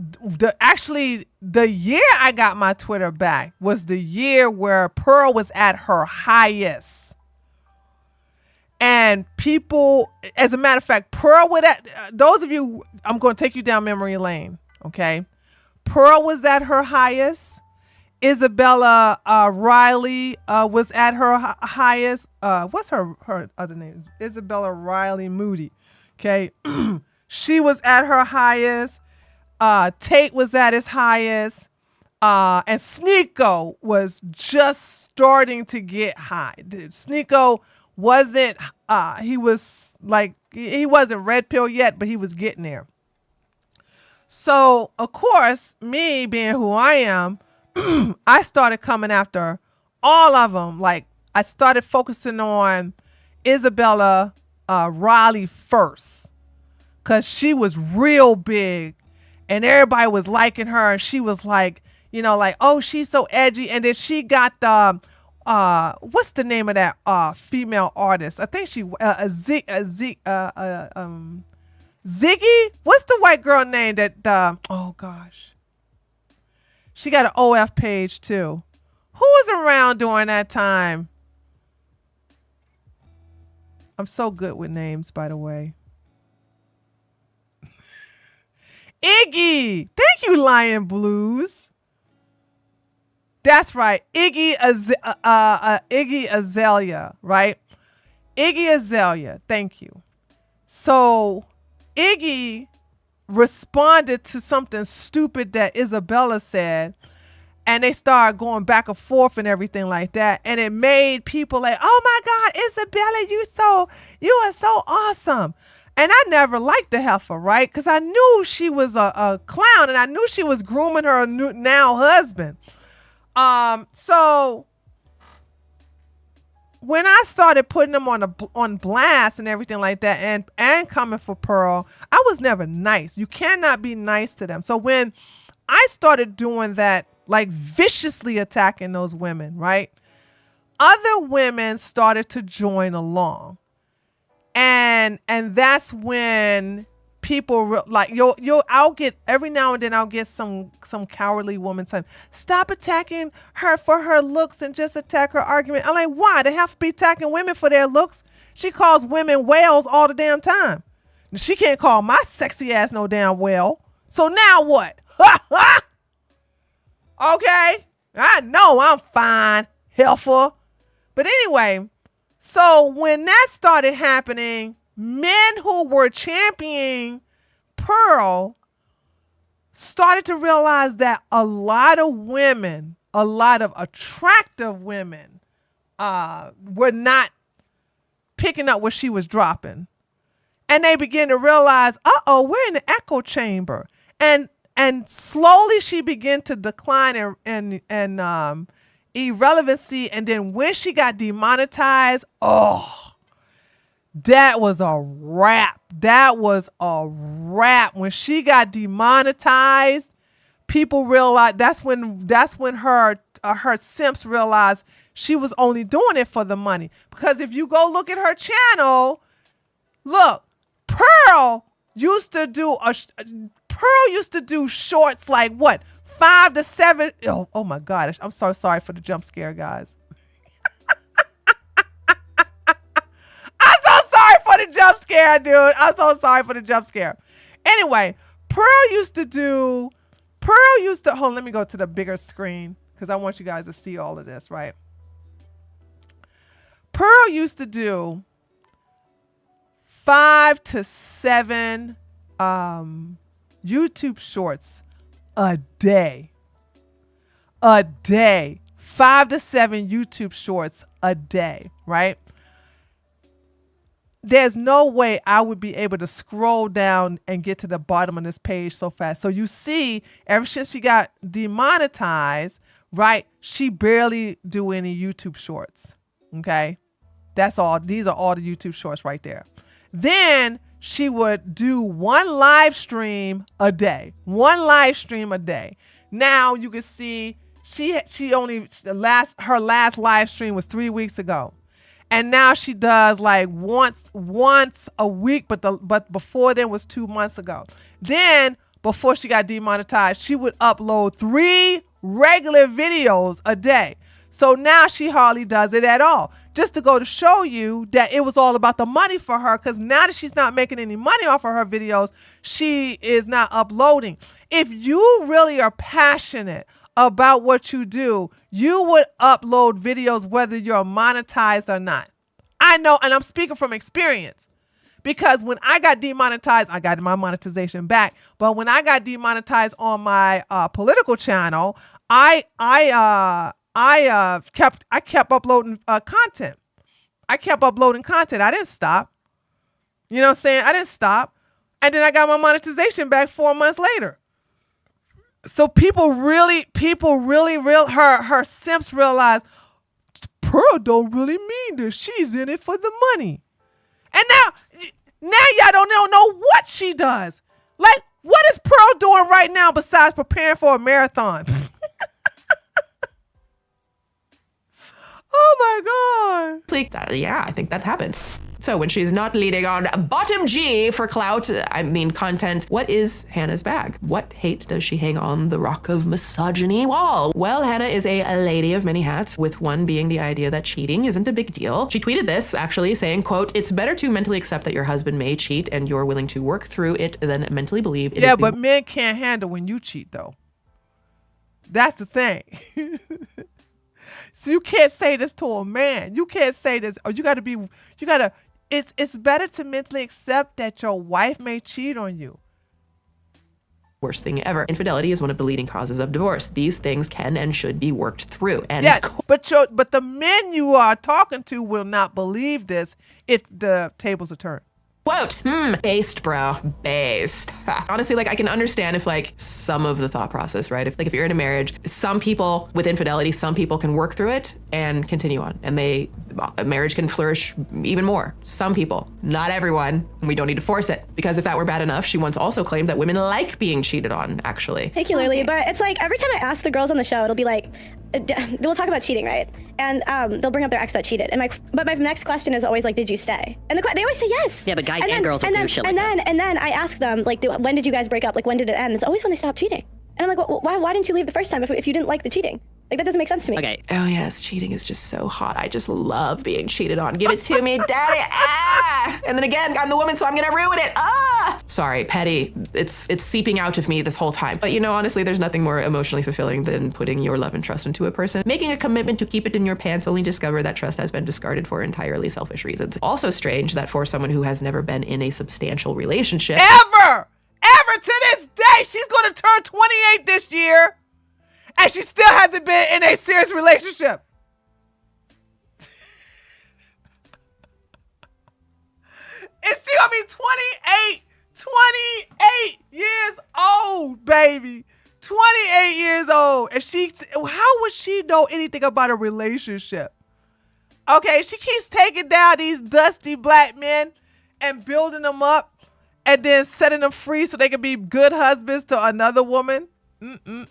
year I got my Twitter back was the year where Pearl was at her highest. And people, as a matter of fact, Pearl those of you, I'm going to take you down memory lane, okay? Pearl was at her highest. Isabella Riley was at her highest. What's her other name? Isabella Riley Moody. Okay. She was at her highest. Tate was at his highest. And Sneeko was just starting to get high. Sneeko wasn't, he wasn't red pill yet, but he was getting there. So, of course, me being who I am, I started coming after all of them. Like, I started focusing on Isabella Riley first because she was real big and everybody was liking her. And she was like, oh, she's so edgy. And then she got the, what's the name of that female artist? I think she, Ziggy? What's the white girl name that oh gosh. She got an OF page too. Who was around during that time? I'm so good with names, by the way. Iggy. Thank you, Lion Blues. That's right. Iggy Azalea, right? Iggy Azalea. Thank you. So Iggy responded to something stupid that Isabella said, and they started going back and forth and everything like that, and it made people like, oh my God, Isabella, you are so awesome. And I never liked the heifer, right? Because I knew she was a clown, and I knew she was grooming her now husband. So when I started putting them on blast and everything like that, and coming for Pearl, I was never nice. You cannot be nice to them. So when I started doing that, like viciously attacking those women, right? Other women started to join along. And that's when people I'll get every now and then I'll get some cowardly woman saying, stop attacking her for her looks and just attack her argument. I'm like, why? They have to be attacking women for their looks. She calls women whales all the damn time. She can't call my sexy ass no damn whale. So now what? Okay, I know I'm fine, heifer. But anyway, so when that started happening, men who were championing Pearl started to realize that a lot of women, a lot of attractive women, were not picking up what she was dropping. And they began to realize, we're in the echo chamber. And slowly she began to decline in irrelevancy. And then when she got demonetized, that was a wrap. That was a wrap. When she got demonetized, people realized that's when her simps realized she was only doing it for the money. Because if you go look at her channel, look, Pearl used to do shorts like what, 5 to 7. Oh my God. I'm so sorry for the jump scare, guys. I'm so sorry for the jump scare, dude. I'm so sorry for the jump scare. Anyway, Pearl used to, hold on, let me go to the bigger screen because I want you guys to see all of this, right? Pearl used to do 5 to 7 YouTube shorts a day. 5 to 7 YouTube shorts a day, right? There's no way I would be able to scroll down and get to the bottom of this page so fast. So you see, ever since she got demonetized, right, she barely do any YouTube shorts, okay? That's all. These are all the YouTube shorts right there. Then she would do one live stream a day. Now you can see her last live stream was 3 weeks ago. And now she does like once a week, but before then was 2 months ago. Then before she got demonetized, she would upload 3 regular videos a day. So now she hardly does it at all. Just to go to show you that it was all about the money for her, because now that she's not making any money off of her videos, she is not uploading. If you really are passionate about what you do, you would upload videos whether you're monetized or not. I know, and I'm speaking from experience, because when I got demonetized, I got my monetization back. But when I got demonetized on my political channel, I kept uploading content. I didn't stop. You know what I'm saying? I didn't stop. And then I got my monetization back 4 months later. So people really her simps realized Pearl don't really mean this. She's in it for the money. And now y'all don't know what she does. Like, what is Pearl doing right now besides preparing for a marathon? Oh my God. It's like, yeah, I think that happened. So when she's not leading on bottom G for clout, content, what is Hannah's bag? What hate does she hang on the rock of misogyny wall? Well, Hannah is a lady of many hats, with one being the idea that cheating isn't a big deal. She tweeted this, actually, saying, quote, "It's better to mentally accept that your husband may cheat and you're willing to work through it than mentally believe it is but men can't handle when you cheat, though. That's the thing. So you can't say this to a man. You can't say this. Or it's better to mentally accept that your wife may cheat on you. worst thing ever. Infidelity is one of the leading causes of divorce. These things can and should be worked through. And but the men you are talking to will not believe this if the tables are turned. Quote, based, bro, based. Honestly, I can understand if some of the thought process, right? If you're in a marriage, some people with infidelity, some people can work through it and continue on, and a marriage can flourish even more. Some people, not everyone, and we don't need to force it. Because if that were bad enough, she once also claimed that women like being cheated on, actually. Particularly, but it's every time I ask the girls on the show, it'll be we'll talk about cheating, right? And they'll bring up their ex that cheated. And but my next question is always did you stay? And they always say yes. Yeah, but guys and girls will do shit like that. And then I ask them, when did you guys break up? When did it end? It's always when they stopped cheating. And I'm well, why didn't you leave the first time if you didn't like the cheating? That doesn't make sense to me. Okay. Oh yes, cheating is just so hot. I just love being cheated on. Give it to me, daddy. And then again, I'm the woman, so I'm gonna ruin it. Sorry, petty. It's seeping out of me this whole time. But honestly, there's nothing more emotionally fulfilling than putting your love and trust into a person. Making a commitment to keep it in your pants, only to discover that trust has been discarded for entirely selfish reasons. Also strange that for someone who has never been in a substantial relationship. Ever to this day, she's gonna turn 28 this year. And she still hasn't been in a serious relationship. And she gonna be 28 years old, baby. 28 years old. And how would she know anything about a relationship? Okay, she keeps taking down these dusty black men and building them up and then setting them free so they can be good husbands to another woman.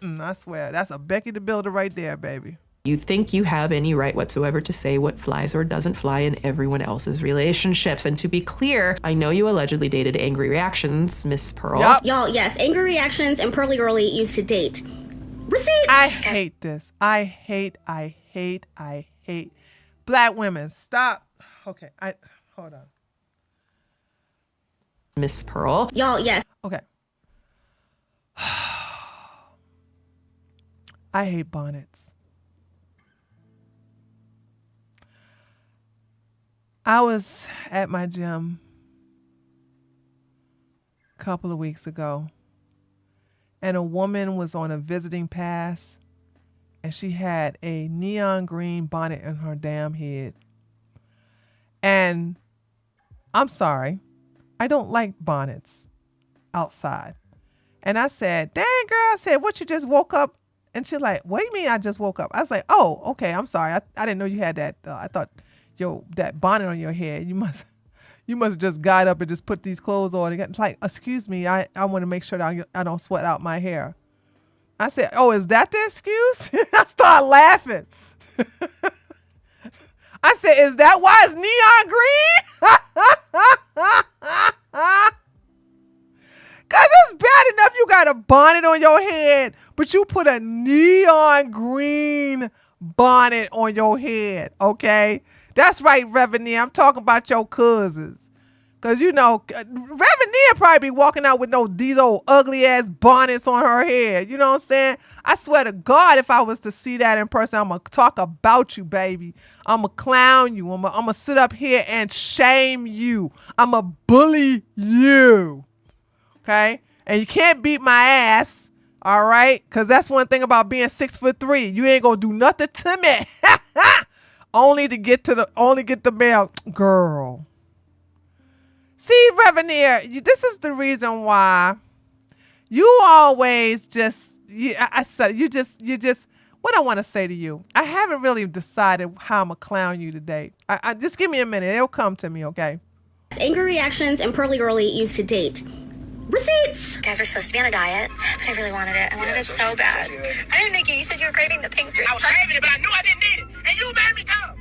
I swear, that's a Becky the Builder right there, baby. You think you have any right whatsoever to say what flies or doesn't fly in everyone else's relationships. And to be clear, I know you allegedly dated Angry Reactions, Miss Pearl. Yep. Y'all, yes, Angry Reactions and Pearly Girly used to date. Receipts! I hate this. I hate. Black women, stop. Okay, hold on. Miss Pearl. Y'all, yes. Okay. I hate bonnets. I was at my gym a couple of weeks ago, and a woman was on a visiting pass, and she had a neon green bonnet in her damn head. And I'm sorry, I don't like bonnets outside. And I said, dang girl, what, you just woke up? And she's like, what do you mean I just woke up? I was like, oh, okay, I'm sorry. I didn't know you had that. I thought that bonnet on your head. You must have just got up and just put these clothes on. It's like, excuse me, I want to make sure that I don't sweat out my hair. I said, oh, is that the excuse? I started laughing. I said, is that why it's neon green? Because it's bad enough you got a bonnet on your head, but you put a neon green bonnet on your head, okay? That's right, Reverend. I'm talking about your cousins. Because, Reverend probably be walking out with these old ugly-ass bonnets on her head. You know what I'm saying? I swear to God, if I was to see that in person, I'm going to talk about you, baby. I'm going to clown you. I'm going to sit up here and shame you. I'm going to bully you. Okay? And you can't beat my ass, all right? Because that's one thing about being 6'3". You ain't going to do nothing to me. only get the mail. Girl. See, Reverend, this is the reason why you always what I want to say to you. I haven't really decided how I'm going to clown you today. I just give me a minute. It'll come to me, okay? Angry Reactions and Pearly Girly used to date. Receipts! You guys were supposed to be on a diet, but I really wanted it. I wanted it so bad. I didn't make it. You said you were craving the pink drink. I was craving it, but I knew I didn't need it. And you made me come.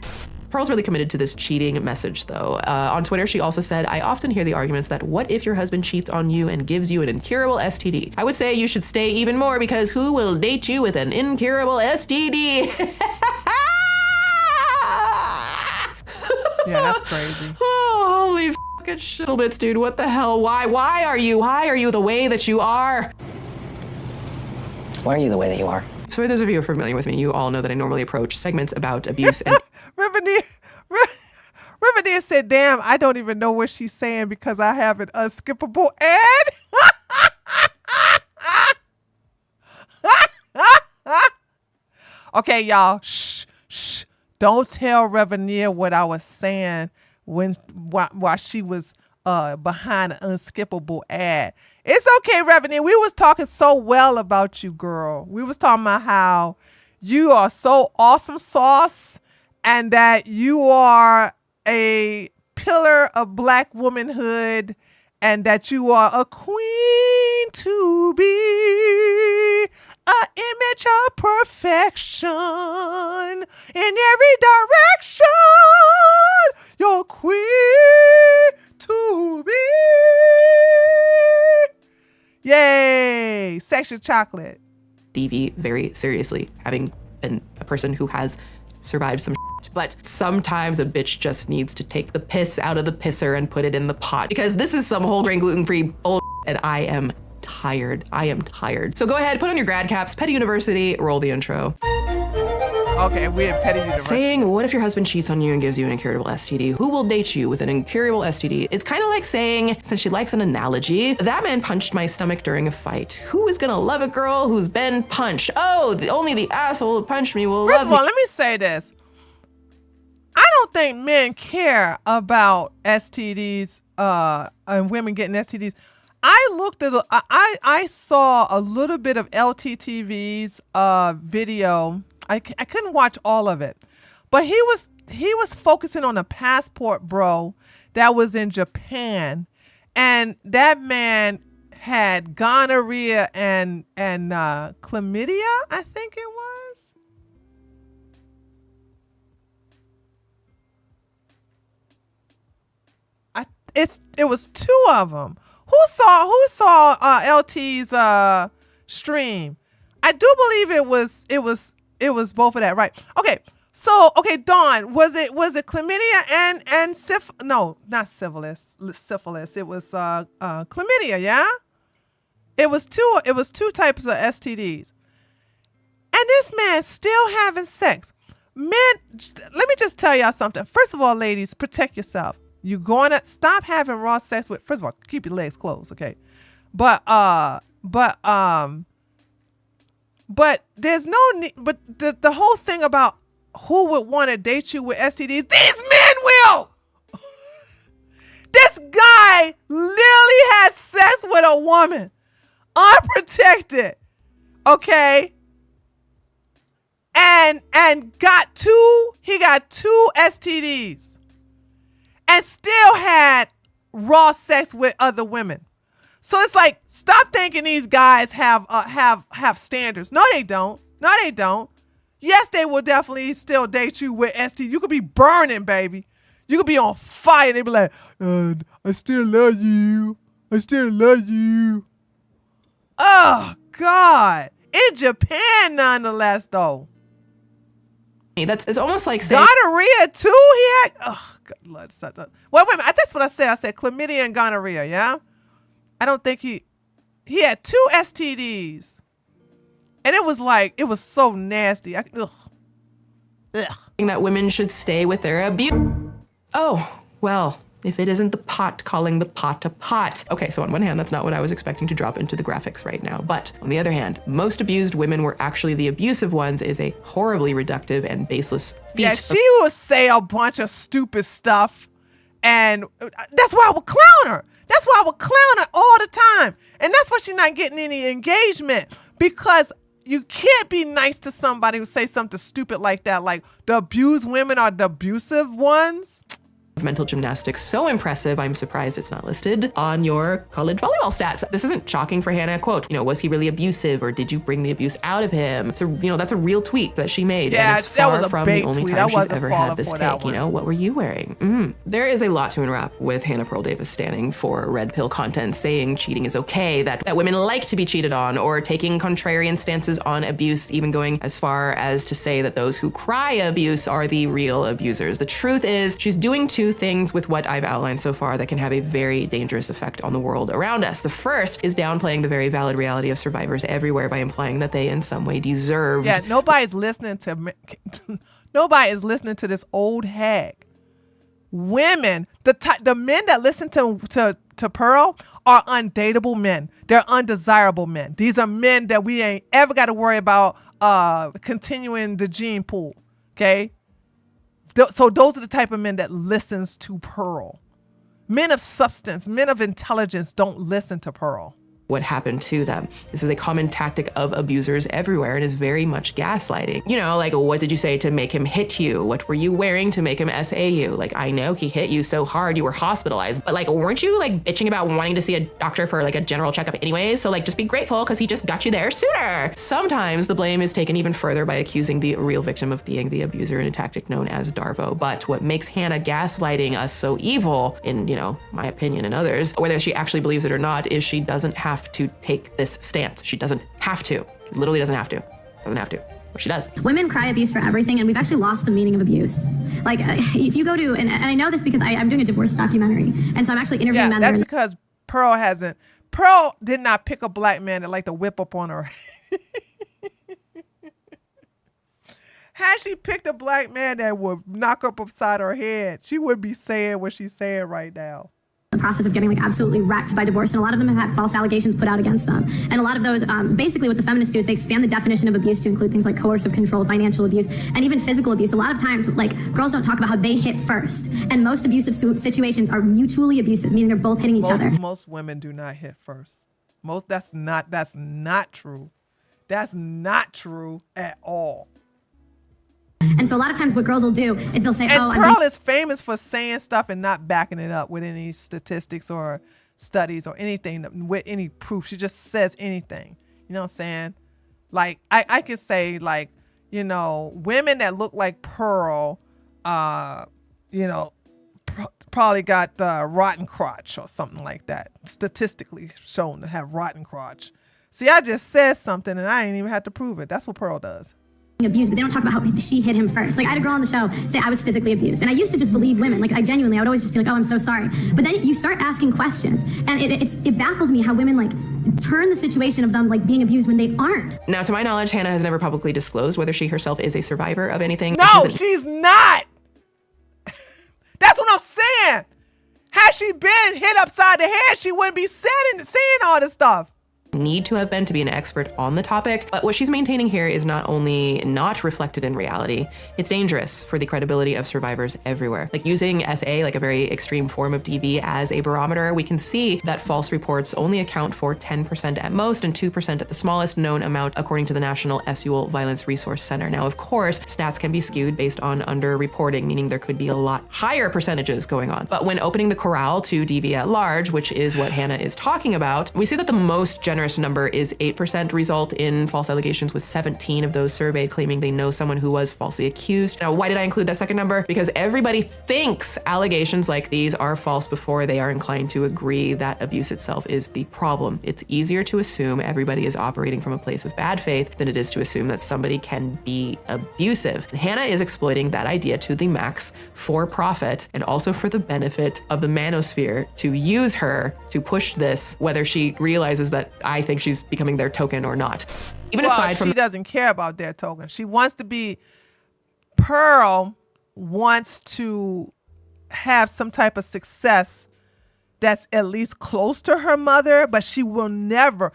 Pearl's really committed to this cheating message, though. On Twitter, she also said, I often hear the arguments that what if your husband cheats on you and gives you an incurable STD? I would say you should stay even more because who will date you with an incurable STD? Yeah, that's crazy. Oh, holy fucking shittlebits, dude. What the hell? Why are you the way that you are? Why are you the way that you are? For those of you who are familiar with me, you all know that I normally approach segments about abuse and Reveneer said, damn, I don't even know what she's saying because I have an unskippable ad. Okay, y'all. Shh. Don't tell Reveneer what I was saying while she was behind an unskippable ad. It's okay, Reveneer. We was talking so well about you, girl. We was talking about how you are so awesome sauce and that you are a pillar of Black womanhood and that you are a queen to be, an image of perfection in every direction. You're queen to be. Yay! Section chocolate. DV very seriously, having been a person who has survived some shit. But sometimes a bitch just needs to take the piss out of the pisser and put it in the pot because this is some whole grain gluten-free bullshit and I am tired. So go ahead, put on your grad caps, Petty University, roll the intro. Okay, we're at Petty University. Saying, what if your husband cheats on you and gives you an incurable STD? Who will date you with an incurable STD? It's kind of like saying, since she likes an analogy, that man punched my stomach during a fight. Who is gonna love a girl who's been punched? Oh, only the asshole who punched me will love me. First of all, let me say this. I don't think men care about STDs and women getting STDs. I saw a little bit of LTTV's video. I couldn't watch all of it, but he was focusing on a passport bro that was in Japan, and that man had gonorrhea and chlamydia, I think it was. It was two of them. Who saw LT's stream? I do believe it was both of that, right? Okay. So, okay, Dawn, was it chlamydia and no, not syphilis. It was chlamydia, yeah? It was two types of STDs. And this man's still having sex. Men, let me just tell y'all something. First of all, ladies, protect yourself. You're going to stop having raw sex with, first of all, keep your legs closed, okay? But there's no need, but the whole thing about who would want to date you with STDs, these men will. This guy literally has sex with a woman, unprotected, okay? And got two STDs. And still had raw sex with other women. So it's like, stop thinking these guys have standards. No, they don't. Yes, they will definitely still date you with STD. You could be burning, baby. You could be on fire. They be like, I still love you. Oh, God. In Japan, nonetheless, though. It's almost like saying gonorrhea too. He had good Lord, wait a minute. That's what I said. I said chlamydia and gonorrhea. Yeah, I don't think he had two STDs, and it was so nasty. Ugh. That women should stay with their abuse. Oh well. If it isn't the pot calling the pot a pot. Okay, so on one hand, that's not what I was expecting to drop into the graphics right now. But on the other hand, most abused women were actually the abusive ones is a horribly reductive and baseless feat. Yeah, she would say a bunch of stupid stuff. And that's why I would clown her. All the time. And that's why she's not getting any engagement. Because you can't be nice to somebody who say something stupid like that. Like the abused women are the abusive ones. mental gymnastics so impressive, I'm surprised it's not listed on your college volleyball stats. This isn't shocking for Hannah. Quote, was he really abusive, or did you bring the abuse out of him? It's that's a real tweet that she made, and it's far from the only time she's ever had this take. What were you wearing? There is a lot to unwrap with Hannah Pearl Davis standing for red pill content, saying cheating is okay, that women like to be cheated on, or taking contrarian stances on abuse, even going as far as to say that those who cry abuse are the real abusers. The truth is, she's doing two things with what I've outlined so far that can have a very dangerous effect on the world around us. The first is downplaying the very valid reality of survivors everywhere by implying that they in some way deserved. Yeah, nobody's listening to this old hag. Women, the men that listen to Pearl are undateable men. They're undesirable men. These are men that we ain't ever got to worry about continuing the gene pool. Okay. So those are the type of men that listens to Pearl. Men of substance, men of intelligence don't listen to Pearl. What happened to them. This is a common tactic of abusers everywhere and is very much gaslighting. Like, what did you say to make him hit you? What were you wearing to make him SA you? Like, I know he hit you so hard you were hospitalized, but weren't you bitching about wanting to see a doctor for a general checkup anyways? So just be grateful because he just got you there sooner. Sometimes the blame is taken even further by accusing the real victim of being the abuser in a tactic known as Darvo. But what makes Hannah gaslighting us so evil, in my opinion and others, whether she actually believes it or not, is she doesn't have to take this stance. She doesn't have to. She literally doesn't have to. But she does. Women cry abuse for everything, and we've actually lost the meaning of abuse. If you go to, and I know this because I'm doing a divorce documentary, and so I'm actually interviewing men. That's because Pearl did not pick a black man that liked to whip up on her. Had she picked a black man that would knock up upside her head, she would be saying what she's saying right now. The process of getting absolutely wrecked by divorce, and a lot of them have had false allegations put out against them. And a lot of those, basically what the feminists do is they expand the definition of abuse to include things like coercive control, financial abuse, and even physical abuse. A lot of times, girls don't talk about how they hit first, and most abusive situations are mutually abusive, meaning they're both hitting each other. Most women do not hit first. That's not true. That's not true at all. And so a lot of times what girls will do is they'll say, Pearl is famous for saying stuff and not backing it up with any statistics or studies or anything, with any proof. She just says anything. You know what I'm saying? I could say women that look like Pearl, probably got rotten crotch or something like that. Statistically shown to have rotten crotch. See, I just said something and I ain't even have to prove it. That's what Pearl does. Abused, but they don't talk about how she hit him first. I had a girl on the show say I was physically abused, and I used to just believe women. I would always just be I'm so sorry. But then you start asking questions, and it baffles me how women turn the situation of them being abused when they aren't. Now, to my knowledge, Hannah has never publicly disclosed whether she herself is a survivor of anything. No, she's not. That's what I'm saying. Had she been hit upside the head, she wouldn't be saying all this stuff. Need to have been to be an expert on the topic, but what she's maintaining here is not only not reflected in reality, it's dangerous for the credibility of survivors everywhere. Using SA, a very extreme form of DV, as a barometer, we can see that false reports only account for 10% at most and 2% at the smallest known amount, according to the National SUL Violence Resource Center. Now, of course, stats can be skewed based on underreporting, meaning there could be a lot higher percentages going on. But when opening the corral to DV at large, which is what Hannah is talking about, we see that the most generous number is 8% result in false allegations, with 17 of those surveyed claiming they know someone who was falsely accused. Now, why did I include that second number? Because everybody thinks allegations like these are false before they are inclined to agree that abuse itself is the problem. It's easier to assume everybody is operating from a place of bad faith than it is to assume that somebody can be abusive. Hannah is exploiting that idea to the max for profit and also for the benefit of the manosphere to use her to push this, whether she realizes that I think she's becoming their token or not. Even aside from, she doesn't care about their token. She wants to be, Pearl wants to have some type of success that's at least close to her mother, but she will never,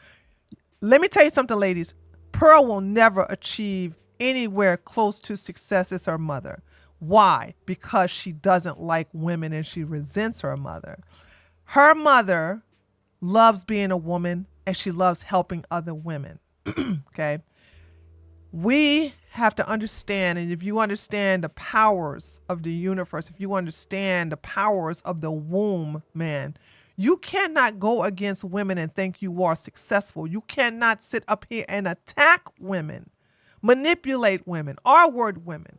let me tell you something, ladies, Pearl will never achieve anywhere close to success as her mother. Why? Because she doesn't like women and she resents her mother. Her mother loves being a woman and she loves helping other women. Okay. we have to understand, and if you understand the powers of the universe, if you understand the powers of the womb, man, you cannot go against women and think you are successful. You cannot sit up here and attack women, manipulate women, R-word women,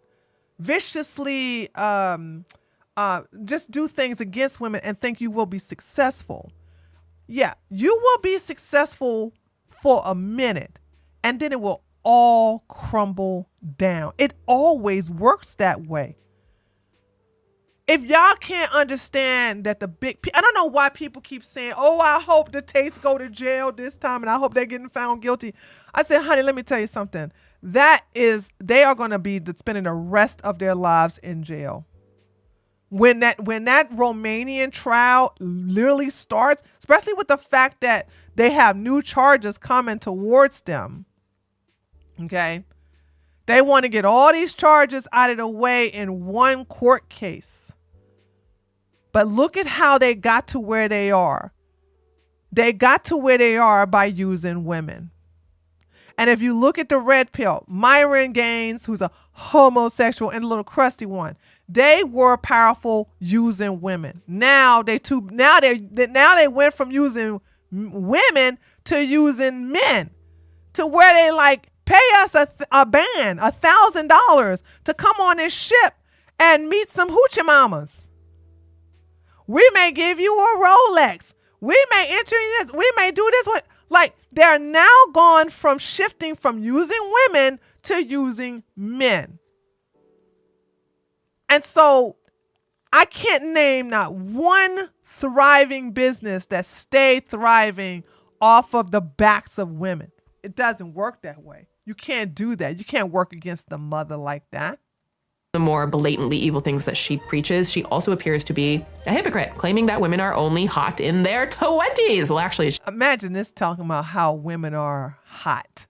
viciously just do things against women and think you will be successful. Yeah, you will be successful for a minute, and then it will all crumble down. It always works that way. If y'all can't understand that I don't know why people keep saying, oh, I hope the Tates go to jail this time and I hope they're getting found guilty. I said, honey, let me tell you something. They are going to be spending the rest of their lives in jail. When that Romanian trial literally starts, especially with the fact that they have new charges coming towards them, okay? They want to get all these charges out of the way in one court case. But look at how they got to where they are. They got to where they are by using women. And if you look at the red pill, Myron Gaines, who's a homosexual, and the little crusty one, they were powerful using women. Now they went from using women to using men, to where they like pay us a band, $1,000 to come on this ship and meet some hoochie mamas. We may give you a Rolex. We may enter this. We may do this one. Like, they're now gone from shifting from using women to using men. And so I can't name not one thriving business that stayed thriving off of the backs of women. It doesn't work that way. You can't do that. You can't work against the mother like that. The more blatantly evil things that she preaches, she also appears to be a hypocrite, claiming that women are only hot in their 20s. Well, actually, imagine this talking about how women are hot.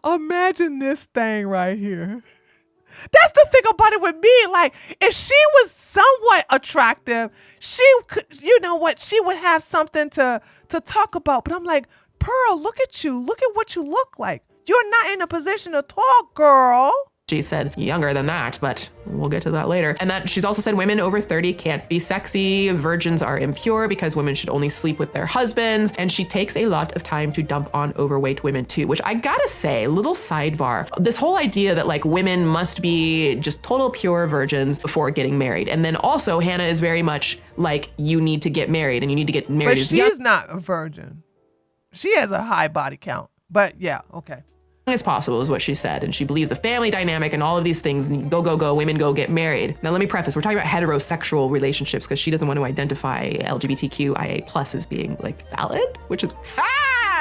Imagine this thing right here. That's the thing about it with me. Like, if she was somewhat attractive, she could, you know what, she would have something to talk about. But I'm like, Pearl, look at you. Look at what you look like. You're not in a position to talk, girl. She said younger than that, but we'll get to that later. And that she's also said women over 30 can't be sexy. Virgins are impure because women should only sleep with their husbands. And she takes a lot of time to dump on overweight women too, which I gotta say, little sidebar, this whole idea that like women must be just total pure virgins before getting married. And then also Hannah is very much like, you need to get married and you need to get married. But she's not a virgin. She has a high body count, but yeah, okay. As possible is what she said, and she believes the family dynamic and all of these things, go, women go get married. Now let me preface, we're talking about heterosexual relationships because she doesn't want to identify LGBTQIA+ as being like valid, which is,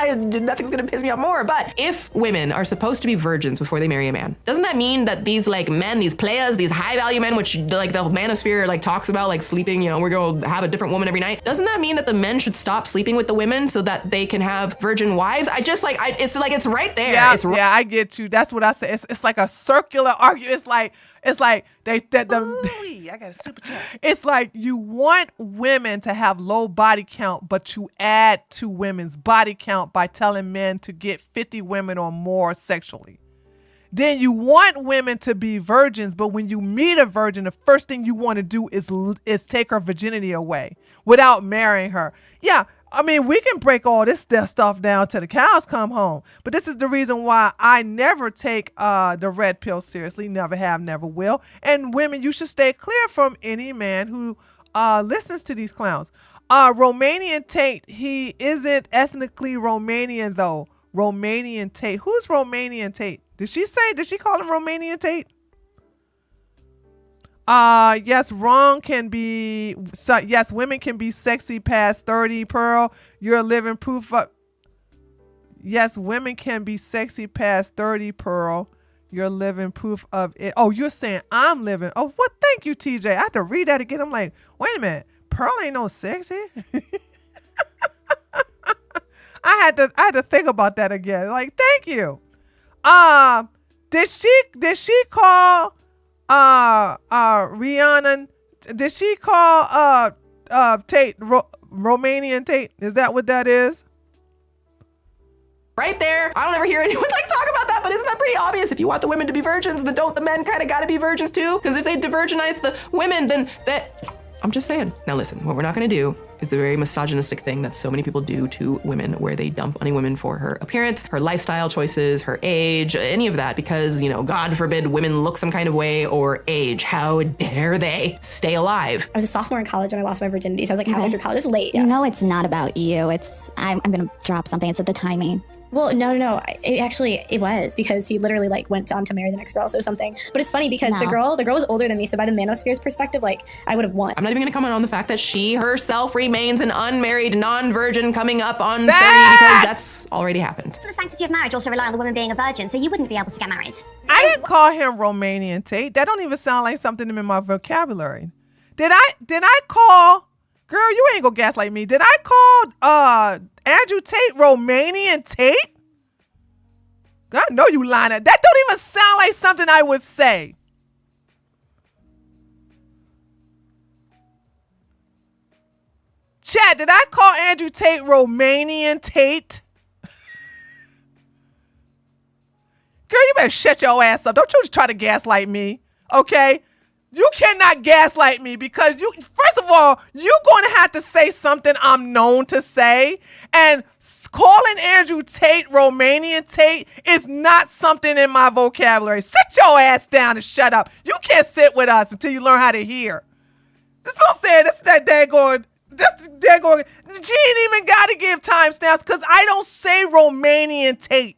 nothing's gonna piss me off more. But if women are supposed to be virgins before they marry a man, doesn't that mean that these like men, these players, these high value men, which like the manosphere like talks about like sleeping, you know, we're gonna have a different woman every night. Doesn't that mean that the men should stop sleeping with the women so that they can have virgin wives? It's right there. Yeah, It's yeah, I get you. That's what I said. It's like a circular argument. It's like I got a super chat. It's like you want women to have low body count, but you add to women's body count by telling men to get 50 women or more sexually. Then you want women to be virgins, but when you meet a virgin, the first thing you want to do is take her virginity away without marrying her. Yeah. I mean, we can break all this stuff down till the cows come home. But this is the reason why I never take the red pill seriously. Never have, never will. And women, you should stay clear from any man who listens to these clowns. Romanian Tate, he isn't ethnically Romanian, though. Romanian Tate. Who's Romanian Tate? Did she call him Romanian Tate? Yes, women can be sexy past 30, Pearl. You're living proof of. Yes, women can be sexy past 30, Pearl. You're living proof of it. Oh, you're saying I'm living. Oh, what? Thank you, TJ. I had to read that again. I'm like, wait a minute. Pearl ain't no sexy. I had to think about that again. Like, thank you. Did she call Rihanna? Did she call Tate Romanian Tate? Is that what that is? right there. I don't ever hear anyone like talk about that, but isn't that pretty obvious? If you want the women to be virgins, then don't the men kind of got to be virgins too? Because if they divergenize the women, then that, I'm just saying. Now listen, what we're not gonna do is the very misogynistic thing that so many people do to women, where they dump on a woman for her appearance, her lifestyle choices, her age, any of that, because, you know, God forbid women look some kind of way or age. How dare they stay alive? I was a sophomore in college when I lost my virginity, so I was like halfway through college. It's late. You know it's not about you. I'm gonna drop something. It's at the timing. Well, no. It was because he literally like went on to marry the next girl, so something. But it's funny because the girl was older than me, so by the manosphere's perspective, like I would have won. I'm not even gonna comment on the fact that she herself remains an unmarried non-virgin coming up on 30 because that's already happened. The sanctity of marriage also rely on the woman being a virgin, so you wouldn't be able to get married. I didn't call him Romanian Tate. That don't even sound like something in my vocabulary. Did I call? Girl, you ain't gonna gaslight me. Did I call Andrew Tate Romanian Tate? I know you lying. That don't even sound like something I would say. Chat, did I call Andrew Tate Romanian Tate? Girl, you better shut your ass up. Don't you try to gaslight me, okay? You cannot gaslight me because first of all, you're going to have to say something I'm known to say. And calling Andrew Tate Romanian Tate is not something in my vocabulary. Sit your ass down and shut up. You can't sit with us until you learn how to hear. This is what I'm saying. This daggone. She ain't even got to give timestamps because I don't say Romanian Tate.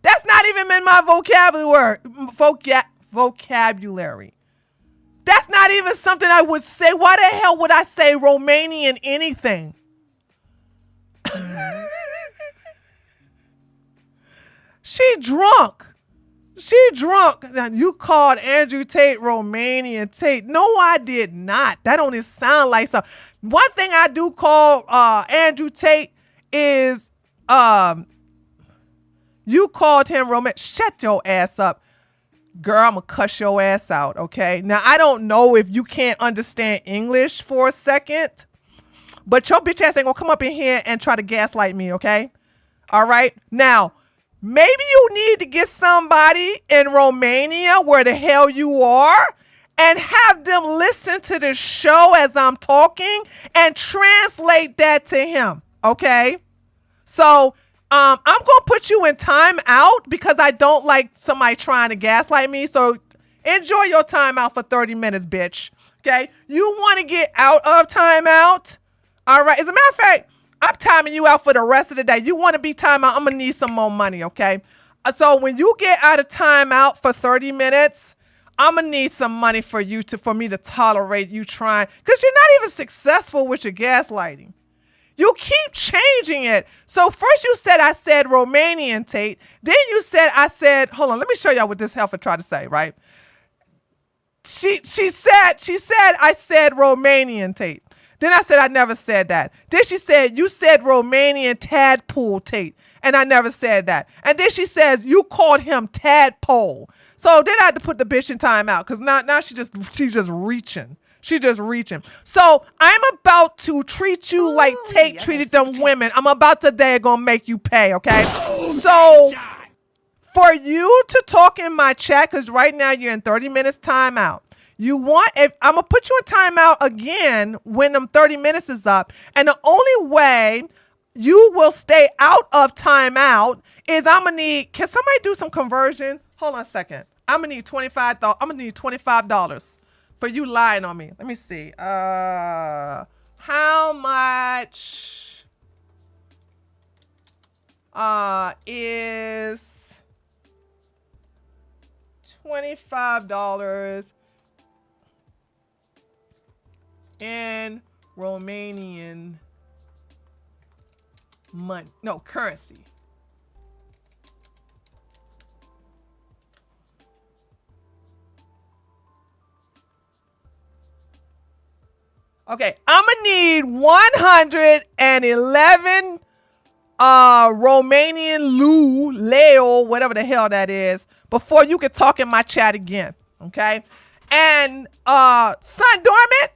That's not even in my vocabulary. That's not even something I would say. Why the hell would I say Romanian anything? She drunk. Now, you called Andrew Tate Romanian Tate. No, I did not. That don't even sound like something. One thing I do call Andrew Tate is you called him Roman. Shut your ass up. Girl, I'm gonna cuss your ass out, okay? Now, I don't know if you can't understand English for a second, but your bitch ass ain't gonna come up in here and try to gaslight me, okay? All right? Now, maybe you need to get somebody in Romania, where the hell you are, and have them listen to the show as I'm talking and translate that to him, okay? So, I'm going to put you in time out because I don't like somebody trying to gaslight me. So enjoy your time out for 30 minutes, bitch. Okay? You want to get out of timeout? All right. As a matter of fact, I'm timing you out for the rest of the day. You want to be timeout? I'm going to need some more money, okay? So when you get out of timeout for 30 minutes, I'm going to need some money for me to tolerate you trying. Because you're not even successful with your gaslighting. You keep changing it. So first you said I said Romanian Tate. Then you said hold on, let me show y'all what this heifer tried to say, right? She said I said Romanian Tate. Then I said I never said that. Then she said you said Romanian Tadpole Tate. And I never said that. And then she says you called him Tadpole. So then I had to put the bitch in timeout because now she's just reaching. She's just reaching. So I'm about to treat you like Tate treated them women. I'm about to gonna make you pay, okay? So for you to talk in my chat, because right now you're in 30 minutes timeout. I'm gonna put you in timeout again when them 30 minutes is up. And the only way you will stay out of timeout is I'm gonna need, can somebody do some conversion? Hold on a second. I'm gonna need $25 for you lying on me. Let me see. How much is $25 in Romanian money? No, currency. Okay, I'm gonna need 111 Romanian leo, whatever the hell that is, before you can talk in my chat again. Okay, and Sun Dormant,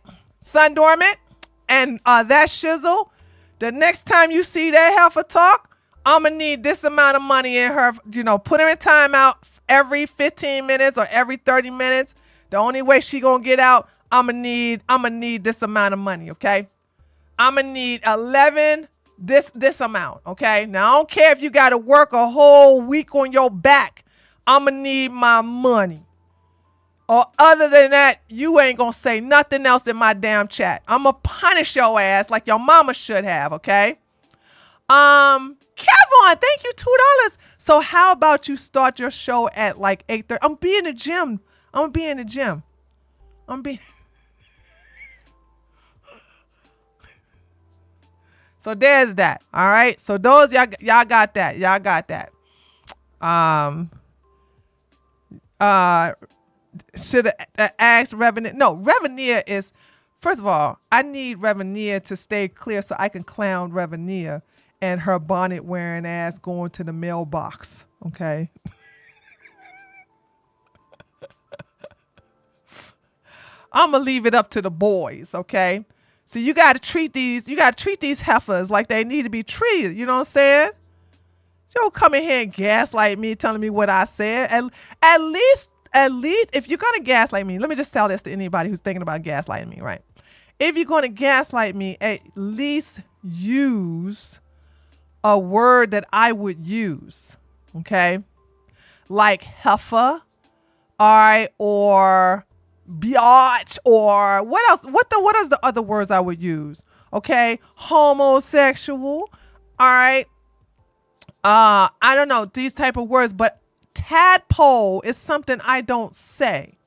and that shizzle. The next time you see that heifer talk, I'm going to need this amount of money in her, put her in timeout every 15 minutes or every 30 minutes. The only way she going to get out, I'm going to need this amount of money, okay? I'm going to need 11 this amount, okay? Now, I don't care if you got to work a whole week on your back. I'm going to need my money. Or other than that, you ain't going to say nothing else in my damn chat. I'm going to punish your ass like your mama should have, okay? Kevin, thank you, $2. So how about you start your show at like 8:30? I'm be in the gym. So there's that. All right. So those y'all got that. Should have asked Revenue. No, Revenue is, first of all, I need Revenue to stay clear so I can clown Revenue and her bonnet wearing ass going to the mailbox. Okay. I'm gonna leave it up to the boys. Okay. So you got to treat these heifers like they need to be treated. You know what I'm saying? You don't come in here and gaslight me, telling me what I said. At least if you're going to gaslight me, let me just tell this to anybody who's thinking about gaslighting me, right? If you're going to gaslight me, at least use a word that I would use, okay? Like heifer, all right, or biatch, or what else? What is the other words I would use? Okay, homosexual. All right. I don't know these type of words, but tadpole is something I don't say.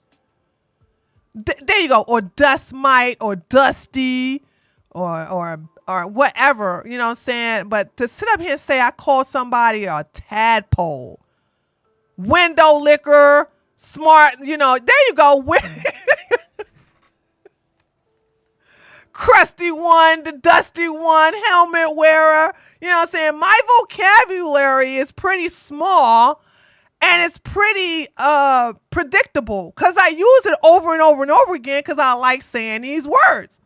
There you go. Or dust mite, or dusty, or whatever. You know what I'm saying? But to sit up here and say I call somebody a tadpole, window licker, smart, there you go. Crusty one, the dusty one, helmet wearer. You know what I'm saying? My vocabulary is pretty small and it's pretty predictable because I use it over and over and over again because I like saying these words.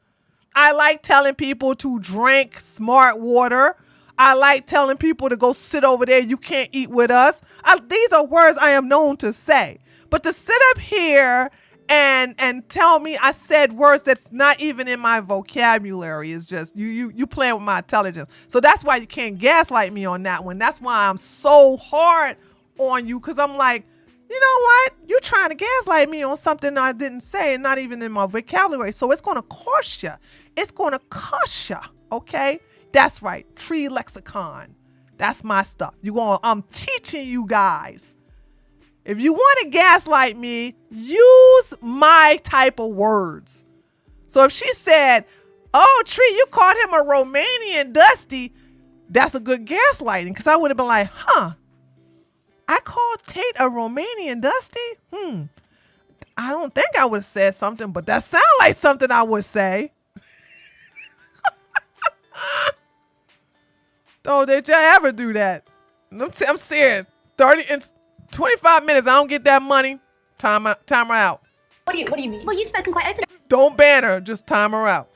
I like telling people to drink smart water. I like telling people to go sit over there. You can't eat with us. These are words I am known to say. But to sit up here and tell me I said words that's not even in my vocabulary is just you playing with my intelligence. So that's why you can't gaslight me on that one. That's why I'm so hard on you, because I'm like, you know what? You're trying to gaslight me on something I didn't say and not even in my vocabulary. So it's going to cost you. It's going to cost you. Okay? That's right. Tree lexicon. That's my stuff. I'm teaching you guys. If you want to gaslight me, use my type of words. So if she said, oh, Tree, you called him a Romanian Dusty, that's a good gaslighting, because I would have been like, I called Tate a Romanian Dusty? I don't think I would have said something, but that sounds like something I would say. Oh, did y'all ever do that? I'm serious. 25 minutes, I don't get that money. Time her out. What do you mean? Well, you've spoken quite openly Don't ban her, just time her out.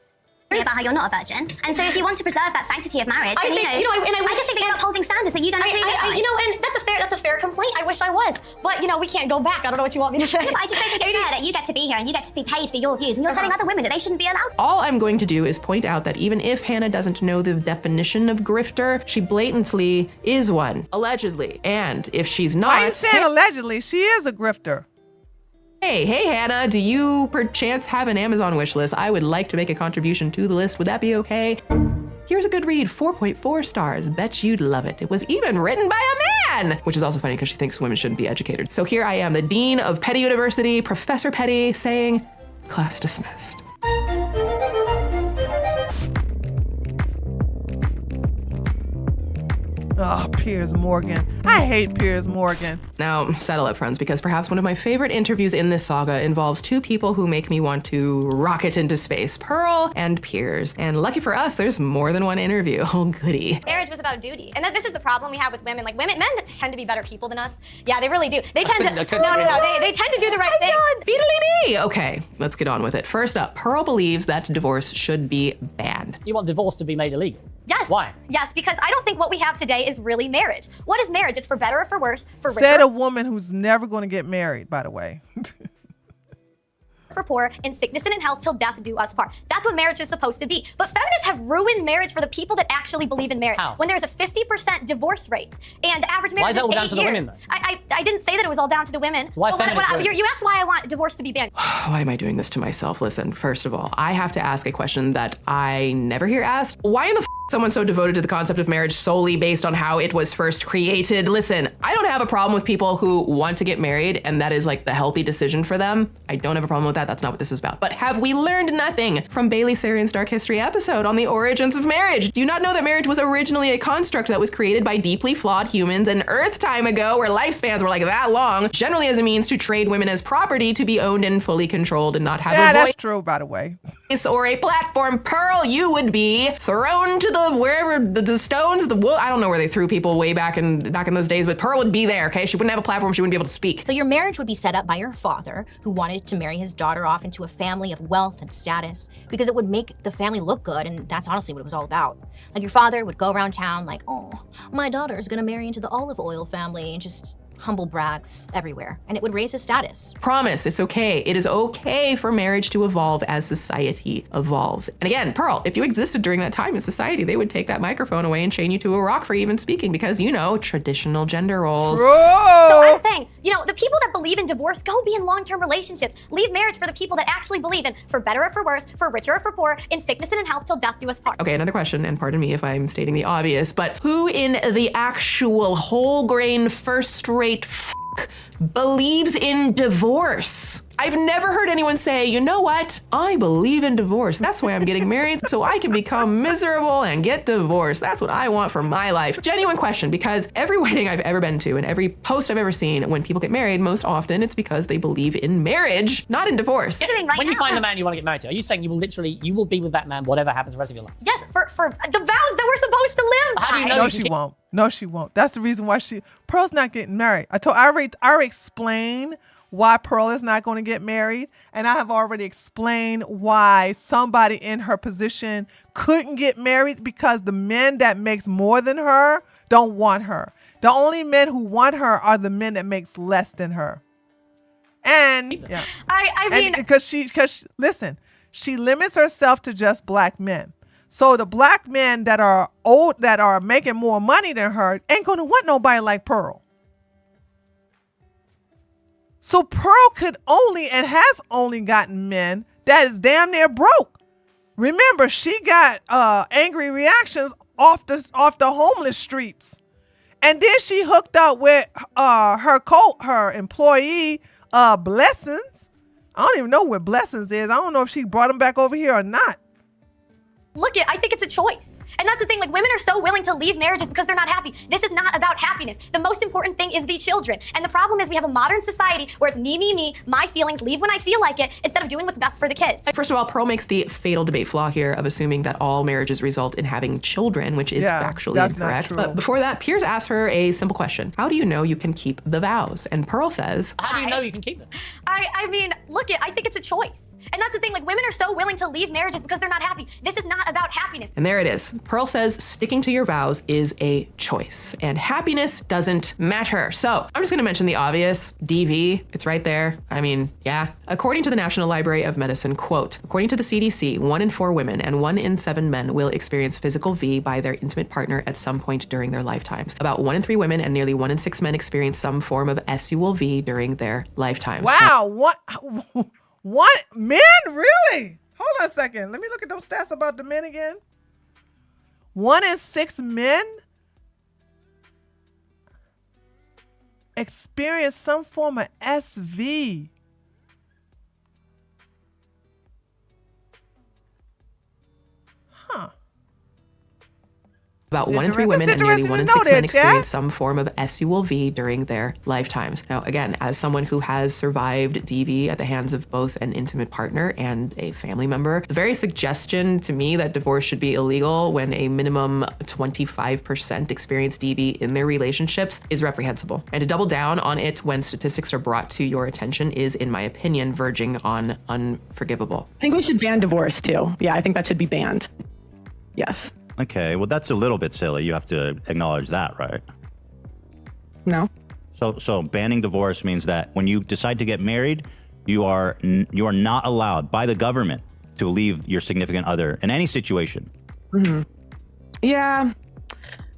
about how you're not a virgin, and so if you want to preserve that sanctity of marriage, then, I just think that you're upholding standards that you don't actually live by. And that's a fair complaint. I wish I was, but we can't go back. I don't know what you want me to say. Yeah, but I just don't think it's fair that you get to be here and you get to be paid for your views, and you're telling other women that they shouldn't be allowed. All I'm going to do is point out that even if Hannah doesn't know the definition of grifter, she blatantly is one, allegedly. And if she's not— Why are you saying allegedly? She is a grifter. Hey, Hannah, do you perchance have an Amazon wish list? I would like to make a contribution to the list. Would that be okay? Here's a good read, 4.4 stars. Bet you'd love it. It was even written by a man, which is also funny because she thinks women shouldn't be educated. So here I am, the Dean of Petty University, Professor Petty, saying, class dismissed. Oh, Piers Morgan. I hate Piers Morgan. Now, settle up, friends, because perhaps one of my favorite interviews in this saga involves two people who make me want to rocket into space, Pearl and Piers. And lucky for us, there's more than one interview. Oh, goody. Marriage was about duty, and this is the problem we have with women. Men tend to be better people than us. Yeah, they really do. They tend to. No. They tend to do the right thing. Beedly-dee! Okay, let's get on with it. First up, Pearl believes that divorce should be banned. You want divorce to be made illegal? Yes. Why? Yes, because I don't think what we have today is really marriage. What is marriage? It's for better or for worse, for richer. Said a woman who's never going to get married, by the way. For poor, in sickness and in health, till death do us part. That's what marriage is supposed to be. But feminists have ruined marriage for the people that actually believe in marriage. How? When there's a 50% divorce rate, and the average Why marriage is that all is 8 down to the years. women, though? I didn't say that it was all down to the women. So why feminists win? You asked why I want divorce to be banned. Why am I doing this to myself? Listen, first of all, I have to ask a question that I never hear asked. Why in the someone so devoted to the concept of marriage solely based on how it was first created? Listen, I don't have a problem with people who want to get married and that is like the healthy decision for them. I don't have a problem with that. That's not what this is about. But have we learned nothing from Bailey Sarian's Dark History episode on the origins of marriage? Do you not know that marriage was originally a construct that was created by deeply flawed humans an Earth time ago where lifespans were like that long, generally as a means to trade women as property to be owned and fully controlled and not have a voice? That's true, by the way. Or a platform. Pearl, you would be thrown to the wherever the stones, the wood. I don't know where they threw people way back in those days, but Pearl would be there. Okay, she wouldn't have a platform. She wouldn't be able to speak. So your marriage would be set up by your father, who wanted to marry his daughter off into a family of wealth and status because it would make the family look good, and that's honestly what it was all about. Like your father would go around town like, oh, my daughter's gonna marry into the olive oil family, and just humble brags everywhere, and it would raise his status. Promise, it's okay. It is okay for marriage to evolve as society evolves. And again, Pearl, if you existed during that time in society, they would take that microphone away and chain you to a rock for even speaking because, you know, traditional gender roles. So I'm saying, you know, the people that believe in divorce, go be in long-term relationships. Leave marriage for the people that actually believe in for better or for worse, for richer or for poor, in sickness and in health, till death do us part. Okay, another question, and pardon me if I'm stating the obvious, but who in the actual whole grain first rate believes in divorce? I've never heard anyone say, you know what? I believe in divorce. That's why I'm getting married, so I can become miserable and get divorced. That's what I want for my life. Genuine question, because every wedding I've ever been to and every post I've ever seen, when people get married, most often it's because they believe in marriage, not in divorce. When you find the man you want to get married to, are you saying you will be with that man whatever happens the rest of your life? Yes, for the vows that we're supposed to live. How do you know? No, she won't. No, she won't. That's the reason why Pearl's not getting married. I already explained why Pearl is not going to get married, and I have already explained why somebody in her position couldn't get married because the men that makes more than her don't want her. The only men who want her are the men that makes less than her. And yeah, I mean, because listen, she limits herself to just black men. So the black men that are old, that are making more money than her, ain't gonna want nobody like Pearl. So Pearl could only and has only gotten men that is damn near broke. Remember, she got angry reactions off the homeless streets, and then she hooked up with her employee Blessings. I don't even know what Blessings is. I don't know if she brought him back over here or not. Look, I think it's a choice. And that's the thing, like women are so willing to leave marriages because they're not happy. This is not about happiness. The most important thing is the children. And the problem is we have a modern society where it's me, my feelings, leave when I feel like it, instead of doing what's best for the kids. First of all, Pearl makes the fatal debate flaw here of assuming that all marriages result in having children, which is factually incorrect. But before that, Piers asks her a simple question. How do you know you can keep the vows? And Pearl says, how do you know you can keep them? I mean, look, I think it's a choice. And that's the thing, like women are so willing to leave marriages because they're not happy. This is not about happiness. And there it is. Pearl says sticking to your vows is a choice and happiness doesn't matter. So I'm just gonna mention the obvious, DV, it's right there. I mean, yeah. According to the National Library of Medicine, quote, according to the CDC, 1 in 4 women and 1 in 7 men will experience physical V by their intimate partner at some point during their lifetimes. About 1 in 3 women and nearly 1 in 6 men experience some form of SUL V during their lifetimes. Wow, what men? Really? Hold on a second. Let me look at those stats about the men again. 1 in 6 men experience some form of SV. Huh. About 1 in 3 women and nearly 1 in 6 men experience some form of SUL V during their lifetimes. Now, again, as someone who has survived DV at the hands of both an intimate partner and a family member, the very suggestion to me that divorce should be illegal when a minimum 25% experience DV in their relationships is reprehensible. And to double down on it when statistics are brought to your attention is, in my opinion, verging on unforgivable. I think we should ban divorce too. Yeah, I think that should be banned. Yes. Okay, well, that's a little bit silly. You have to acknowledge that, right? No. So banning divorce means that when you decide to get married, you are not allowed by the government to leave your significant other in any situation. Mm-hmm. Yeah.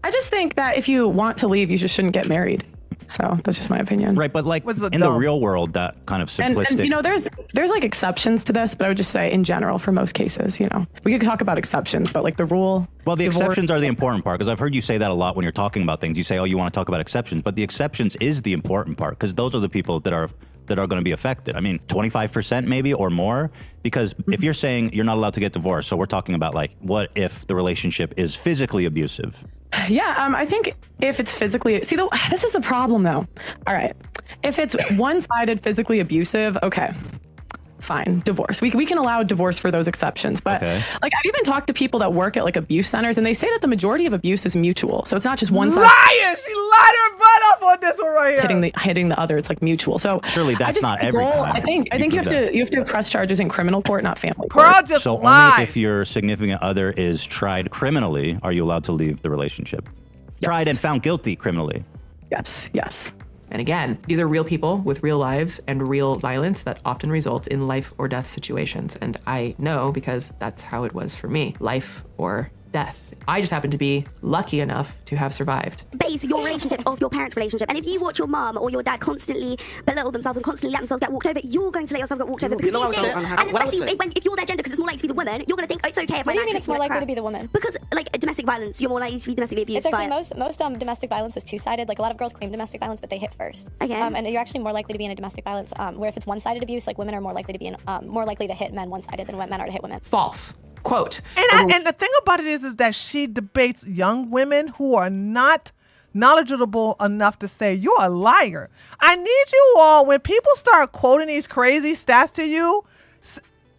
I just think that if you want to leave, you just shouldn't get married. So that's just my opinion. Right, but like in the real world, that kind of simplistic. And you know, there's like exceptions to this, but I would just say in general, for most cases, you know, we could talk about exceptions, but like the rule. Well, the exceptions are the important part, because I've heard you say that a lot when you're talking about things. You say, oh, you want to talk about exceptions, but the exceptions is the important part, because those are the people that are going to be affected. I mean, 25% maybe or more, because if you're saying you're not allowed to get divorced, so we're talking about like, what if the relationship is physically abusive? Yeah, I think if it's physically, this is the problem though. All right, if it's one-sided physically abusive, okay, fine, divorce. We can allow divorce for those exceptions, but like I've even talked to people that work at like abuse centers, and they say that the majority of abuse is mutual. So it's not just one side. Liar! She lied her butt off on this one right here. Hitting the other. It's like mutual. So surely that's not every time. I think you have to press charges in criminal court, not family court. court. So only if your significant other is tried criminally are you allowed to leave the relationship. Yes. Tried and found guilty criminally. Yes. And again, these are real people with real lives and real violence that often results in life or death situations. And I know because that's how it was for me, life or death. I just happen to be lucky enough to have survived. Base your relationship off your parents' relationship. And if you watch your mum or your dad constantly belittle themselves and constantly let themselves get walked over, you're going to let yourself get walked over. You know what I'm saying? And especially if you're their gender, because it's more likely to be the woman, you're going to think, oh, it's okay if What do you mean it's more likely to be the woman? Because like domestic violence, you're more likely to be domestically abused. It's actually most domestic violence is two-sided. Like a lot of girls claim domestic violence, but they hit first. Okay. And you're actually more likely to be in a domestic violence where if it's one-sided abuse, like women are more likely to be more likely to hit men one-sided than men are to hit women. False. Quote. And the thing about it is that she debates young women who are not knowledgeable enough to say, you're a liar. I need you all, when people start quoting these crazy stats to you,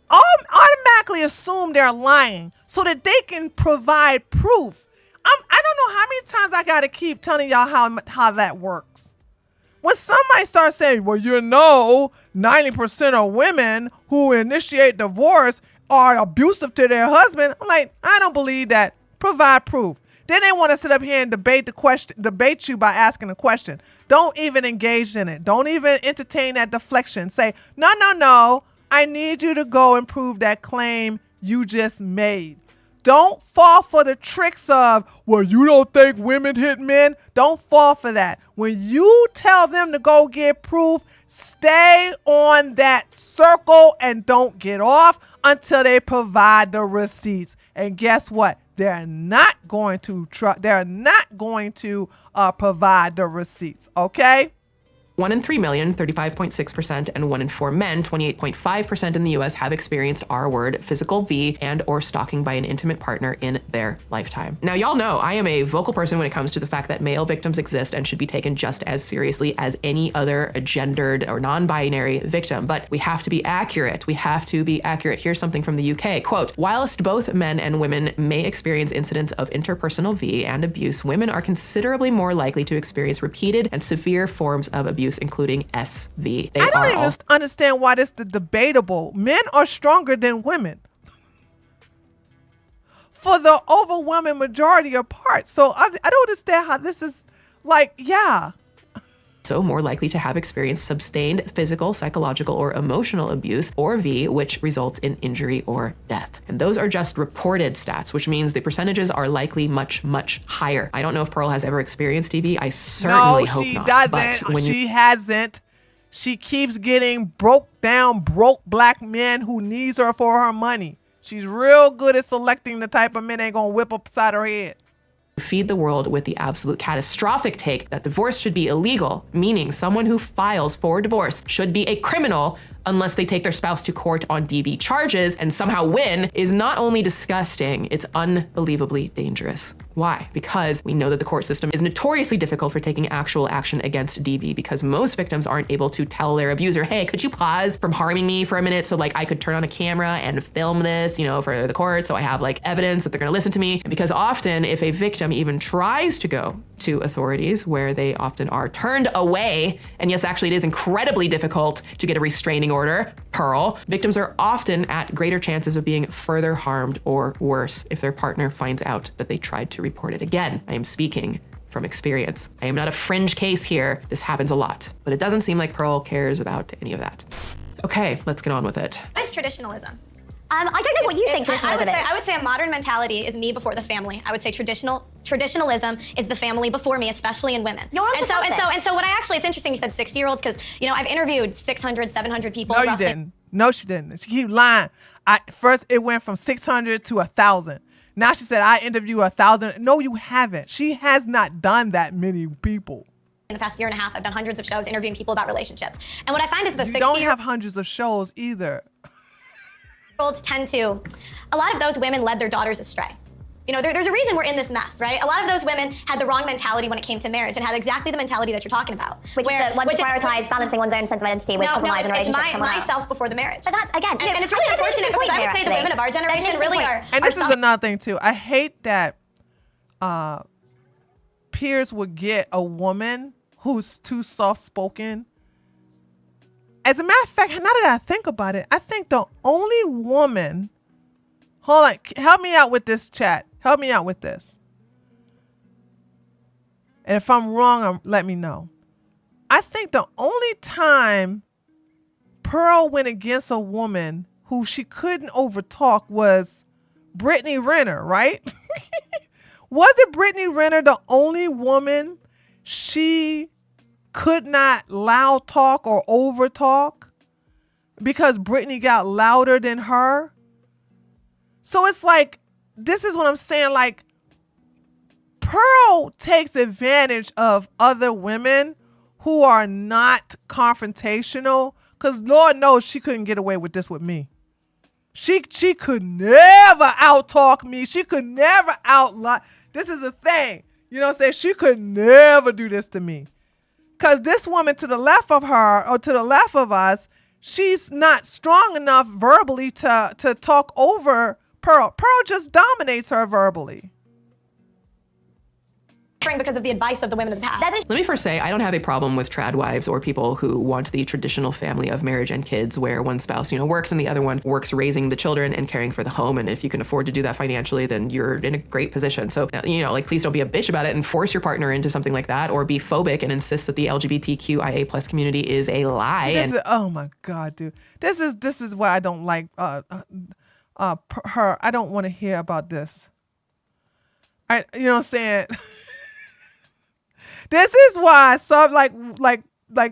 automatically assume they're lying so that they can provide proof. I don't know how many times I got to keep telling y'all how that works. When somebody starts saying, well, 90% of women who initiate divorce are abusive to their husband, I'm like, I don't believe that. Provide proof. Then they want to sit up here and debate you by asking a question. Don't even engage in it. Don't even entertain that deflection. Say, no. I need you to go and prove that claim you just made. Don't fall for the tricks of, well, you don't think women hit men? Don't fall for that. When you tell them to go get proof, stay on that circle and don't get off until they provide the receipts. And guess what? They're not going to provide the receipts, okay? 1 in 3 million, 35.6%, and 1 in 4 men, 28.5% in the US have experienced R-word, physical V, and or stalking by an intimate partner in their lifetime. Now, y'all know I am a vocal person when it comes to the fact that male victims exist and should be taken just as seriously as any other gendered or non-binary victim, but we have to be accurate. Here's something from the UK. Quote, whilst both men and women may experience incidents of interpersonal V and abuse, women are considerably more likely to experience repeated and severe forms of abuse, including SV. I don't even understand why this is debatable. Men are stronger than women for the overwhelming majority of parts. So I don't understand how this is like, yeah. So more likely to have experienced sustained physical, psychological, or emotional abuse, or V, which results in injury or death. And those are just reported stats, which means the percentages are likely much, much higher. I don't know if Pearl has ever experienced DV. I certainly hope not. No, she doesn't. She hasn't. She keeps getting broke black men who needs her for her money. She's real good at selecting the type of men ain't gonna whip upside her head. Feed the world with the absolute catastrophic take that divorce should be illegal, meaning someone who files for divorce should be a criminal unless they take their spouse to court on DV charges and somehow win, is not only disgusting, it's unbelievably dangerous. Why? Because we know that the court system is notoriously difficult for taking actual action against DV because most victims aren't able to tell their abuser, hey, could you pause from harming me for a minute so like I could turn on a camera and film this, for the court so I have like evidence that they're gonna listen to me. And because often if a victim even tries to go to authorities, where they often are turned away. And yes, actually, it is incredibly difficult to get a restraining order, Pearl. Victims are often at greater chances of being further harmed or worse if their partner finds out that they tried to report it. Again, I am speaking from experience. I am not a fringe case here. This happens a lot, but it doesn't seem like Pearl cares about any of that. Okay, let's get on with it. What is traditionalism? I don't know what you think traditionalism is. I would say a modern mentality is me before the family. I would say traditionalism is the family before me, especially in women. You're onto something. And so what it's interesting you said 60-year-olds, because I've interviewed 600, 700 people. No, you didn't. No, she didn't. She keep lying. First it went from 600 to 1,000. Now she said I interview 1,000. No, you haven't. She has not done that many people. In the past year and a half, I've done hundreds of shows interviewing people about relationships. And what I find is the 60 don't have hundreds of shows either. Tend to, a lot of those women led their daughters astray. There's a reason we're in this mess, right? A lot of those women had the wrong mentality when it came to marriage and had exactly the mentality that you're talking about. Which is the one to prioritize balancing one's own sense of identity with compromise and relationship with someone else. Myself before the marriage. But that's, again, and it's really unfortunate because I would say the women of our generation really are. And this is another thing too. I hate that peers would get a woman who's too soft-spoken. As a matter of fact, now that I think about it, I think the only woman, hold on, help me out with this, chat. Help me out with this. And if I'm wrong, let me know. I think the only time Pearl went against a woman who she couldn't overtalk was Brittany Renner, right? Wasn't Brittany Renner the only woman she could not loud talk or over talk because Brittany got louder than her? So it's like, this is what I'm saying. Like, Pearl takes advantage of other women who are not confrontational, because Lord knows she couldn't get away with this with me. She could never out-talk me. She could never out-lie. This is a thing. You know what I'm saying? She could never do this to me. Because this woman to the left of her, or to the left of us, she's not strong enough verbally to talk over Pearl. Pearl just dominates her verbally. Because of the advice of the women of the past. Let me first say, I don't have a problem with trad wives or people who want the traditional family of marriage and kids where one spouse, works and the other one works raising the children and caring for the home. And if you can afford to do that financially, then you're in a great position. So, please don't be a bitch about it and force your partner into something like that, or be phobic and insist that the LGBTQIA plus community is a lie. See, oh my God, dude. This is why I don't like her. I don't want to hear about this. You know what I'm saying? This is why some like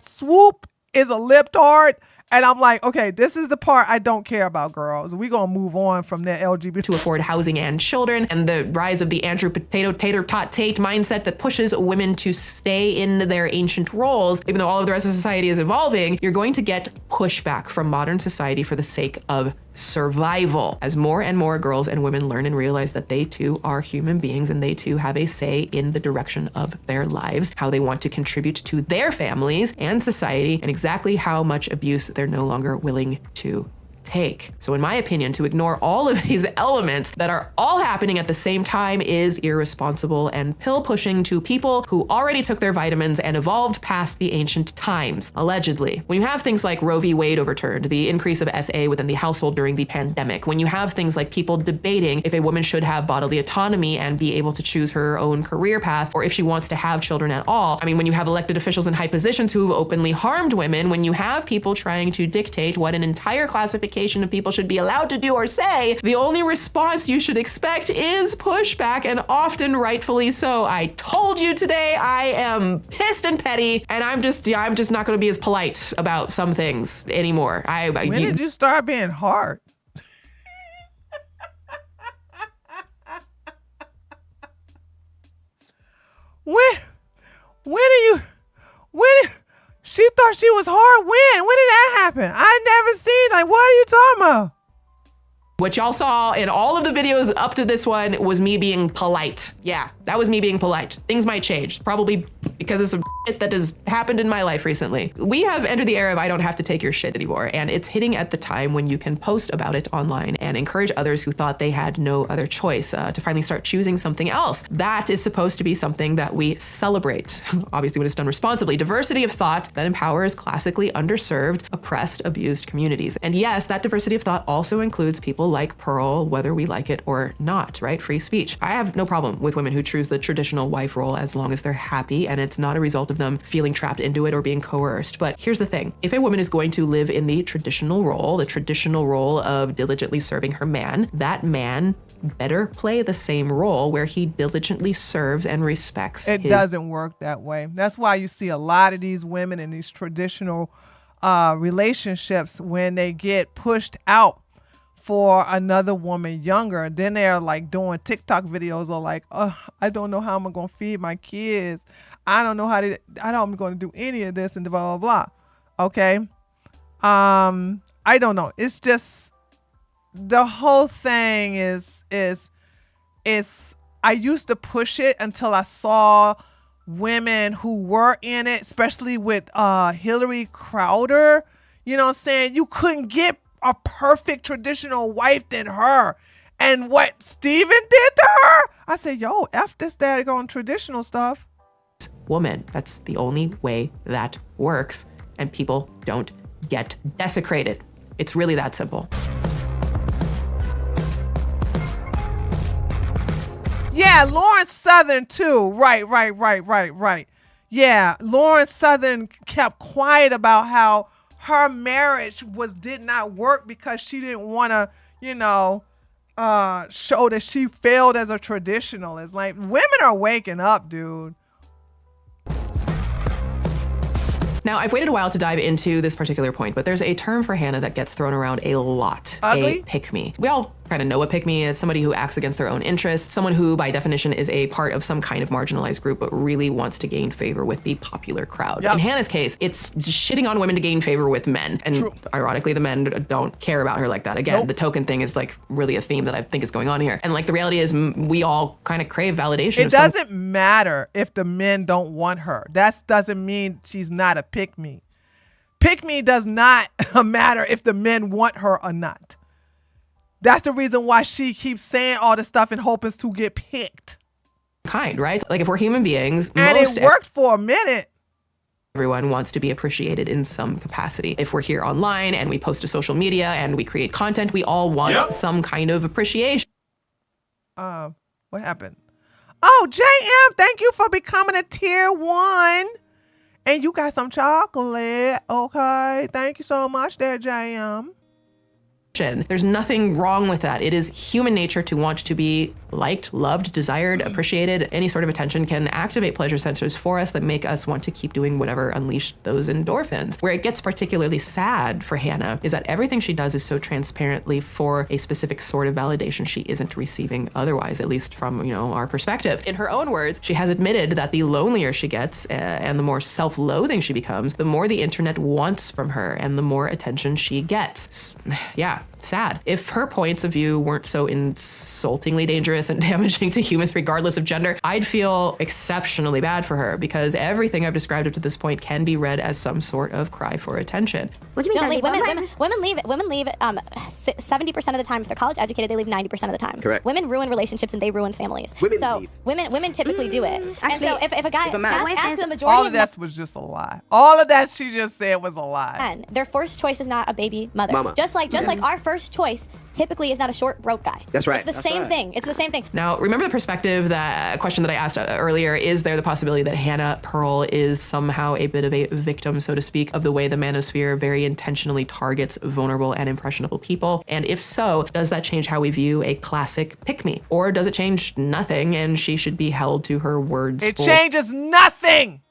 Swoop is a liptard, and I'm like, okay, this is the part I don't care about, girls. We gonna move on from that LGBT. To afford housing and children, and the rise of the Andrew Potato Tater Tot Tate mindset that pushes women to stay in their ancient roles. Even though all of the rest of society is evolving, you're going to get pushback from modern society for the sake of survival, as more and more girls and women learn and realize that they too are human beings and they too have a say in the direction of their lives, how they want to contribute to their families and society, and exactly how much abuse they're no longer willing to take. So in my opinion, to ignore all of these elements that are all happening at the same time is irresponsible and pill pushing to people who already took their vitamins and evolved past the ancient times, allegedly. When you have things like Roe v. Wade overturned, the increase of SA within the household during the pandemic, when you have things like people debating if a woman should have bodily autonomy and be able to choose her own career path, or if she wants to have children at all. I mean, when you have elected officials in high positions who have openly harmed women, when you have people trying to dictate what an entire classification of people should be allowed to do or say, the only response you should expect is pushback, and often rightfully so. I told you today I am pissed and petty, and I'm just not going to be as polite about some things anymore. When did you start being hard? When she thought she was hard? When did that happen? I never seen, what are you talking about? What y'all saw in all of the videos up to this one was me being polite. Yeah, that was me being polite. Things might change, probably because of some shit that has happened in my life recently. We have entered the era of I don't have to take your shit anymore, and it's hitting at the time when you can post about it online and encourage others who thought they had no other choice to finally start choosing something else. That is supposed to be something that we celebrate, obviously when it's done responsibly. Diversity of thought that empowers classically underserved, oppressed, abused communities. And yes, that diversity of thought also includes people like Pearl, whether we like it or not, right? Free speech. I have no problem with women who choose the traditional wife role as long as they're happy and it's not a result of them feeling trapped into it or being coerced. But here's the thing. If a woman is going to live in the traditional role of diligently serving her man, that man better play the same role where he diligently serves and respects It doesn't work that way. That's why you see a lot of these women in these traditional relationships when they get pushed out for another woman younger, then they're like doing TikTok videos or like, oh, I don't know how I'm gonna feed my kids. I don't know how to, I don't I'm gonna do any of this and blah, blah, blah. Okay. I don't know. It's just, the whole thing is I used to push it until I saw women who were in it, especially with Hillary Crowder. You know what I'm saying? You couldn't get a perfect traditional wife than her. And what Steven did to her, I said, yo, F this daggone traditional stuff. Woman, that's the only way that works, and people don't get desecrated. It's really that simple. Yeah, Lawrence Southern too. Right. Yeah, Lawrence Southern kept quiet about how her marriage did not work because she didn't want to, show that she failed as a traditionalist. Like, women are waking up, dude. Now, I've waited a while to dive into this particular point, but there's a term for Hannah that gets thrown around a lot. Ugly? A pick-me. We all kind of know what pick-me is. Somebody who acts against their own interests, someone who by definition is a part of some kind of marginalized group, but really wants to gain favor with the popular crowd. Yep. In Hannah's case, it's just shitting on women to gain favor with men. And ironically, the men don't care about her like that. Again, the token thing is like really a theme that I think is going on here. And like the reality is we all kind of crave validation. It doesn't matter if the men don't want her. That doesn't mean she's not a pick-me. Pick-me does not matter if the men want her or not. That's the reason why she keeps saying all this stuff and hoping to get picked. Right? Like if we're human beings, and it worked for a minute. Everyone wants to be appreciated in some capacity. If we're here online and we post to social media and we create content, we all want some kind of appreciation. What happened? Oh, JM, thank you for becoming a tier 1. And you got some chocolate. Okay. Thank you so much there, JM. There's nothing wrong with that. It is human nature to want to be liked, loved, desired, appreciated. Any sort of attention can activate pleasure centers for us that make us want to keep doing whatever unleashed those endorphins. Where it gets particularly sad for Hannah is that everything she does is so transparently for a specific sort of validation she isn't receiving otherwise, at least from, our perspective. In her own words, she has admitted that the lonelier she gets and the more self-loathing she becomes, the more the internet wants from her and the more attention she gets. Yeah. Sad. If her points of view weren't so insultingly dangerous and damaging to humans regardless of gender, I'd feel exceptionally bad for her because everything I've described up to this point can be read as some sort of cry for attention. What do you mean? Women leave 70% of the time. If they're college educated, they leave 90% of the time. Correct. Women ruin relationships and they ruin families. Women typically do it. Actually, and so if a guy asks the majority all of that was just a lie. All of that she just said was a lie. Men, their first choice is not a baby mother. Mama. Just like our first choice typically is not a short broke guy. That's right. It's the same thing. It's the same thing. Now, remember the perspective, that question that I asked earlier, is there the possibility that Hannah Pearl is somehow a bit of a victim, so to speak, of the way the manosphere very intentionally targets vulnerable and impressionable people? And if so, does that change how we view a classic pick-me? Or does it change nothing and she should be held to her words? It changes nothing!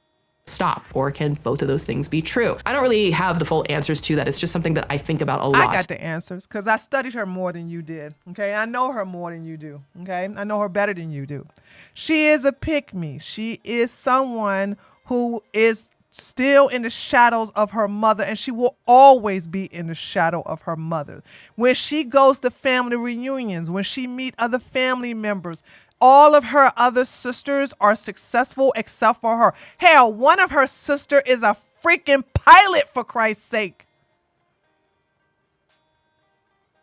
Stop? Or can both of those things be true? I don't really have the full answers to that. It's just something that I think about a lot. I got the answers because I studied her more than you did. Okay, I know her more than you do. Okay, I know her better than you do. She is a pick-me. She is someone who is still in the shadows of her mother, and she will always be in the shadow of her mother. When she goes to family reunions, when she meets other family members, all of her other sisters are successful except for her. Hell, one of her sister is a freaking pilot, for Christ's sake.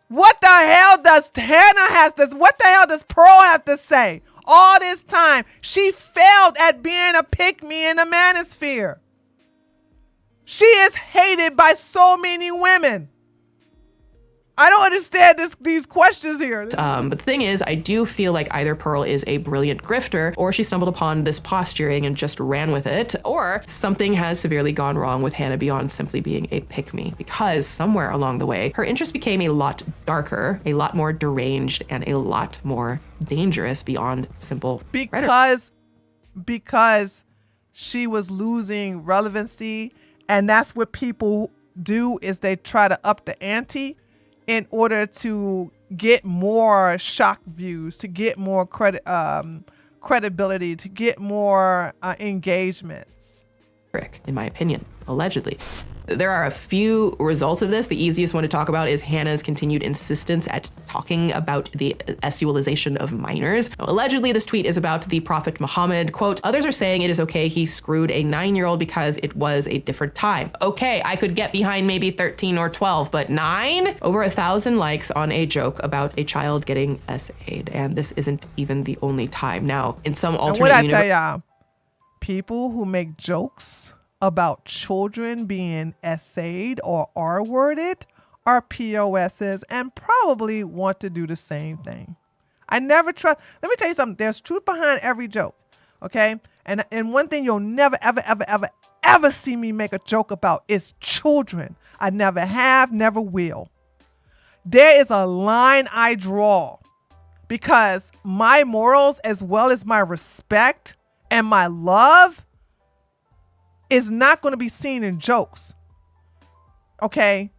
What the hell does what the hell does Pearl have to say? All this time, she failed at being a pick-me in the manosphere. She is hated by so many women. I don't understand these questions here. But the thing is, I do feel like either Pearl is a brilliant grifter, or she stumbled upon this posturing and just ran with it, or something has severely gone wrong with Hannah beyond simply being a pick-me, because somewhere along the way, her interest became a lot darker, a lot more deranged, and a lot more dangerous beyond simple rhetoric. Because she was losing relevancy, and that's what people do, is they try to up the ante in order to get more shock views, to get more credibility, to get more engagements. In my opinion, allegedly. There are a few results of this. The easiest one to talk about is Hannah's continued insistence at talking about the sexualization of minors. Allegedly, this tweet is about the Prophet Muhammad. Quote, others are saying it is okay he screwed a 9-year-old because it was a different time. Okay, I could get behind maybe 13 or 12, but 9? Over 1,000 likes on a joke about a child getting SA'd, and this isn't even the only time. Now, in some alternate universe, what I tell y'all, people who make jokes about children being essayed or R-worded are POSs and probably want to do the same thing. I never trust. Let me tell you something. There's truth behind every joke. Okay. And one thing you'll never, ever see me make a joke about is children. I never have, never will. There is a line I draw because my morals, as well as my respect and my love, is not going to be seen in jokes. Okay?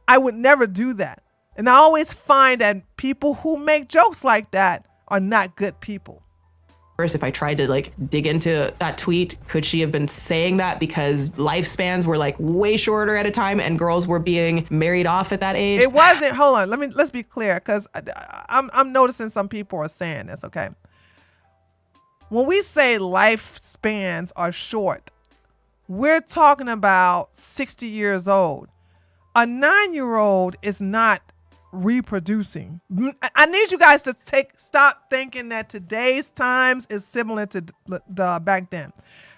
I would never do that. And I always find that people who make jokes like that are not good people. First, if I tried to dig into that tweet, could she have been saying that because lifespans were way shorter at a time and girls were being married off at that age? It wasn't. Hold on. Let's be clear, because I'm noticing some people are saying this. Okay. When we say lifespans are short, we're talking about 60 years old. A 9-year-old is not reproducing. I need you guys to stop thinking that today's times is similar to the back then,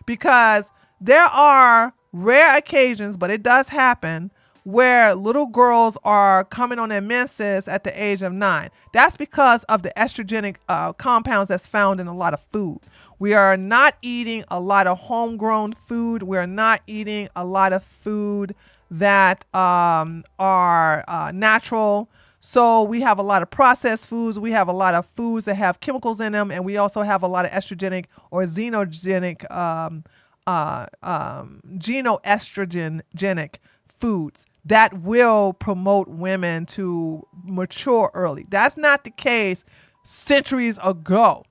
because there are rare occasions, but it does happen, where little girls are coming on their menses at the age of 9. That's because of the estrogenic compounds that's found in a lot of food. We are not eating a lot of homegrown food. We're not eating a lot of food that are natural. So we have a lot of processed foods. We have a lot of foods that have chemicals in them. And we also have a lot of estrogenic or xenoestrogenic, xenoestrogenic foods that will promote women to mature early. That's not the case centuries ago.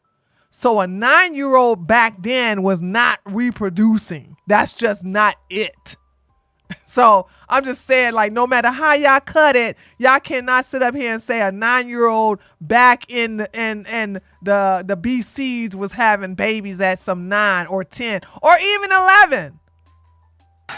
So a 9-year-old back then was not reproducing. That's just not it. So I'm just saying, no matter how y'all cut it, y'all cannot sit up here and say a 9-year-old back in the BCs was having babies at some 9 or 10 or even 11.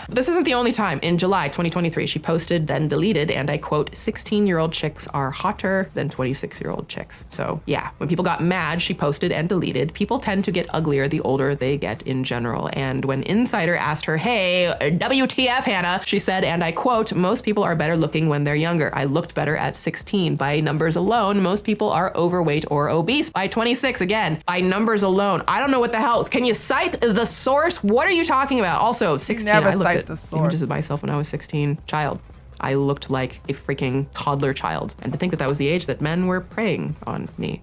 This isn't the only time. In July 2023, she posted, then deleted, and I quote, 16-year-old chicks are hotter than 26-year-old chicks. So yeah, when people got mad, she posted and deleted. People tend to get uglier the older they get in general. And when Insider asked her, hey, WTF, Hannah, she said, and I quote, most people are better looking when they're younger. I looked better at 16. By numbers alone, most people are overweight or obese. By 26, again, by numbers alone. I don't know what the hell. Can you cite the source? What are you talking about? Also, 16, I looked at images of myself when I was 16, child. I looked like a freaking toddler child. And to think that that was the age that men were preying on me.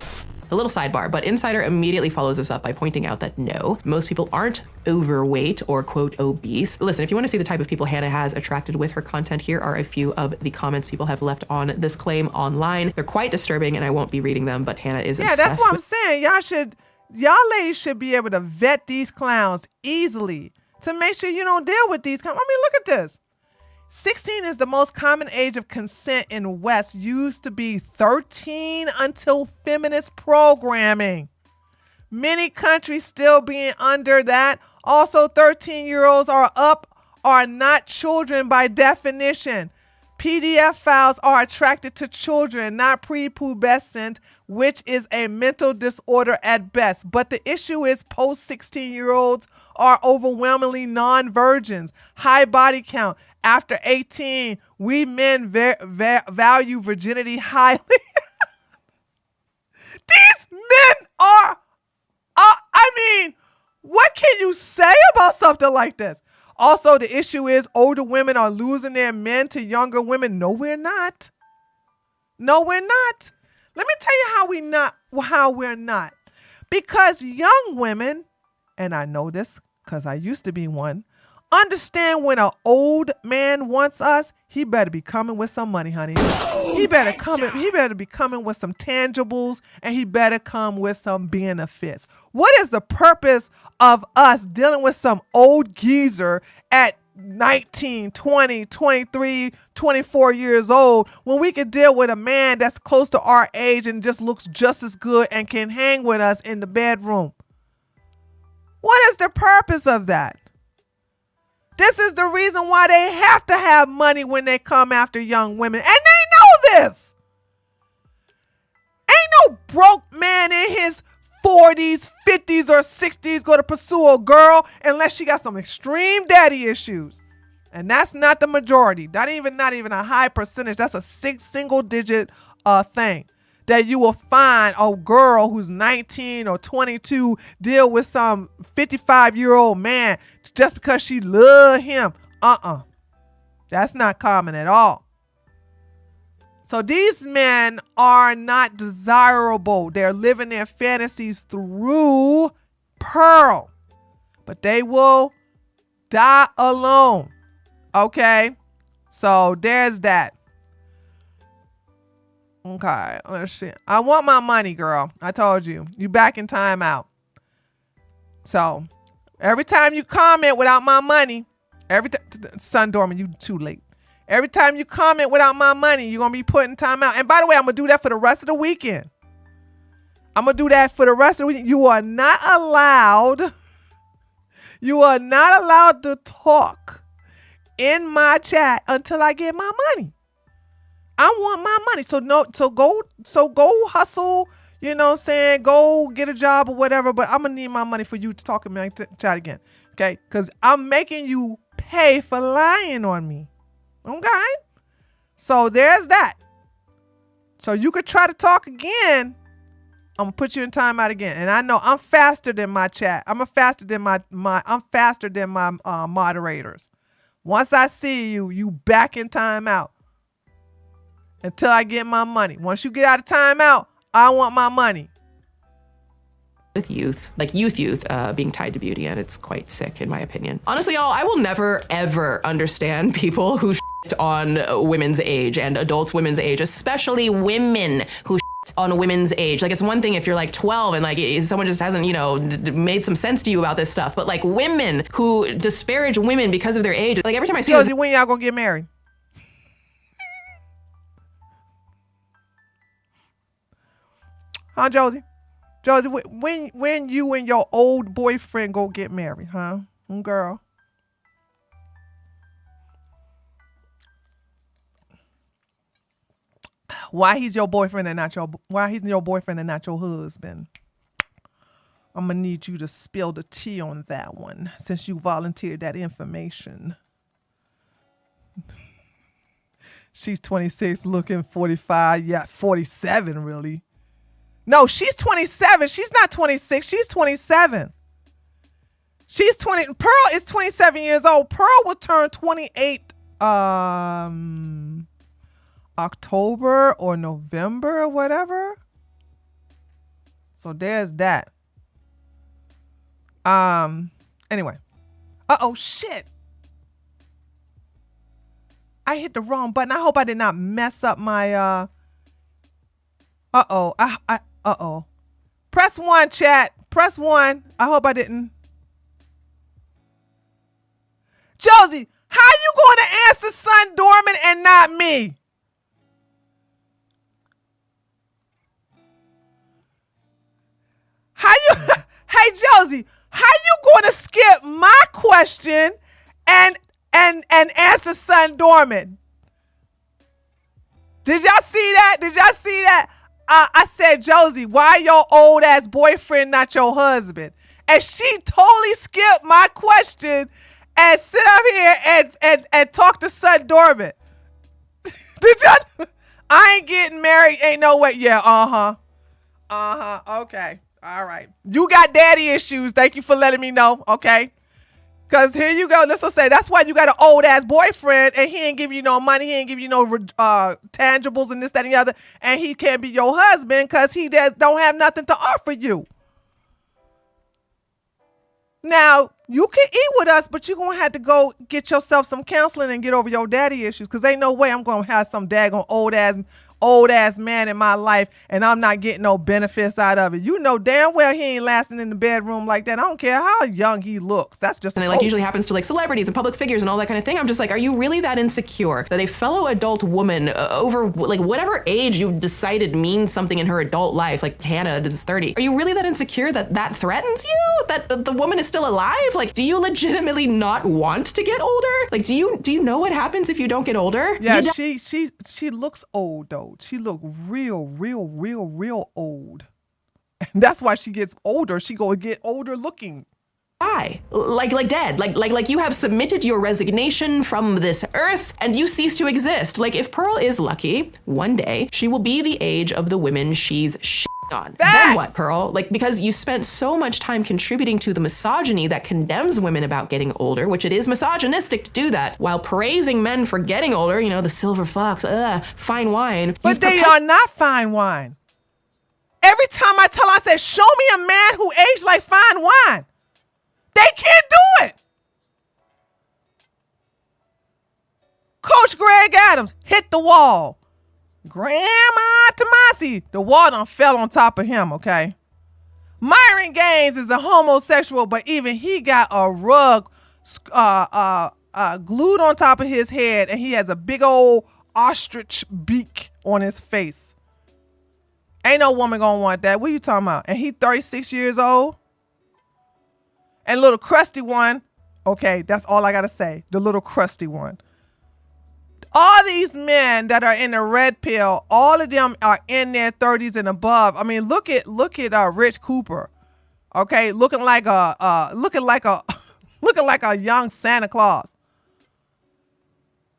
A little sidebar, but Insider immediately follows this up by pointing out that no, most people aren't overweight or quote obese. Listen, if you want to see the type of people Hannah has attracted with her content, here are a few of the comments people have left on this claim online. They're quite disturbing and I won't be reading them, but Hannah is obsessed. Yeah, that's what I'm saying. Y'all ladies should be able to vet these clowns easily. to make sure you don't deal with these. I mean, look at this. 16 is the most common age of consent in West. Used to be 13 until feminist programming. Many countries still being under that. Also, 13-year-olds are up are not children by definition. PDF files are attracted to children, not prepubescent, which is a mental disorder at best. But the issue is post-16-year-olds are overwhelmingly non-virgins. High body count. After 18, we men value virginity highly. These men are, I mean, what can you say about something like this? Also, the issue is older women are losing their men to younger women. No, we're not. No, we're not. Let me tell you how we're not. Because young women, and I know this because I used to be one, understand when an old man wants us, he better be coming with some money, honey. He better be coming with some tangibles, and he better come with some benefits. What is the purpose of us dealing with some old geezer at 19, 20, 23, 24 years old when we could deal with a man that's close to our age and just looks just as good and can hang with us in the bedroom? What is the purpose of that? This is the reason why they have to have money when they come after young women. And they know this. Ain't no broke man in his 40s, 50s, or 60s going to pursue a girl unless she got some extreme daddy issues. And that's not the majority. Not even a high percentage. That's a single digit thing. That you will find a girl who's 19 or 22 deal with some 55-year-old man just because she love him. That's not common at all. So these men are not desirable. They're living their fantasies through Pearl. But they will die alone. Okay? So there's that. Okay, let's see. I want my money, girl. I told you. You back in time out. So, every time you comment without my money, Sun Dorman, you too late. Every time you comment without my money, you're going to be put in time out. And by the way, I'm going to do that for the rest of the weekend. I'm going to do that for the rest of the weekend. You are not allowed to talk in my chat until I get my money. I want my money. So go hustle, you know what I'm saying? Go get a job or whatever, but I'm going to need my money for you to talk in my chat again. Okay? Because I'm making you pay for lying on me. Okay? So there's that. So you could try to talk again. I'm going to put you in timeout again. And I know I'm faster than my chat. I'm faster than my moderators. Once I see you back in timeout. Until I get my money. Once you get out of timeout, I want my money. With youth being tied to beauty, and it's quite sick in my opinion. Honestly, y'all, I will never ever understand people who shit on women's age and adult women's age, especially women who shit on women's age. Like, it's one thing if you're like 12 and like someone just hasn't, made some sense to you about this stuff, but like women who disparage women because of their age, like every time I see Josie, when y'all gonna get married? Huh, Josie? Josie, when you and your old boyfriend go get married, huh? Girl. Why he's your boyfriend and not your husband? I'm gonna need you to spill the tea on that one since you volunteered that information. She's 26, looking 45. Yeah, 47 really. No, she's 27. She's not 26. She's 27. She's 20. Pearl is 27 years old. Pearl will turn 28 October or November or whatever. So there's that. Anyway. Uh-oh, shit. I hit the wrong button. I hope I did not mess up my Uh-oh. Press 1, chat. Press 1. I hope I didn't. Josie, how you going to answer Son Dorman and not me? How you, hey Josie, how you going to skip my question and answer Son Dorman? Did y'all see that? Did y'all see that? I said, Josie, why your old ass boyfriend not your husband? And she totally skipped my question and sit up here and talk to Son Dorman. Did y'all? I ain't getting married. Ain't no way. Yeah, okay. All right. You got daddy issues. Thank you for letting me know. Okay. Because here you go. Let's just say that's why you got an old ass boyfriend and he ain't give you no money. He ain't give you no tangibles and this, that, and the other. And he can't be your husband because he don't have nothing to offer you. Now, you can eat with us, but you're going to have to go get yourself some counseling and get over your daddy issues because ain't no way I'm going to have some daggone old ass man in my life and I'm not getting no benefits out of it. You know damn well he ain't lasting in the bedroom like that. I don't care how young he looks. That's just and it like usually happens to like celebrities and public figures and all that kind of thing. I'm just like, are you really that insecure that a fellow adult woman over like whatever age you've decided means something in her adult life, like Hannah is 30, are you really that insecure that threatens you? That the woman is still alive? Like, do you legitimately not want to get older? Like, do you know what happens if you don't get older? Yeah, she looks old though. She look real old. And that's why she gets older. She go get older looking. Die. Like dead. Like you have submitted your resignation from this earth and you cease to exist. Like if Pearl is lucky, one day she will be the age of the women she's on. Then what, Pearl? Like, because you spent so much time contributing to the misogyny that condemns women about getting older, which it is misogynistic to do that, while praising men for getting older, you know, the silver fox, fine wine. But they are not fine wine. Every time I tell her, I say, show me a man who aged like fine wine. They can't do it. Coach Greg Adams hit the wall. Grandma Tomasi, the wall done fell on top of him, okay? Myron Gaines is a homosexual, but even he got a rug glued on top of his head, and he has a big old ostrich beak on his face. Ain't no woman gonna want that. What are you talking about? And he 36 years old? And little crusty one, okay, that's all I gotta say. The little crusty one. All these men that are in the red pill, all of them are in their 30s and above. I mean, look at Rich Cooper, okay, looking like a young Santa Claus.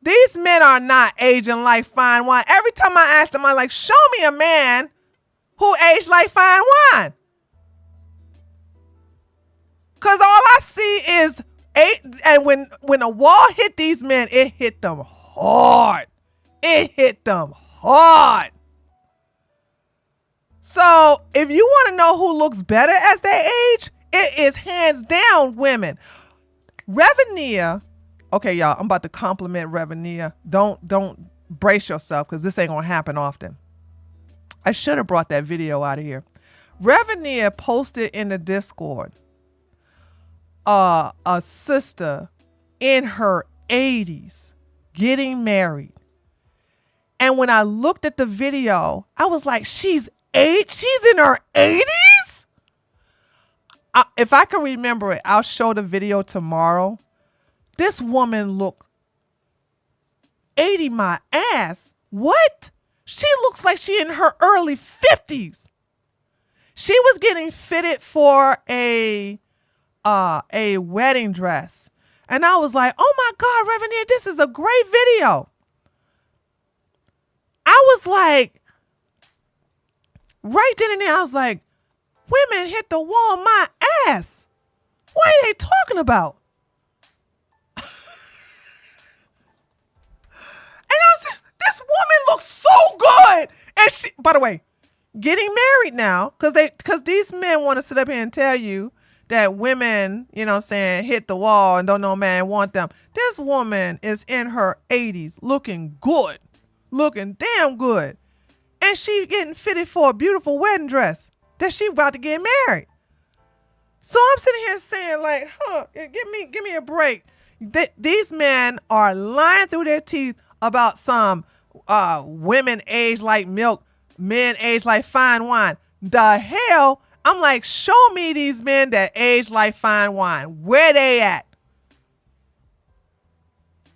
These men are not aging like fine wine. Every time I ask them, I'm like, show me a man who aged like fine wine. Cause all I see is and when a wall hit these men, it hit them hard. It hit them hard. So if you want to know who looks better as they age, it is hands down women. Revenia, okay, y'all, I'm about to compliment Revenia. Don't brace yourself because this ain't gonna happen often. I should have brought that video out of here. Revenia posted in the Discord a sister in her 80s getting married. And when I looked at the video, I was like, she's in her 80s? If I can remember it, I'll show the video tomorrow. This woman looked 80 my ass. What? She looks like she in her early 50s. She was getting fitted for a wedding dress. And I was like, oh my God, Reverend, this is a great video. I was like, right then and there, I was like, women hit the wall my ass. What are they talking about? And I was like, this woman looks so good. And she, by the way, getting married now, because these men want to sit up here and tell you that women, you know what I'm saying, hit the wall and don't no man want them. This woman is in her 80s looking good, looking damn good. And she getting fitted for a beautiful wedding dress that she about to get married. So I'm sitting here saying like, give me a break. These men are lying through their teeth about some women age like milk, men age like fine wine. The hell? I'm like, show me these men that age like fine wine. Where they at?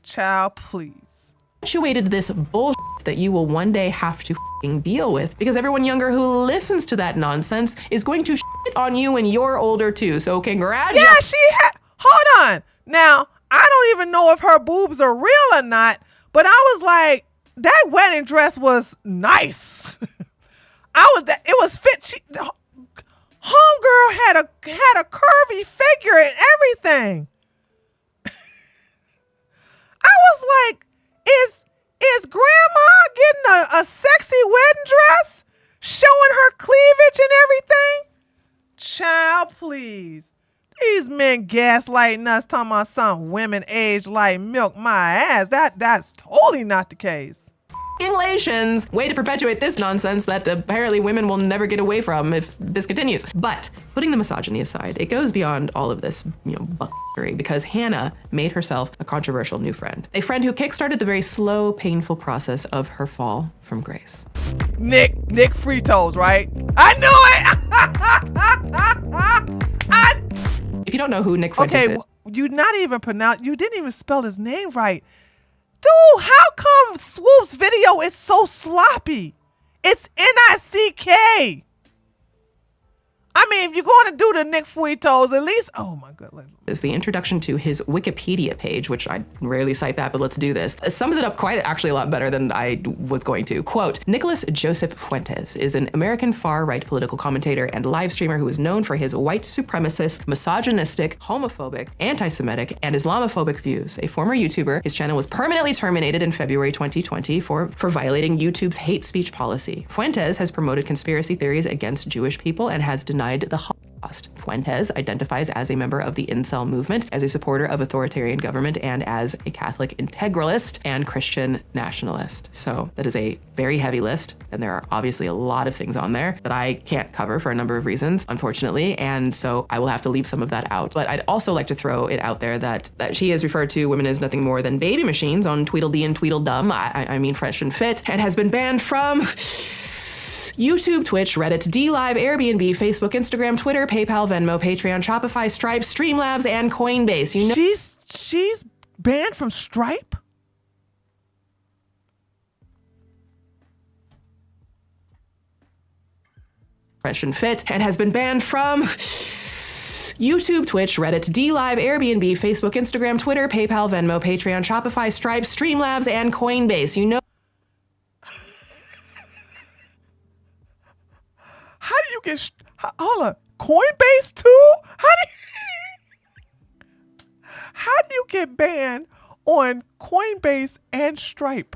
Child, please. Perpetuated this bullshit that you will one day have to deal with, because everyone younger who listens to that nonsense is going to shit on you when you're older too. So congratulations. Yeah, she had. Hold on. Now, I don't even know if her boobs are real or not, but I was like, that wedding dress was nice. It was fit. Homegirl had a curvy figure and everything. I was like, is grandma getting a sexy wedding dress showing her cleavage and everything? Child, please. These men gaslighting us, talking about some women age like milk. My ass. That's totally not the case. Congratulations. Way to perpetuate this nonsense that apparently women will never get away from if this continues. But putting the misogyny aside, it goes beyond all of this, buckery, because Hannah made herself a controversial new friend. A friend who kickstarted the very slow, painful process of her fall from grace. Nick Fritos, right? I knew it! If you don't know who Nick Fuentes is. You didn't even spell his name right. Dude, how come Swoop's video is so sloppy? It's N-I-C-K. I mean, if you're going to do the Nick Fuitos, at least, oh my goodness. Is the introduction to his Wikipedia page, which I rarely cite that, but let's do this. It sums it up actually a lot better than I was going to. Quote, Nicholas Joseph Fuentes is an American far-right political commentator and live streamer who is known for his white supremacist, misogynistic, homophobic, anti-Semitic, and Islamophobic views. A former YouTuber, his channel was permanently terminated in February 2020 for violating YouTube's hate speech policy. Fuentes has promoted conspiracy theories against Jewish people and has denied the Holocaust. Fuentes identifies as a member of the incel movement, as a supporter of authoritarian government, and as a Catholic integralist and Christian nationalist. So that is a very heavy list, and there are obviously a lot of things on there that I can't cover for a number of reasons, unfortunately, and so I will have to leave some of that out. But I'd also like to throw it out there that she has referred to women as nothing more than baby machines on Tweedledee and Tweedledum, I mean Fresh and Fit, and has been banned from YouTube, Twitch, Reddit, DLive, Airbnb, Facebook, Instagram, Twitter, PayPal, Venmo, Patreon, Shopify, Stripe, Streamlabs, and Coinbase. She's banned from Stripe? Fresh and Fit, and has been banned from YouTube, Twitch, Reddit, DLive, Airbnb, Facebook, Instagram, Twitter, PayPal, Venmo, Patreon, Shopify, Stripe, Streamlabs, and Coinbase. How do you get, hold on, Coinbase too? How do you get banned on Coinbase and Stripe?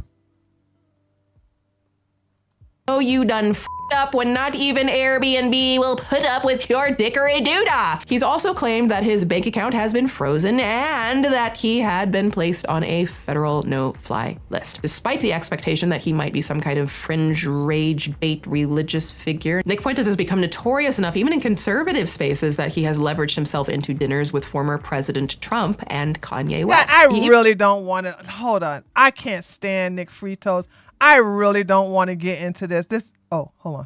Oh, you done f***ed up when not even Airbnb will put up with your dickery-doodah. He's also claimed that his bank account has been frozen and that he had been placed on a federal no-fly list. Despite the expectation that he might be some kind of fringe rage bait religious figure, Nick Fuentes has become notorious enough, even in conservative spaces, that he has leveraged himself into dinners with former President Trump and Kanye West. I really don't want to, hold on. I can't stand Nick Fritos. I really don't want to get into this. Oh, hold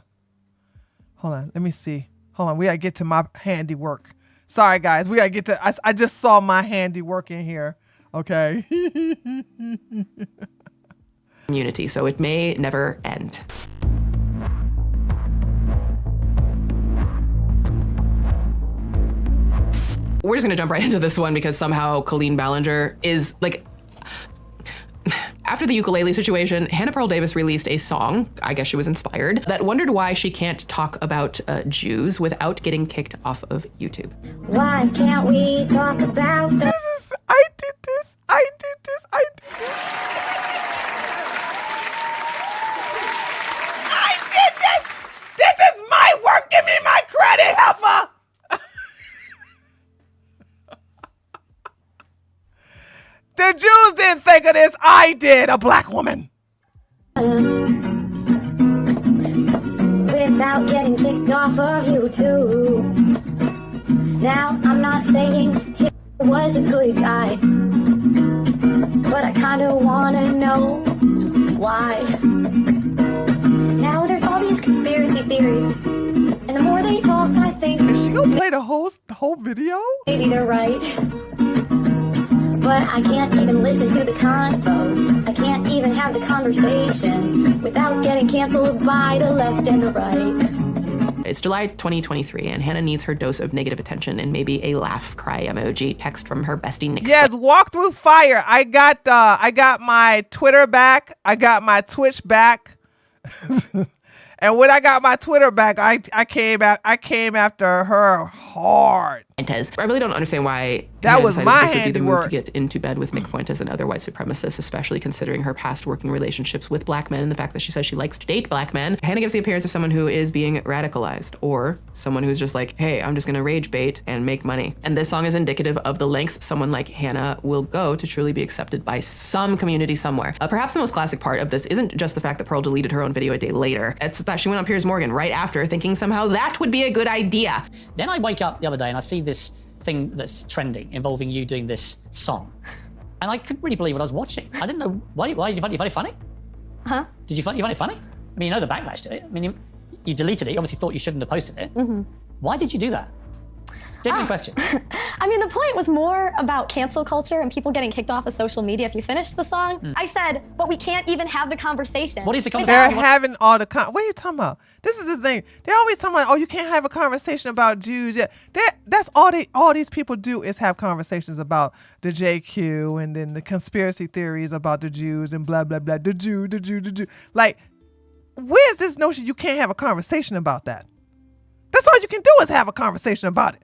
on. Let me see. Hold on. We got to get to my handiwork. Sorry, guys. We got to get to, I just saw my handiwork in here. Okay. Community, so it may never end. We're just going to jump right into this one because somehow Colleen Ballinger is like, after the ukulele situation, Hannah Pearl Davis released a song, I guess she was inspired, that wondered why she can't talk about Jews without getting kicked off of YouTube. Why can't we talk about the... I did this. This is my work. Give me my credit, heifer. The Jews didn't think of this. I did, a black woman. Without getting kicked off of YouTube. Now, I'm not saying he was a good guy. but I kinda wanna know why. Now there's all these conspiracy theories, and the more they talk, I think is she gonna play the whole video? Maybe they're right, but I can't even listen to the convo. I can't even have the conversation without getting canceled by the left and the right. It's July 2023, and Hannah needs her dose of negative attention and maybe a laugh cry emoji text from her bestie Nick. Yes, walk through fire. I got my Twitter back. I got my Twitch back. And when I got my Twitter back, I came after her hard. Fuentes. I really don't understand why that Hannah was decided my this would be the move handiwork. to get into bed with Nick Fuentes and other white supremacists, especially considering her past working relationships with black men and the fact that she says she likes to date black men. Hannah gives the appearance of someone who is being radicalized, or someone who's just like, hey, I'm just gonna rage bait and make money. And this song is indicative of the lengths someone like Hannah will go to truly be accepted by some community somewhere. Perhaps the most classic part of this isn't just the fact that Pearl deleted her own video a day later. It's that she went on Piers Morgan right after, thinking somehow that would be a good idea. Then I wake up the other day and I see this thing that's trending involving you doing this song. And I couldn't really believe what I was watching. I didn't know, why did you find it funny? Huh? Did you find it funny? I mean, you know the backlash to it. I mean, you deleted it, you obviously thought you shouldn't have posted it. Mm-hmm. Why did you do that? Genuine question. I mean, the point was more about cancel culture and people getting kicked off of social media if you finish the song. I said, but we can't even have the conversation. What is the They're having all the what are you talking about? This is the thing. They're always talking about, oh, you can't have a conversation about Jews. Yeah, that's all these people do is have conversations about the JQ and then the conspiracy theories about the Jews and blah blah blah. The Jew. Like, where's this notion you can't have a conversation about that? That's all you can do is have a conversation about it.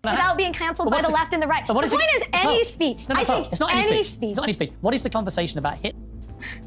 Without being canceled by the left and the right. The point is any speech. I think it's not any speech. It's not any speech. What is the conversation about Hitler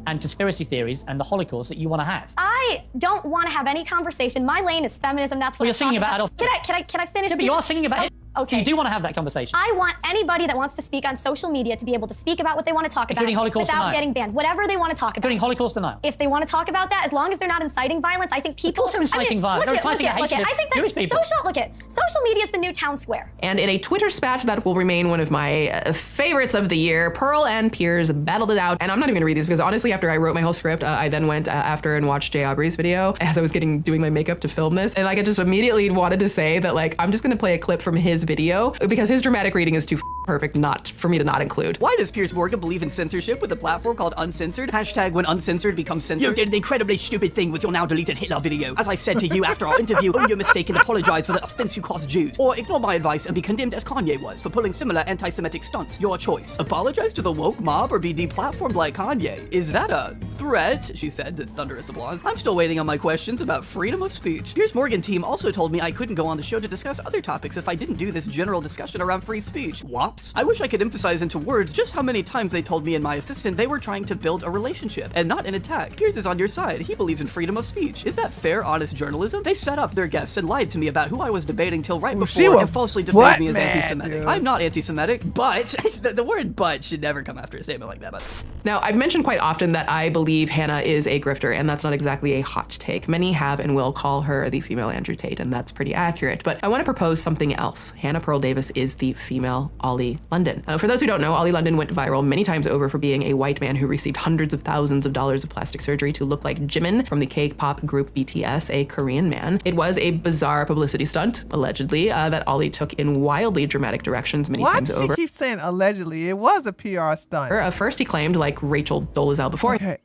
and conspiracy theories and the Holocaust that you want to have? I don't want to have any conversation. My lane is feminism. That's what you're singing about Adolf. Can I finish? Yeah, but you are singing about Hitler. Okay. So you do want to have that conversation. I want anybody that wants to speak on social media to be able to speak about what they want to talk Including about Holocaust without denial. getting banned. Whatever they want to talk about. Including Holocaust denial. If they want to talk about that, as long as they're not inciting violence, I think people. Of course they're inciting violence. They're inciting a hatred I think of Jewish people. Social media is the new town square. And in a Twitter spat that will remain one of my favorites of the year, Pearl and Piers battled it out. And I'm not even gonna read these because honestly, after I wrote my whole script, I then went after and watched Jay Aubrey's video as I was doing my makeup to film this. And like, I just immediately wanted to say that like, I'm just gonna play a clip from his video because his dramatic reading is too perfect not for me to not include. Why does Piers Morgan believe in censorship with a platform called Uncensored? Hashtag when uncensored becomes censored. You did an incredibly stupid thing with your now deleted Hitler video. As I said to you after our interview, own your mistake and apologize for the offense you caused Jews. Or ignore my advice and be condemned as Kanye was for pulling similar anti-Semitic stunts. Your choice. Apologize to the woke mob or be deplatformed like Kanye. Is that a threat? She said to thunderous applause. I'm still waiting on my questions about freedom of speech. Piers Morgan team also told me I couldn't go on the show to discuss other topics if I didn't do this general discussion around free speech. Wops. I wish I could emphasize into words just how many times they told me and my assistant they were trying to build a relationship and not an attack. Piers is on your side. He believes in freedom of speech. Is that fair, honest journalism? They set up their guests and lied to me about who I was debating till right before and falsely defamed me as anti-Semitic. I'm not anti-Semitic, but the word "but" should never come after a statement like that. Now, I've mentioned quite often that I believe Hannah is a grifter, and that's not exactly a hot take. Many have and will call her the female Andrew Tate, and that's pretty accurate. But I want to propose something else. Hannah Pearl Davis is the female Ollie London. For those who don't know, Ollie London went viral many times over for being a white man who received hundreds of thousands of dollars of plastic surgery to look like Jimin from the K-pop group BTS, a Korean man. It was a bizarre publicity stunt, allegedly, that Ollie took in wildly dramatic directions many times over. Why do you keep saying allegedly? It was a PR stunt. First, he claimed, like Rachel Dolezal before. Okay,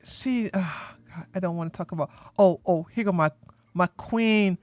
God, I don't want to talk about. Here go my queen,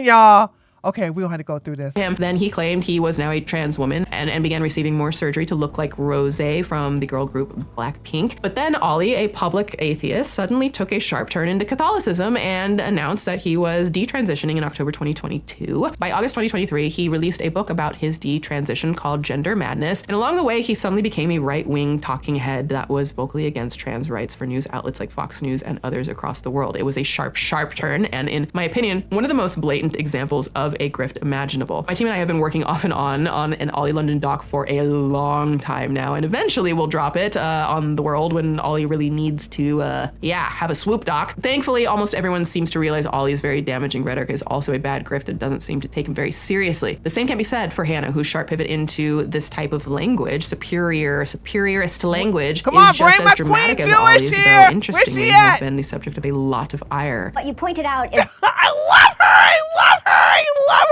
y'all. Okay, we don't have to go through this. Then he claimed he was now a trans woman and began receiving more surgery to look like Rosé from the girl group Blackpink. But then Ollie, a public atheist, suddenly took a sharp turn into Catholicism and announced that he was detransitioning in October 2022. By August 2023, he released a book about his detransition called Gender Madness. And along the way, he suddenly became a right-wing talking head that was vocally against trans rights for news outlets like Fox News and others across the world. It was a sharp, sharp turn. And in my opinion, one of the most blatant examples of a grift imaginable. My team and I have been working off and on an Ollie London London dock for a long time now, and eventually will drop it on the world when Ollie really needs to, have a Swoop doc. Thankfully, almost everyone seems to realize Ollie's very damaging rhetoric is also a bad grift and doesn't seem to take him very seriously. The same can be said for Hannah, whose sharp pivot into this type of language, superiorist language, is just as dramatic as Ollie's, though interestingly has been the subject of a lot of ire. What you pointed out is I love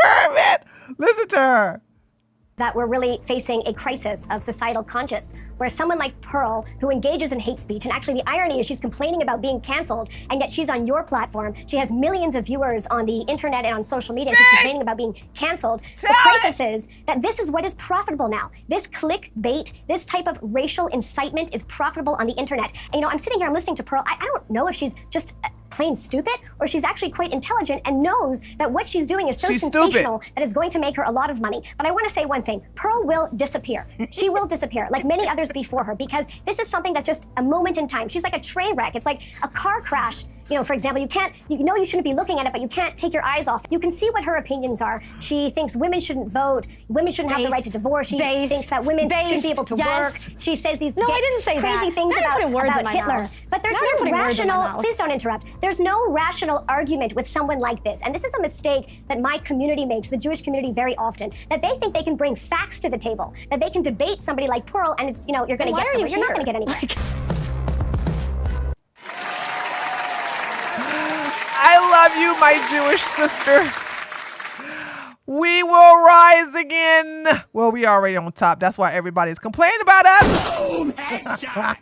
her, man. Listen to her. that we're really facing a crisis of societal conscience, where someone like Pearl, who engages in hate speech, and actually the irony is she's complaining about being canceled, and yet she's on your platform. She has millions of viewers on the internet and on social media, and she's complaining about being canceled. The crisis is that this is what is profitable now. This clickbait, this type of racial incitement is profitable on the internet. And, I'm sitting here, I'm listening to Pearl. I don't know if she's just plain stupid, or she's actually quite intelligent and knows that what she's doing is so sensational that it's going to make her a lot of money. But I want to say one thing, Pearl will disappear. She will disappear, like many others before her, because this is something that's just a moment in time. She's like a train wreck. It's like a car crash. For example, you shouldn't be looking at it, but you can't take your eyes off. You can see what her opinions are. She thinks women shouldn't vote, women shouldn't have the right to divorce. She thinks that women shouldn't be able to work. She says these I didn't say crazy things about Hitler. But there's no rational, please don't interrupt. There's no rational argument with someone like this. And this is a mistake that my community makes, the Jewish community, very often, that they think they can bring facts to the table, that they can debate somebody like Pearl, and it's, you're going to get somewhere. You're not going to get anywhere. I love you, my Jewish sister. We will rise again. Well, we already on top. That's why everybody's complaining about us. Boom, headshot.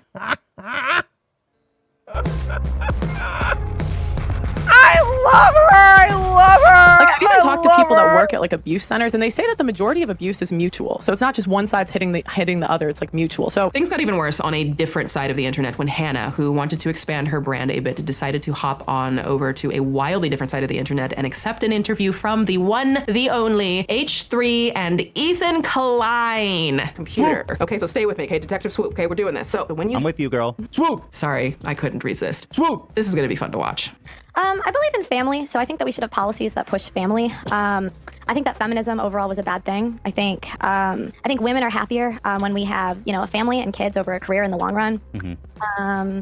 I love her. I love her. Like, I've even talked to people that work at abuse centers, and they say that the majority of abuse is mutual. So it's not just one side's hitting the other. It's mutual. So things got even worse on a different side of the internet when Hannah, who wanted to expand her brand a bit, decided to hop on over to a wildly different side of the internet and accept an interview from the one, the only H3 and Ethan Klein. Computer. Okay, so stay with me. Okay, Detective Swoop. Okay, we're doing this. So when I'm with you, girl. Swoop. Sorry, I couldn't resist. Swoop. This is gonna be fun to watch. I believe in family, so I think that we should have policies that push family. I think that feminism overall was a bad thing. I think women are happier when we have, a family and kids over a career in the long run. Mm-hmm.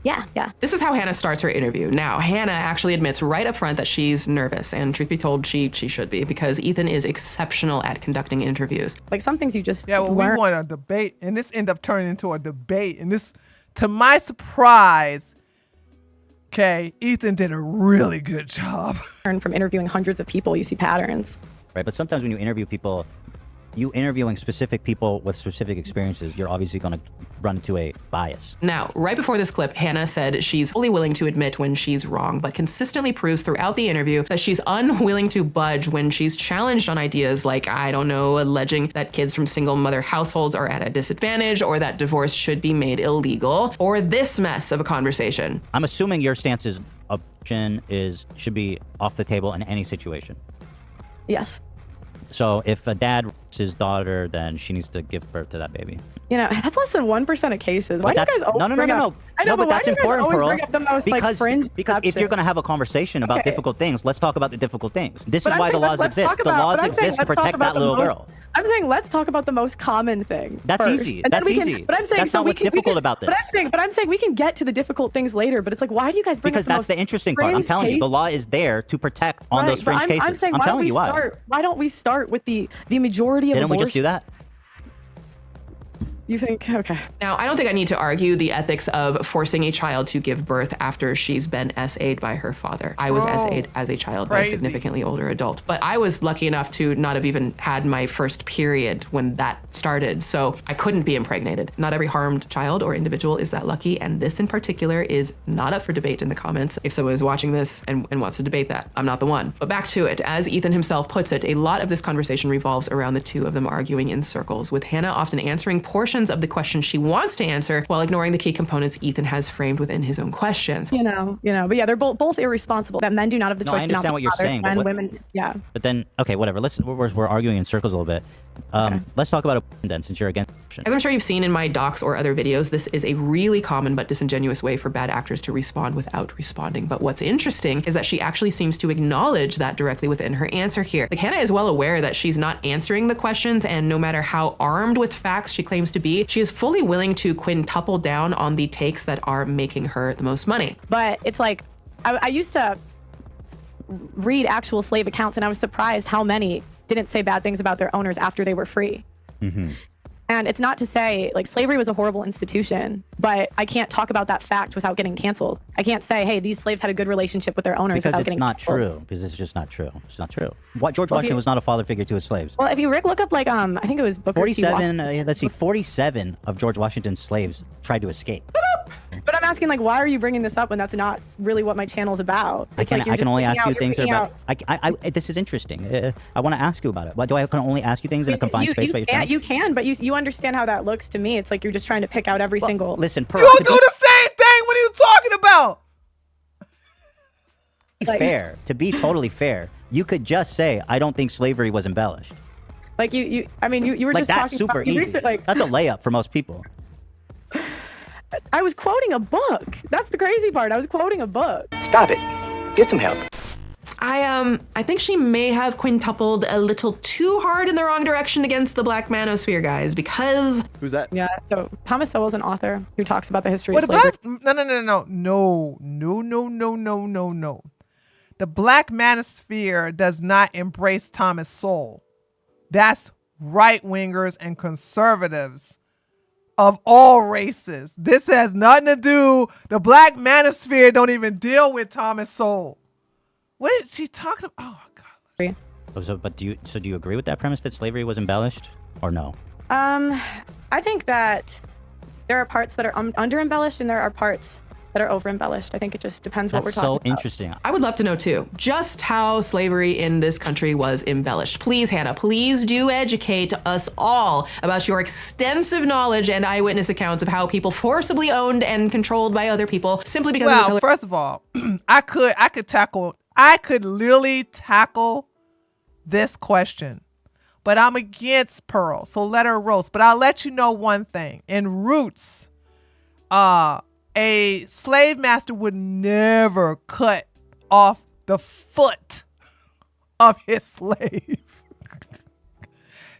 Yeah. This is how Hannah starts her interview. Now, Hannah actually admits right up front that she's nervous, and truth be told, she should be, because Ethan is exceptional at conducting interviews. Some things you just we want a debate, and this ended up turning into a debate, and this, to my surprise, Ethan did a really good job. And from interviewing hundreds of people, you see patterns. Right, but sometimes when you interview people, you interviewing specific people with specific experiences, you're obviously going to run into a bias. Now, right before this clip, Hannah said she's fully willing to admit when she's wrong, but consistently proves throughout the interview that she's unwilling to budge when she's challenged on ideas like, alleging that kids from single mother households are at a disadvantage, or that divorce should be made illegal, or this mess of a conversation. I'm assuming your stance is abortion should be off the table in any situation. Yes. So if a dad rapes his daughter, then she needs to give birth to that baby. That's less than 1% of cases. Why do you guys always bring up? I know, no, but that's important, Pearl. Bring up the most, because if you're going to have a conversation about difficult things, let's talk about the difficult things. This is why the laws exist. The laws exist to protect that little girl. I'm saying let's talk about the most common thing. That's first. easy. And That's easy. But I'm saying that's not what's difficult about this. But I'm saying we can get to the difficult things later. But it's why do you guys bring because up the that's the interesting part. I'm telling you, the law is there to protect on those fringe cases. I'm saying, telling you why. Why don't we start with the majority of Didn't abortion? we just do that? You think, okay. Now, I don't think I need to argue the ethics of forcing a child to give birth after she's been SA'd by her father. I was SA'd as a child by a significantly older adult, but I was lucky enough to not have even had my first period when that started, so I couldn't be impregnated. Not every harmed child or individual is that lucky, and this in particular is not up for debate in the comments. If someone is watching this and wants to debate that, I'm not the one. But back to it. As Ethan himself puts it, a lot of this conversation revolves around the two of them arguing in circles, with Hannah often answering portions of the question she wants to answer while ignoring the key components Ethan has framed within his own questions. But yeah, they're both irresponsible. That men do not have the choice to not be fathers. I understand what you're saying. Women, yeah. But then, okay, whatever. We're arguing in circles a little bit. Let's talk about abortion then, since you're against abortion. As I'm sure you've seen in my docs or other videos, this is a really common but disingenuous way for bad actors to respond without responding. But what's interesting is that she actually seems to acknowledge that directly within her answer here. Like, Hannah is well aware that she's not answering the questions, and no matter how armed with facts she claims to be, she is fully willing to quintuple down on the takes that are making her the most money. But it's like, I used to read actual slave accounts, and I was surprised how many didn't say bad things about their owners after they were free. Mm-hmm. And it's not to say, like, slavery was a horrible institution, but I can't talk about that fact without getting canceled. I can't say, hey, these slaves had a good relationship with their owners Because without it's getting not canceled. true. Because it's just not true. It's not true. George Well, Washington was not a father figure to his slaves. Well, if you look up, like, I think it was Booker T. 47, let's see, 47 of George Washington's slaves tried to escape. But I'm asking, like, why are you bringing this up when that's not really what my channel's about? I It's can like you're I can just only picking ask you out- things you're about. picking This is interesting. I want to ask you about it. Why do I can only ask you things in a confined space? By your time? You can, but you understand how that looks to me. It's like you're just trying to pick out every single. Listen, You do the same thing. What are you talking about? Fair. To be totally fair, you could just say, I don't think slavery was embellished. Like I mean, you were Like, just that's talking super about, you easy. research, like, That's a layup for most people. I was quoting a book. That's the crazy part. I was quoting a book. Stop it. Get some help. I think she may have quintupled a little too hard in the wrong direction against the Black Manosphere guys, because who's that? Yeah, so Thomas Sowell is an author who talks about the history Well, of the slavery. No. The Black Manosphere does not embrace Thomas Sowell. That's right-wingers and conservatives of all races. This has nothing to do. The Black Manosphere don't even deal with Thomas Sowell. What is she talking about? Oh God. So do you agree with that premise that slavery was embellished, or no? I think that there are parts that are under embellished and there are parts that are over embellished. I think it just depends what we're That's talking so about. interesting. I would love to know too, just how slavery in this country was embellished. Please, Hannah, please do educate us all about your extensive knowledge and eyewitness accounts of how people forcibly owned and controlled by other people simply because of the color. First of all, I could literally tackle this question, but I'm against Pearl, so let her roast. But I'll let you know one thing. In Roots, a slave master would never cut off the foot of his slave.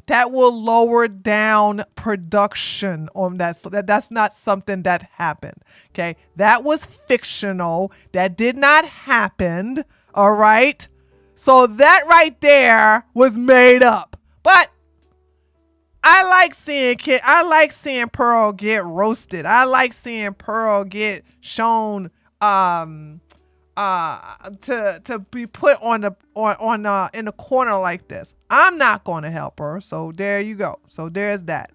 That will lower down production on that. That's not something that happened. Okay. That was fictional. That did not happen. All right. So that right there was made up. But I like seeing Pearl get roasted. I like seeing Pearl get shown to be put in the corner like this. I'm not going to help her. So there you go. So there's that.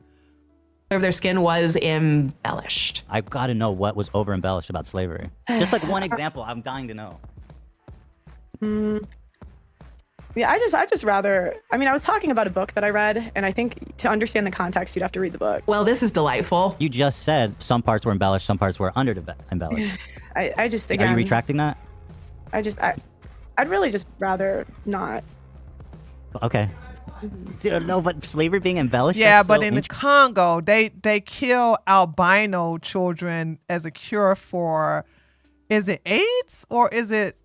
Of their skin was embellished. I've got to know what was over embellished about slavery. Just like one example, I'm dying to know. Yeah, I just rather, I mean, I was talking about a book that I read, and I think to understand the context, you'd have to read the book. Well, this is delightful. You just said some parts were embellished, some parts were under embellished. I just, again. Are you retracting that? I'd really just rather not. Okay. No, but slavery being embellished? Yeah, that's but so in the Congo, they kill albino children as a cure for, is it AIDS or is it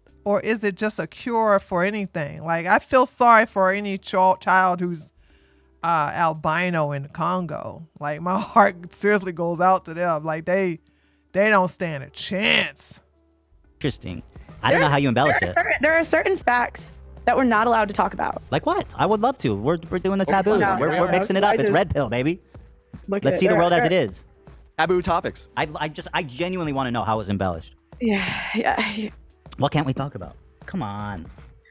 just a cure for anything? Like, I feel sorry for any child who's albino in the Congo. Like, my heart seriously goes out to them. Like, they don't stand a chance. Interesting. I don't know how you embellish it. There are certain facts that we're not allowed to talk about. Like what? I would love to. We're doing the taboo. We're mixing it up. It's red pill, baby. Let's see the world as it is. Taboo topics. I genuinely want to know how it was embellished. Yeah. What can't we talk about? Come on.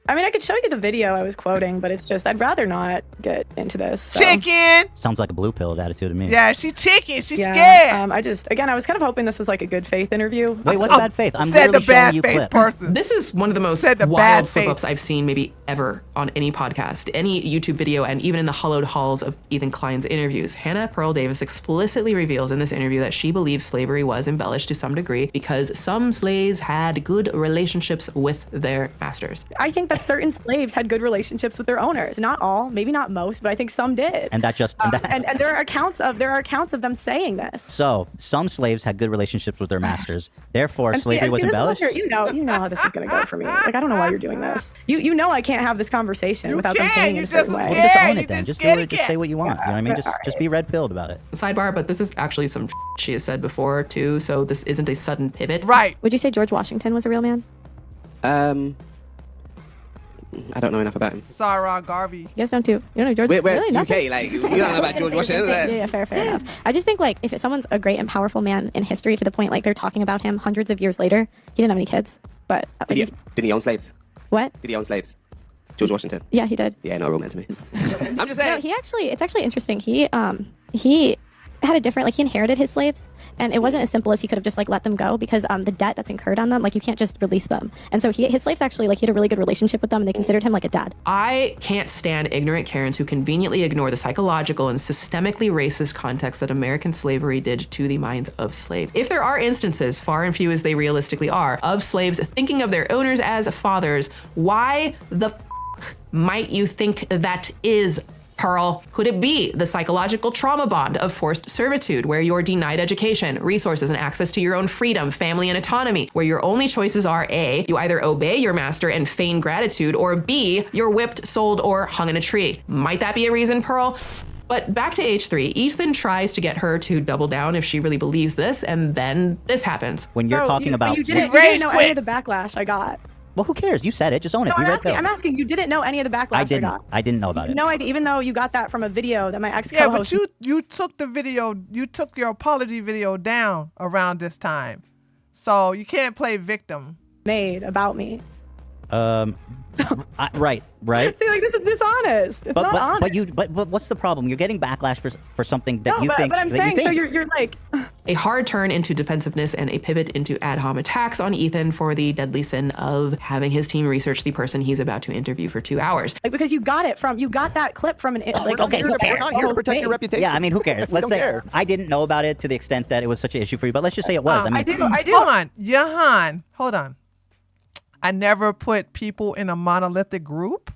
I mean, I could show you the video I was quoting, but it's just, I'd rather not get into this. So. Chicken! Sounds like a blue pilled attitude to me. Yeah, she's chicken. She's scared. I was kind of hoping this was like a good faith interview. Wait, what's bad faith? I'm literally showing you clips. Person. This is one of the most wild slip-ups I've seen maybe ever on any podcast, any YouTube video, and even in the hollowed halls of Ethan Klein's interviews. Hannah Pearl Davis explicitly reveals in this interview that she believes slavery was embellished to some degree because some slaves had good relationships with their masters. I think that certain slaves had good relationships with their owners. Not all, maybe not most, but I think some did. And that just and there are accounts of them saying this. So some slaves had good relationships with their masters. Therefore, And slavery was this is what embellished. you know how this is going to go for me. Like, I don't know why you're doing this. You know I can't have this conversation without them paying in a certain way. Well, just own it then. Just do it. Just say what you want. You know what I mean? Just be red pilled about it. Sidebar, but this is actually some she has said before too, so this isn't a sudden pivot. Right. Would you say George Washington was a real man? I don't know enough about him. Sarah Garvey. You guys don't too. You don't know George. Wait, really? Nothing? UK, like, you don't know about George Washington? Yeah, fair enough. I just think, like, if someone's a great and powerful man in history to the point, like, they're talking about him hundreds of years later, he didn't have any kids, but... Did he own slaves? What? Did he own slaves? George Washington? Yeah, he did. Yeah, no real man to me. I'm just saying. No, it's actually interesting. He had a different, like, he inherited his slaves, and it wasn't as simple as he could have just, like, let them go, because the debt that's incurred on them, like, you can't just release them. And so his slaves actually, like, he had a really good relationship with them, and they considered him like a dad. I can't stand ignorant Karens who conveniently ignore the psychological and systemically racist context that American slavery did to the minds of slaves. If there are instances, far and few as they realistically are, of slaves thinking of their owners as fathers, why the f might you think that is, Pearl? Could it be the psychological trauma bond of forced servitude, where you're denied education, resources, and access to your own freedom, family, and autonomy, where your only choices are A, you either obey your master and feign gratitude, or B, you're whipped, sold, or hung in a tree? Might that be a reason, Pearl? But back to H3, Ethan tries to get her to double down if she really believes this, and then this happens. When you're talking about... You didn't know any of the backlash I got. Well, who cares? You said it. Just own it. No, Be red pilled. I'm asking. You didn't know any of the backlash I didn't. got. I didn't know about it. No idea, even though you got that from a video that my Yeah, ex-co-host... but you took the video, you took your apology video down around this time. So you can't play victim. Made about me. Right. See, like, this is dishonest. It's not honest. But what's the problem? You're getting backlash for something that you think. But I'm saying, so you're like... A hard turn into defensiveness and a pivot into ad hom attacks on Ethan for the deadly sin of having his team research the person he's about to interview for 2 hours. Like, because you got that clip from an... Like, okay, who cares? We're not here to protect your reputation. Yeah, I mean, who cares? Let's say care. I didn't know about it to the extent that it was such an issue for you, but let's just say it was. I do. Hold on. Jahan, hold on. I never put people in a monolithic group.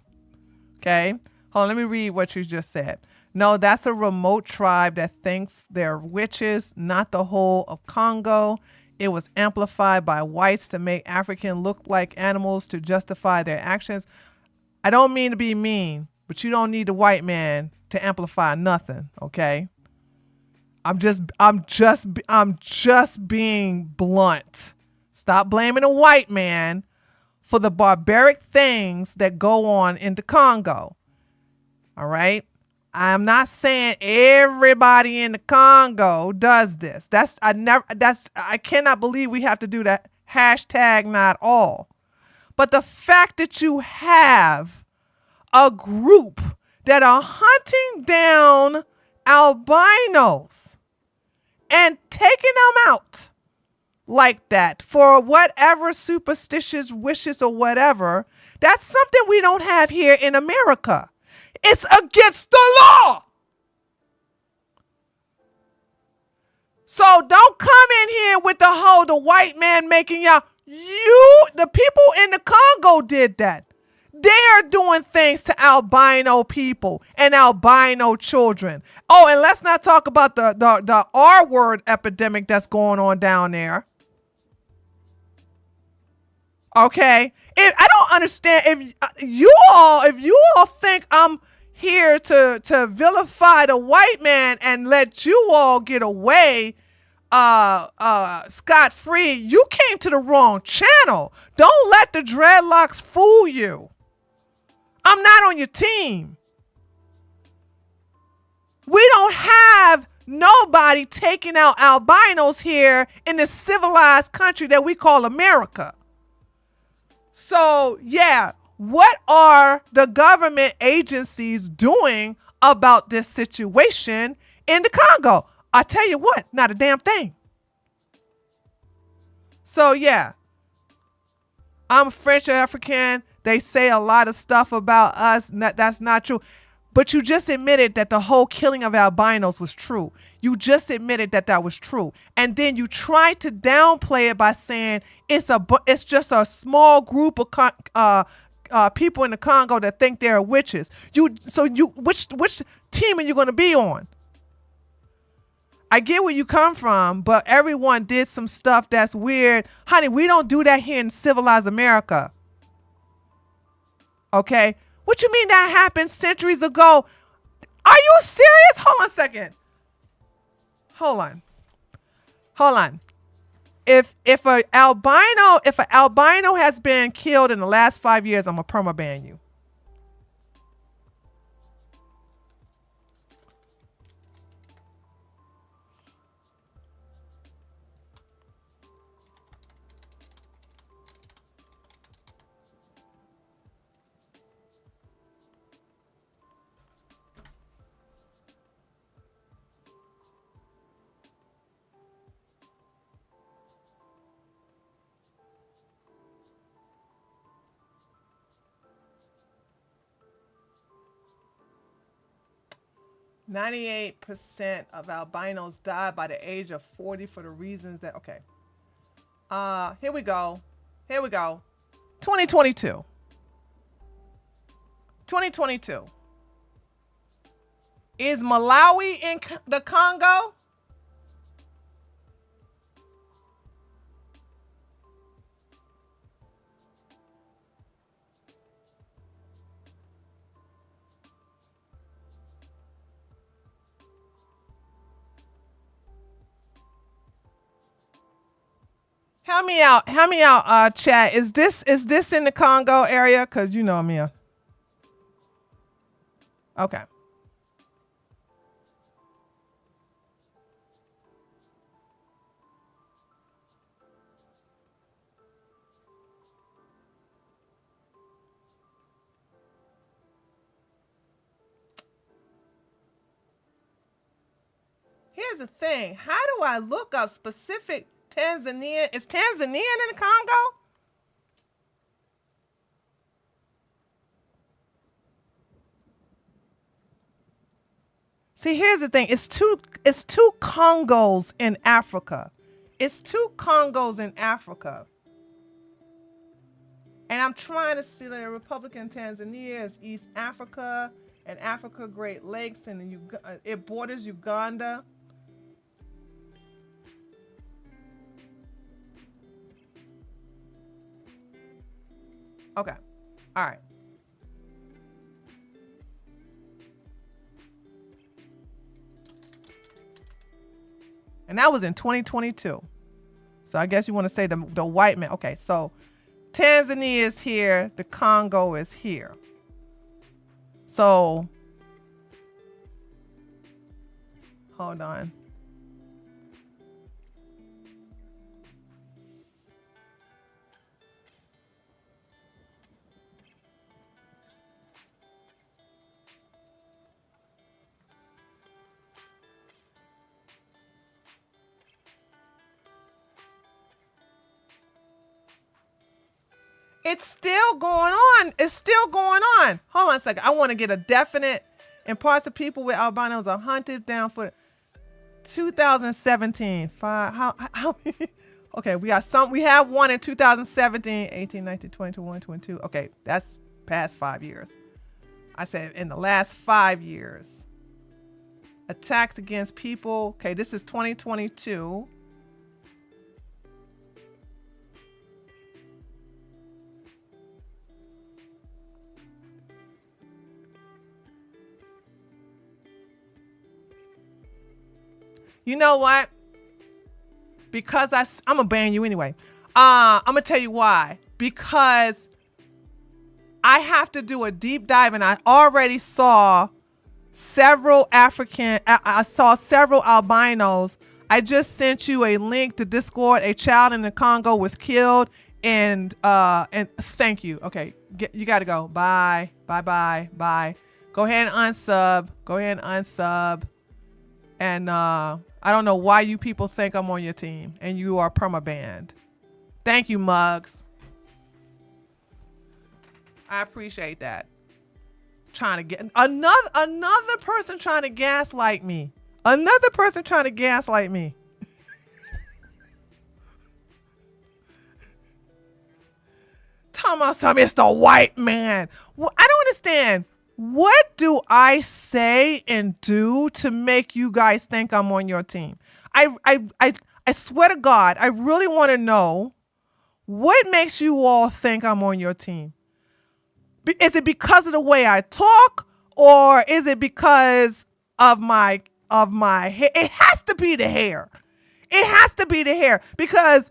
Okay? Hold on, let me read what you just said. No, that's a remote tribe that thinks they're witches, not the whole of Congo. It was amplified by whites to make Africans look like animals to justify their actions. I don't mean to be mean, but you don't need the white man to amplify nothing, okay? I'm just being blunt. Stop blaming a white man for the barbaric things that go on in the Congo. All right? I'm not saying everybody in the Congo does this. I cannot believe we have to do that. Hashtag not all. But the fact that you have a group that are hunting down albinos and taking them out like that for whatever superstitious wishes or whatever, that's something we don't have here in America. It's against the law. So don't come in here with the white man making y'all. The people in the Congo did that. They are doing things to albino people and albino children. Oh, and let's not talk about the R-word epidemic that's going on down there. Okay, I don't understand if you all think I'm here to vilify the white man and let you all get away scot-free. You came to the wrong channel. Don't let the dreadlocks fool you. I'm not on your team. We don't have nobody taking out albinos here in this civilized country that we call America. So, yeah, what are the government agencies doing about this situation in the Congo? I tell you what, not a damn thing. So, yeah, I'm French African. They say a lot of stuff about us. That's not true. But you just admitted that the whole killing of albinos was true. You just admitted that was true. And then you tried to downplay it by saying it's just a small group of people in the Congo that think they're witches. Which team are you going to be on? I get where you come from, but everyone did some stuff that's weird. Honey, we don't do that here in civilized America. Okay? What you mean that happened centuries ago? Are you serious? Hold on a second. Hold on. If an albino has been killed in the last 5 years, I'm gonna permaban you. %98 of albinos die by the age of 40 for the reasons that, okay. Here we go. 2022. Is Malawi in the Congo? Help me out, chat. Is this in the Congo area? Cause you know me. Okay. Here's the thing. How do I look up specific Tanzania? Is Tanzania in the Congo? See, here's the thing. It's two Congos in Africa. And I'm trying to see the Republic of Tanzania is East Africa and Africa Great Lakes, and it borders Uganda. Okay. All right. And that was in 2022. So I guess you want to say the white man. Okay, so Tanzania is here. The Congo is here. So, hold on. It's still going on. Hold on a second. I want to get a definite. In parts of people with albinos are hunted down for 2017. How many? Okay, we have one in 2017, 18, 19, 20, 21, 22. Okay, that's past 5 years. I said in the last 5 years. Attacks against people. Okay, this is 2022. You know what? Because I'm going to ban you anyway. I'm going to tell you why. Because I have to do a deep dive, and I already saw several I saw several albinos. I just sent you a link to Discord. A child in the Congo was killed, and thank you. Okay, you got to go. Bye. Bye. Go ahead and unsub. And I don't know why you people think I'm on your team, and you are permabanned. Thank you, Mugs. I appreciate that. Trying to get another person trying to gaslight me. talking about something. It's the white man. Well, I don't understand. What do I say and do to make you guys think I'm on your team? I swear to God, I really want to know what makes you all think I'm on your team. Is it because of the way I talk, or is it because of my hair? It has to be the hair. It has to be the hair, because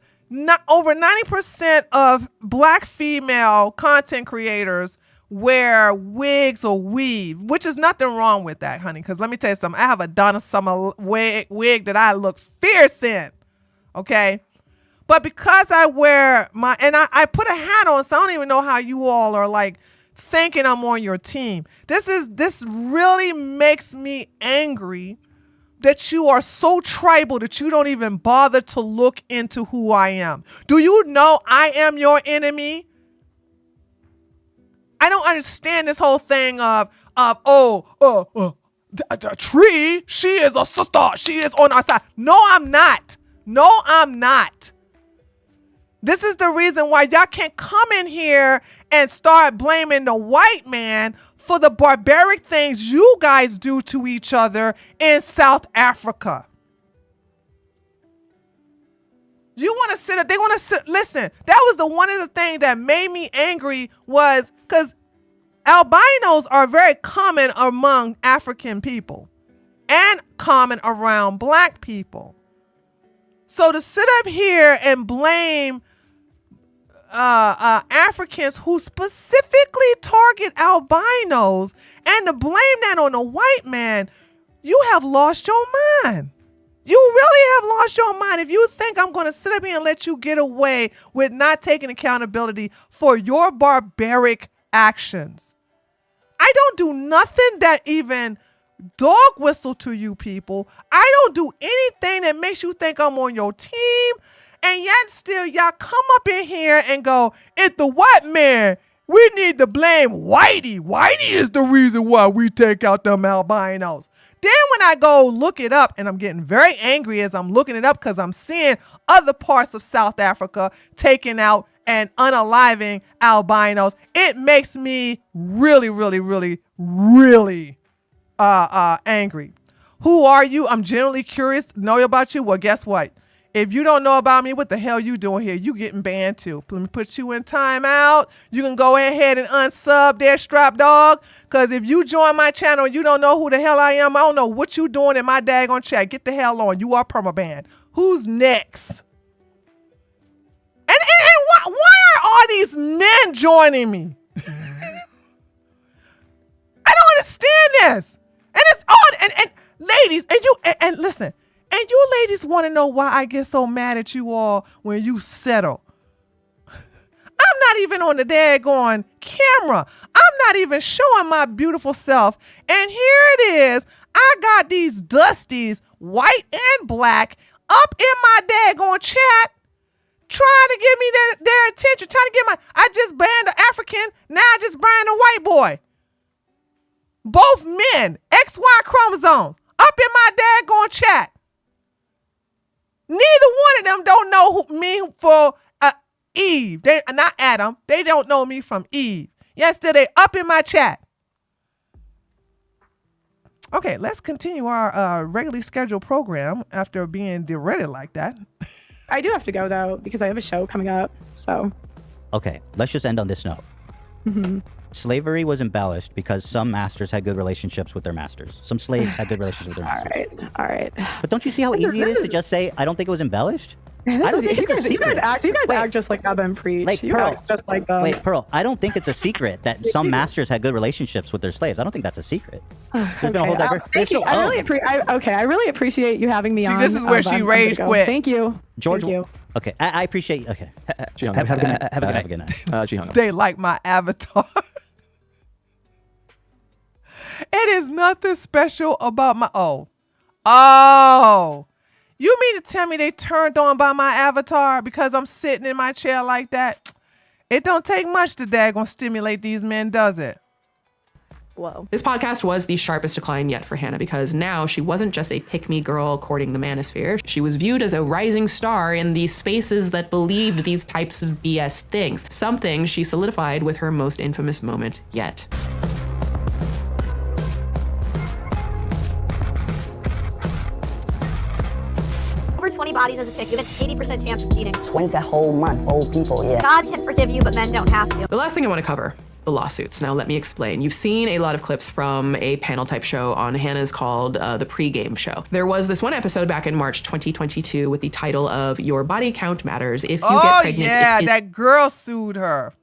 over 90% of Black female content creators wear wigs or weave, which is nothing wrong with that, honey. Because let me tell you something. I have a Donna Summer wig that I look fierce in. Okay. But because I wear and I put a hat on, so I don't even know how you all are like thinking I'm on your team. This really makes me angry that you are so tribal that you don't even bother to look into who I am. Do you know I am your enemy? I don't understand this whole thing of the tree, she is a sister. She is on our side. No, I'm not. No, I'm not. This is the reason why y'all can't come in here and start blaming the white man for the barbaric things you guys do to each other in South Africa. You want to sit up, they want to sit, listen, that was one of the things that made me angry was because albinos are very common among African people and common around Black people. So to sit up here and blame Africans who specifically target albinos and to blame that on a white man, you have lost your mind. You really have lost your mind if you think I'm going to sit up here and let you get away with not taking accountability for your barbaric actions. I don't do nothing that even dog whistle to you people. I don't do anything that makes you think I'm on your team. And yet still y'all come up in here and go, it's the white man. We need to blame Whitey. Whitey is the reason why we take out them albinos. Then when I go look it up, and I'm getting very angry as I'm looking it up because I'm seeing other parts of South Africa taking out and unaliving albinos, it makes me really, really, really, really angry. Who are you? I'm genuinely curious to know about you. Well, guess what? If you don't know about me, what the hell you doing here? You getting banned too. Let me put you in timeout. You can go ahead and unsub there, strap dog. Because if you join my channel and you don't know who the hell I am, I don't know what you doing in my daggone chat. Get the hell on. You are permabanned. Who's next? And why are all these men joining me? I don't understand this. And it's odd. And ladies, and listen. And you ladies want to know why I get so mad at you all when you settle. I'm not even on the daggone camera. I'm not even showing my beautiful self. And here it is. I got these dusties, white and Black, up in my daggone chat, trying to give me their attention, trying to get I just banned the African, now I just banned the white boy. Both men, XY chromosomes, up in my daggone chat. Neither one of them don't know me for Eve. They not Adam. They don't know me from Eve. Yesterday, up in my chat. Okay, let's continue our regularly scheduled program after being derailed like that. I do have to go though because I have a show coming up. So. Okay, let's just end on this note. Mm-hmm. Slavery was embellished because some masters had good relationships with their masters. Some slaves had good relationships with their masters. All right. But don't you see how easy it is to just say, I don't think it was embellished? I don't think it's a secret. You guys act just like I've been preached. Like, you Pearl, act just like them. Wait, Pearl, I don't think it's a secret that some masters had good relationships with their slaves. I don't think that's a secret. There's been a whole diversity. I really appreciate you having me on. This is where she rage quit. Thank you. George, Thank you. Okay, I appreciate. Okay, have a good night. She hung up. They like my avatar. It is nothing special about my you mean to tell me they turned on by my avatar because I'm sitting in my chair like that? It don't take much to daggone stimulate these men, does it? Whoa. This podcast was the sharpest decline yet for Hannah because now she wasn't just a pick-me girl courting the manosphere. She was viewed as a rising star in the spaces that believed these types of BS things, something she solidified with her most infamous moment yet. Over 20 bodies as a chick, you have an 80% chance of cheating. 20 whole month, old people, yeah. God can forgive you, but men don't have to. The last thing I want to cover, the lawsuits. Now, let me explain. You've seen a lot of clips from a panel type show on Hannah's called The Pregame Show. There was this one episode back in March 2022 with the title of Your Body Count Matters. If you get pregnant, yeah, that girl sued her.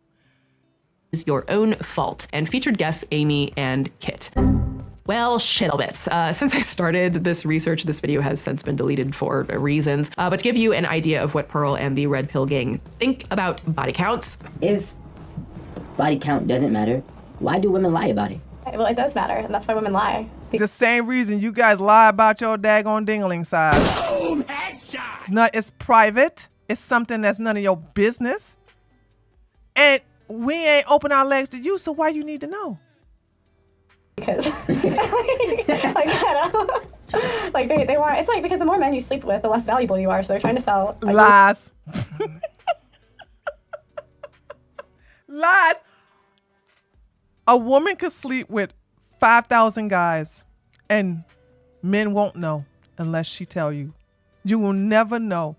Is your own fault, and featured guests Amy and Kit. Well, shittlebits. Since I started this research, this video has since been deleted for reasons. But to give you an idea of what Pearl and the Red Pill Gang think about body counts. If body count doesn't matter, why do women lie about it? Well, it does matter, and that's why women lie. The same reason you guys lie about your daggone dingling size. It's private. It's something that's none of your business. And we ain't open our legs to you, so why you need to know? Because they want, it's like because the more men you sleep with, the less valuable you are, so they're trying to sell lies. Lies. A woman could sleep with 5,000 guys and men won't know unless she tell you. You will never know.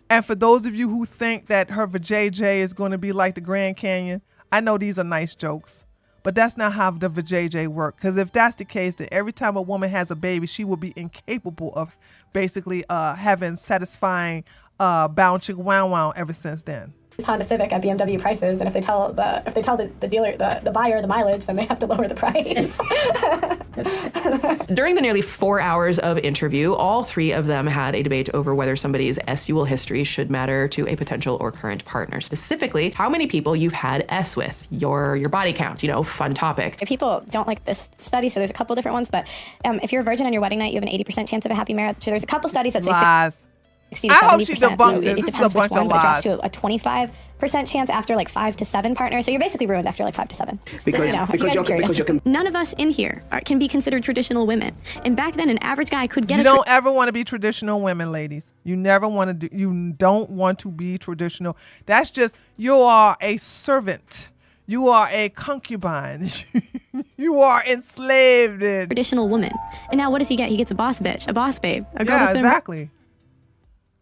And for those of you who think that her vajayjay is going to be like the Grand Canyon, I know these are nice jokes. But that's not how the vajayjay work. Because if that's the case, then every time a woman has a baby, she will be incapable of basically having satisfying bouncing wow wow ever since then. Honda Civic at BMW prices, and if they tell the dealer, the buyer the mileage, then they have to lower the price. During the nearly 4 hours of interview, all three of them had a debate over whether somebody's SUL history should matter to a potential or current partner. Specifically, how many people you've had S with, your body count, fun topic. People don't like this study, so there's a couple different ones, but if you're a virgin on your wedding night, you have an 80% chance of a happy marriage. So there's a couple studies that say lies. 60 to 70%. I hope she debunked this. It This is depends a which bunch of one, but it drops lies. to a 25% chance after like 5 to 7 partners. So you're basically ruined after like 5 to 7. Because you're None of us in here can be considered traditional women. And back then, an average guy could get You don't ever want to be traditional women, ladies. You never want to do. You don't want to be traditional. That's just, you are a servant. You are a concubine. You are enslaved. Traditional woman. And now what does he get? He gets a boss bitch, a boss babe, a girl Yeah, that's been exactly.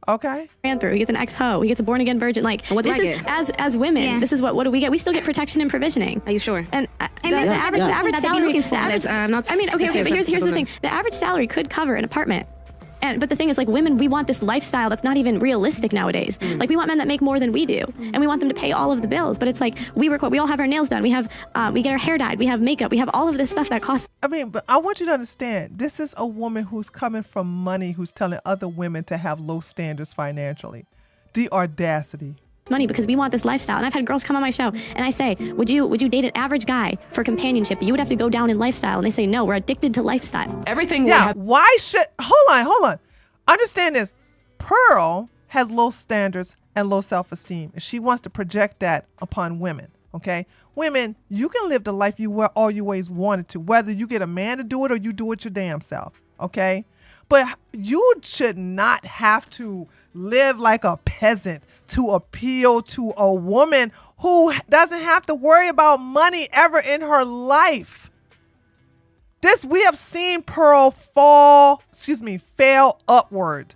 Okay. ran through. He gets an ex-hoe. He gets a born-again virgin. Like, What do this I is, get? as women, this is what do we get? We still get protection and provisioning. Are you sure? And the that's- average yeah. salary, That's what I'm looking for. the average, That's, not- I mean, okay, okay, but here's the supplement. thing. The average salary could cover an apartment. But the thing is, like, women, we want this lifestyle that's not even realistic nowadays. Like, we want men that make more than we do, and we want them to pay all of the bills. But it's like, we all have our nails done. We get our hair dyed. We have makeup. We have all of this stuff that costs. I mean, but I want you to understand, this is a woman who's coming from money, who's telling other women to have low standards financially. The audacity. Money because we want this lifestyle. And I've had girls come on my show and I say, would you date an average guy for companionship? You would have to go down in lifestyle. And they say, no, we're addicted to lifestyle. Everything. Yeah. Why should, hold on. Understand this. Pearl has low standards and low self-esteem. And she wants to project that upon women. Okay. Women, you can live the life you always wanted to, whether you get a man to do it or you do it your damn self. Okay. But you should not have to live like a peasant to appeal to a woman who doesn't have to worry about money ever in her life. We have seen Pearl fail upward.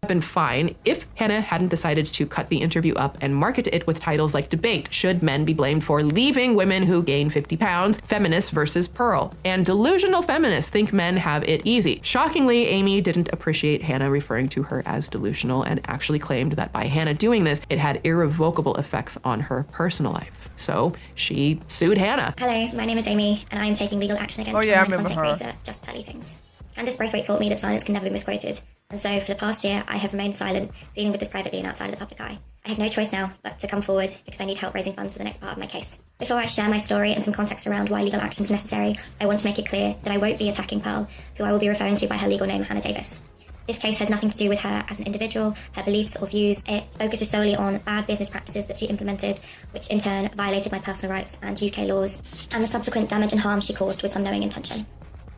Been fine if Hannah hadn't decided to cut the interview up and market it with titles like Debate, Should Men Be Blamed for Leaving Women Who Gain 50 Pounds, Feminists versus Pearl, and Delusional Feminists Think Men Have It Easy. Shockingly, Amy didn't appreciate Hannah referring to her as delusional and actually claimed that by Hannah doing this, it had irrevocable effects on her personal life. So she sued Hannah. Hello, my name is Amy, and I am taking legal action against I online remember content her. creator Just Barely Things. Candace Braithwaite taught me that silence can never be misquoted, and so for the past year, I have remained silent, dealing with this privately and outside of the public eye. I have no choice now but to come forward because I need help raising funds for the next part of my case. Before I share my story and some context around why legal action is necessary, I want to make it clear that I won't be attacking Pearl, who I will be referring to by her legal name, Hannah Davis. This case has nothing to do with her as an individual, her beliefs or views. It focuses solely on bad business practices that she implemented, which in turn violated my personal rights and UK laws, and the subsequent damage and harm she caused with some knowing intention.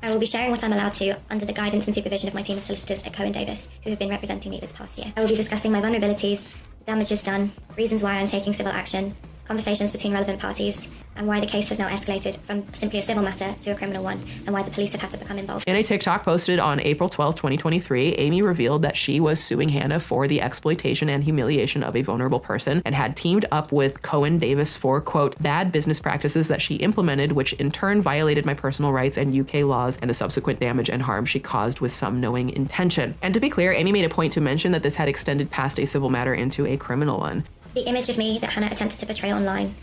I will be sharing what I'm allowed to under the guidance and supervision of my team of solicitors at Cohen Davis, who have been representing me this past year. I will be discussing my vulnerabilities, damages done, reasons why I'm taking civil action, conversations between relevant parties, and why the case has now escalated from simply a civil matter to a criminal one, and why the police have had to become involved. In a TikTok posted on April 12, 2023, Amy revealed that she was suing Hannah for the exploitation and humiliation of a vulnerable person and had teamed up with Cohen Davis for, quote, bad business practices that she implemented, which in turn violated my personal rights and UK laws, and the subsequent damage and harm she caused with some knowing intention. And to be clear, Amy made a point to mention that this had extended past a civil matter into a criminal one. The image of me that Hannah attempted to portray online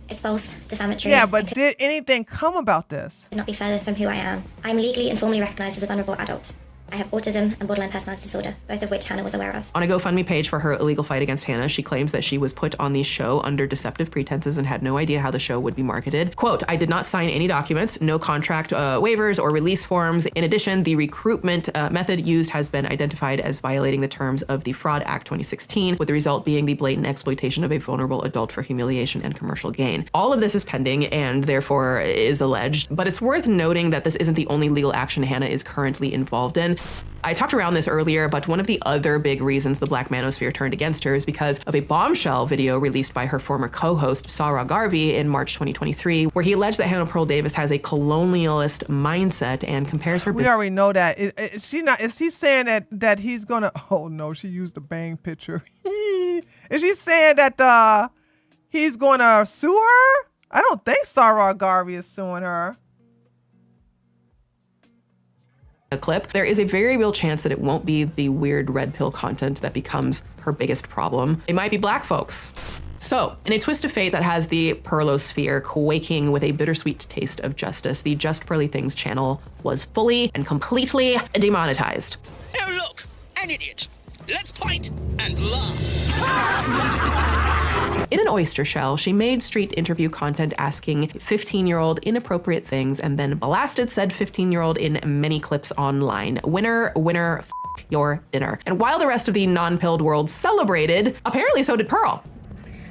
is false, defamatory. Yeah, but did anything come about this? Could not be further from who I am. I am legally and formally recognised as a vulnerable adult. I have autism and borderline personality disorder, both of which Hannah was aware of. On a GoFundMe page for her illegal fight against Hannah, she claims that she was put on the show under deceptive pretenses and had no idea how the show would be marketed. Quote, I did not sign any documents, no contract waivers or release forms. In addition, the recruitment method used has been identified as violating the terms of the Fraud Act 2016, with the result being the blatant exploitation of a vulnerable adult for humiliation and commercial gain. All of this is pending and therefore is alleged, but it's worth noting that this isn't the only legal action Hannah is currently involved in. I talked around this earlier, but one of the other big reasons the Black manosphere turned against her is because of a bombshell video released by her former co-host, Sarah Garvey, in March 2023, where he alleged that Hannah Pearl Davis has a colonialist mindset and compares her... We already know that. Is she saying that he's gonna... Oh no, she used the bang picture. Is she saying that he's gonna sue her? I don't think Sarah Garvey is suing her. A clip, there is a very real chance that it won't be the weird red pill content that becomes her biggest problem. It might be Black folks. So, in a twist of fate that has the Perlosphere quaking with a bittersweet taste of justice, the Just Pearly Things channel was fully and completely demonetized. Oh look, an idiot. Let's point and laugh. In an oyster shell, she made street interview content asking 15-year-old inappropriate things and then blasted said 15-year-old in many clips online. Winner, winner, f your dinner. And while the rest of the non-pilled world celebrated, apparently so did Pearl.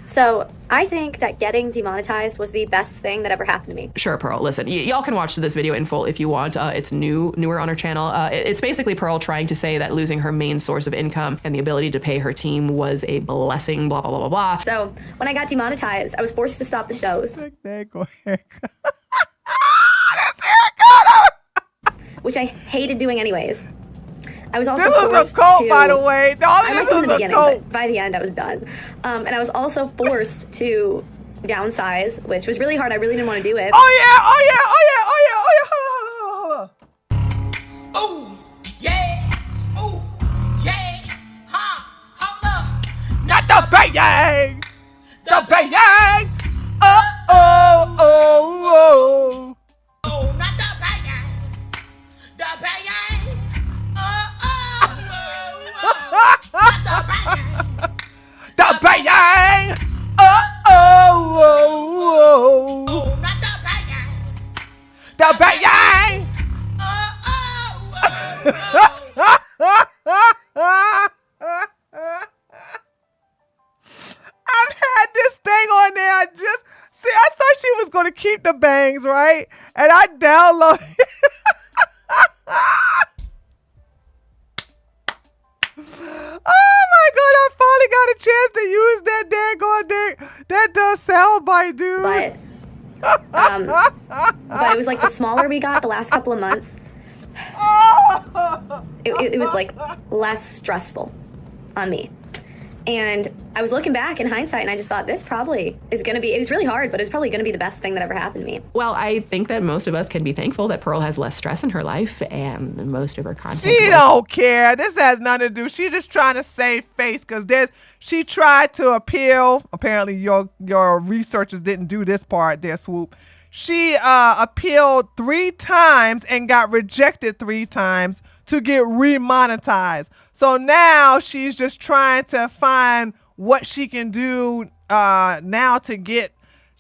So I think that getting demonetized was the best thing that ever happened to me. Sure, Pearl. Listen, y'all can watch this video in full if you want. It's newer on her channel. It's basically Pearl trying to say that losing her main source of income and the ability to pay her team was a blessing, blah, blah, blah, blah, blah. So when I got demonetized, I was forced to stop the shows. Which I hated doing anyways. I was also this was a cult, by the way. All of this was a cult. But by the end, I was done. And I was also forced to downsize, which was really hard. I really didn't want to do it. Oh yeah, oh yeah, oh yeah, oh yeah, oh yeah. Oh, yeah. Oh, yeah. Ha, hold up. Not the bang! The bang! Oh, oh, oh, oh. Oh, not the bang. The bang. The bang! Oh, oh, oh, oh. Not the bang! The bang! I've had this thing on there. I thought she was going to keep the bangs, right? And I downloaded it. Oh my God, I finally got a chance to use that soundbite, dude. But it was like the smaller we got the last couple of months, it was like less stressful on me. And I was looking back in hindsight and I just thought this probably is going to be, it was really hard, but it's probably going to be the best thing that ever happened to me. Well, I think that most of us can be thankful that Pearl has less stress in her life and most of her content. She don't care. This has nothing to do. She's just trying to save face because she tried to appeal. Apparently your researchers didn't do this part there, Swoop. She appealed 3 times and got rejected 3 times to get remonetized. So now she's just trying to find what she can do now to get.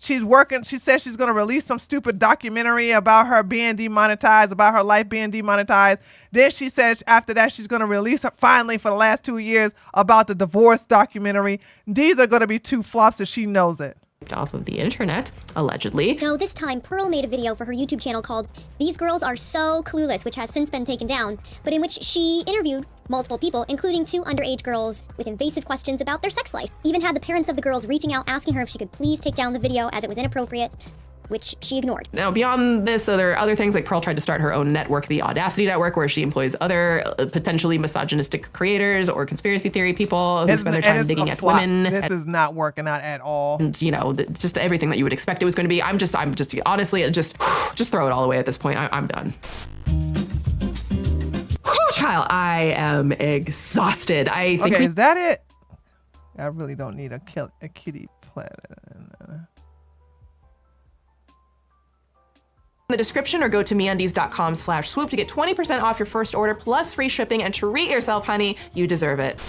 she's working. She says she's going to release some stupid documentary about her being demonetized, about her life being demonetized. Then she says after that she's going to release finally for the last 2 years about the divorce documentary. These are going to be 2 flops and she knows it. Off of the internet, allegedly. No, this time Pearl made a video for her YouTube channel called These Girls Are So Clueless, which has since been taken down, but in which she interviewed multiple people, including 2 underage girls, with invasive questions about their sex life. Even had the parents of the girls reaching out asking her if she could please take down the video as it was inappropriate, which she ignored. Now, beyond this, there are other things like Pearl tried to start her own network, the Audacity Network, where she employs other potentially misogynistic creators or conspiracy theory people who spend their time digging at women. This is not working out at all. And, you know, just everything that you would expect it was going to be. I'm just honestly, just throw it all away at this point. I'm done. Oh, child, I am exhausted. I think. Okay, is that it? I really don't need a kitty planet. In the description or go to meundies.com/swoop to get 20% off your first order plus free shipping and treat yourself, honey. You deserve it.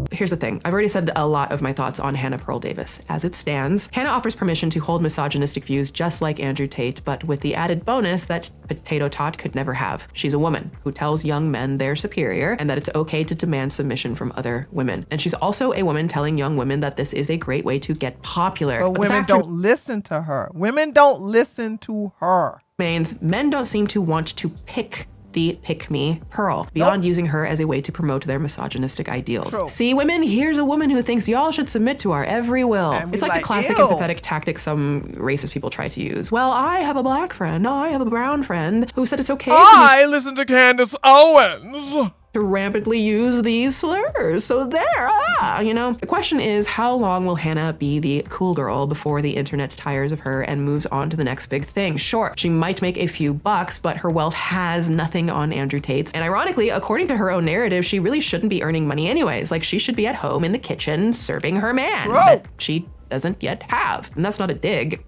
Here's the thing. I've already said a lot of my thoughts on Hannah Pearl Davis. As it stands, Hannah offers permission to hold misogynistic views just like Andrew Tate, but with the added bonus that Potato Tot could never have. She's a woman who tells young men they're superior and that it's okay to demand submission from other women. And she's also a woman telling young women that this is a great way to get popular. But women don't listen to her. Women don't listen to her. Remains, men don't seem to want to pick the pick-me Pearl, beyond using her as a way to promote their misogynistic ideals. True. See, women, here's a woman who thinks y'all should submit to our every will. It's like the classic and pathetic tactic some racist people try to use. Well, I have a black friend, I have a brown friend who said it's okay I listen to Candace Owens to rampantly use these slurs. So there, you know. The question is, how long will Hannah be the cool girl before the internet tires of her and moves on to the next big thing? Sure, she might make a few bucks, but her wealth has nothing on Andrew Tate's. And ironically, according to her own narrative, she really shouldn't be earning money anyways. Like, she should be at home in the kitchen serving her man. That she doesn't yet have. And that's not a dig.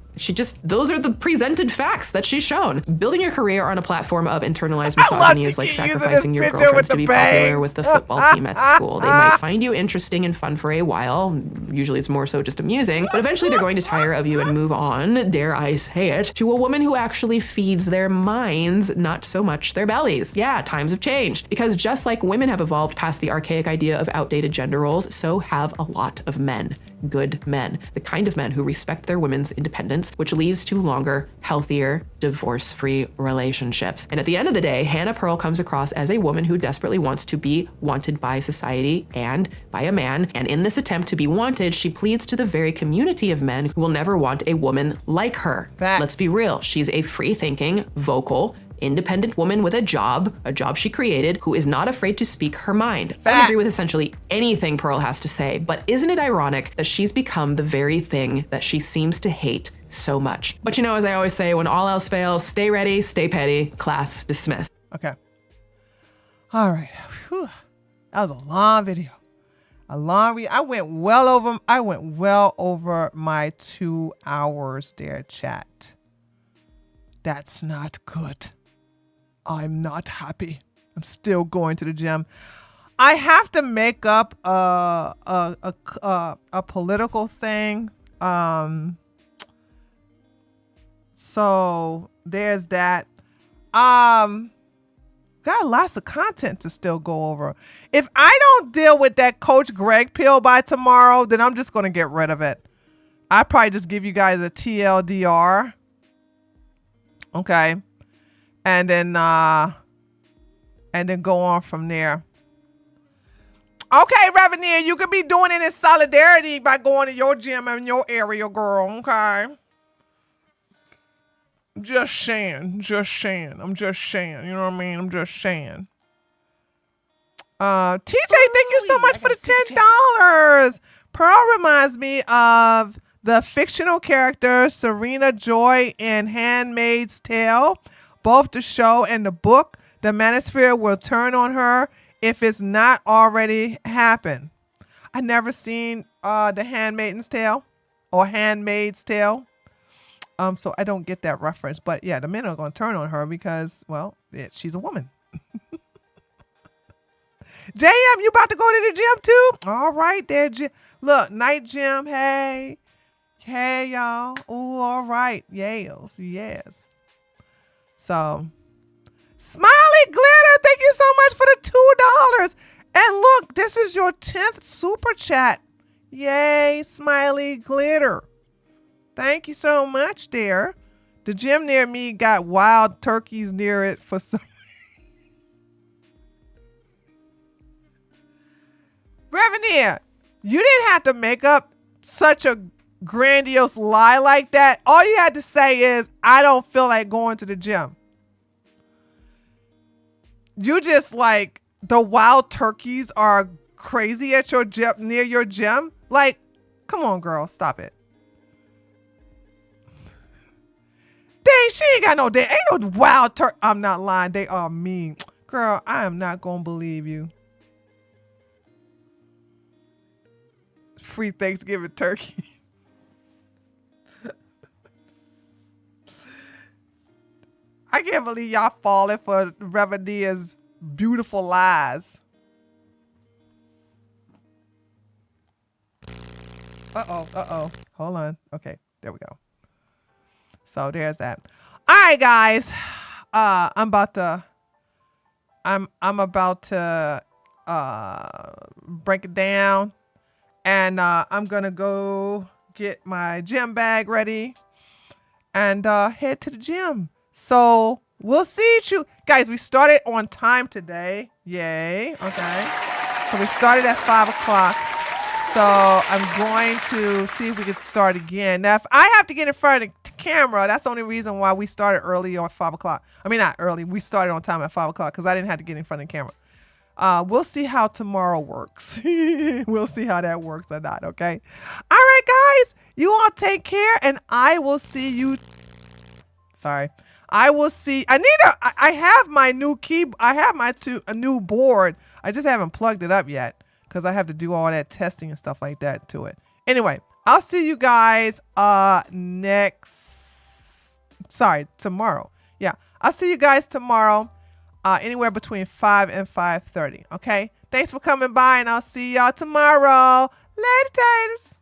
Those are the presented facts that she's shown. Building your career on a platform of internalized misogyny is like sacrificing your girlfriends to be popular with the football team at school. They might find you interesting and fun for a while. Usually it's more so just amusing, but eventually they're going to tire of you and move on, dare I say it, to a woman who actually feeds their minds, not so much their bellies. Yeah, times have changed. Because just like women have evolved past the archaic idea of outdated gender roles, so have a lot of men. Good men. The kind of men who respect their women's independence, which leads to longer, healthier, divorce-free relationships. And at the end of the day, Hannah Pearl comes across as a woman who desperately wants to be wanted by society and by a man. And in this attempt to be wanted, she pleads to the very community of men who will never want a woman like her. Let's be real. She's a free-thinking, vocal, independent woman with a job she created, who is not afraid to speak her mind. I don't agree with essentially anything Pearl has to say, but isn't it ironic that she's become the very thing that she seems to hate so much? But you know, as I always say, when all else fails, stay ready, stay petty, class dismissed. Okay. All right. Whew. That was a long video. I went well over my 2 hours there, chat. That's not good. I'm not happy. I'm still going to the gym. I have to make up a political thing. So there's that. Got lots of content to still go over. If I don't deal with that Coach Greg pill by tomorrow, then I'm just gonna get rid of it. I probably just give you guys a TLDR. Okay. And then go on from there. Okay, Revenue, you could be doing it in solidarity by going to your gym in your area, girl. Okay. Just saying. I'm just saying. You know what I mean? I'm just saying. TJ, thank you so much for the $10. Pearl reminds me of the fictional character Serena Joy in Handmaid's Tale. Both the show and the book, the manosphere will turn on her if it's not already happened. I never seen the Handmaid's Tale or Handmaid's Tale. So I don't get that reference. But yeah, the men are going to turn on her because, well, she's a woman. JM, you about to go to the gym too? All right there, Jim. Look, night gym. Hey. Hey, y'all. Ooh, all right. Yes. So, Smiley Glitter, thank you so much for the $2. And look, this is your 10th super chat. Yay, Smiley Glitter. Thank you so much, dear. The gym near me got wild turkeys near it for some. Reveneer, you didn't have to make up such a grandiose lie like that. All you had to say is, I don't feel like going to the gym. You just like, the wild turkeys are crazy at your gym, near your gym. Like, come on, girl, stop it. Dang, she ain't got no day. Ain't no wild turkey. I'm not lying. They are mean. Girl, I am not gonna believe you. Free Thanksgiving turkey. I can't believe y'all falling for Revenier's beautiful lies. Uh-oh. Hold on. Okay, there we go. So there's that. All right, guys. I'm about to break it down. And I'm gonna go get my gym bag ready and head to the gym. So we'll see you guys. We started on time today. Yay. Okay. So we started at 5 o'clock. So I'm going to see if we can start again. Now, if I have to get in front of the camera, that's the only reason why we started early on 5 o'clock. I mean, not early. We started on time at 5 o'clock because I didn't have to get in front of the camera. We'll see how tomorrow works. We'll see how that works or not, okay? All right, guys. You all take care, and I will see you. Sorry. I will see. I have my new key. I have a new board. I just haven't plugged it up yet because I have to do all that testing and stuff like that to it. Anyway, I'll see you guys tomorrow. Yeah, I'll see you guys tomorrow. Anywhere between 5 and 5:30. Okay. Thanks for coming by, and I'll see y'all tomorrow. Later, taters.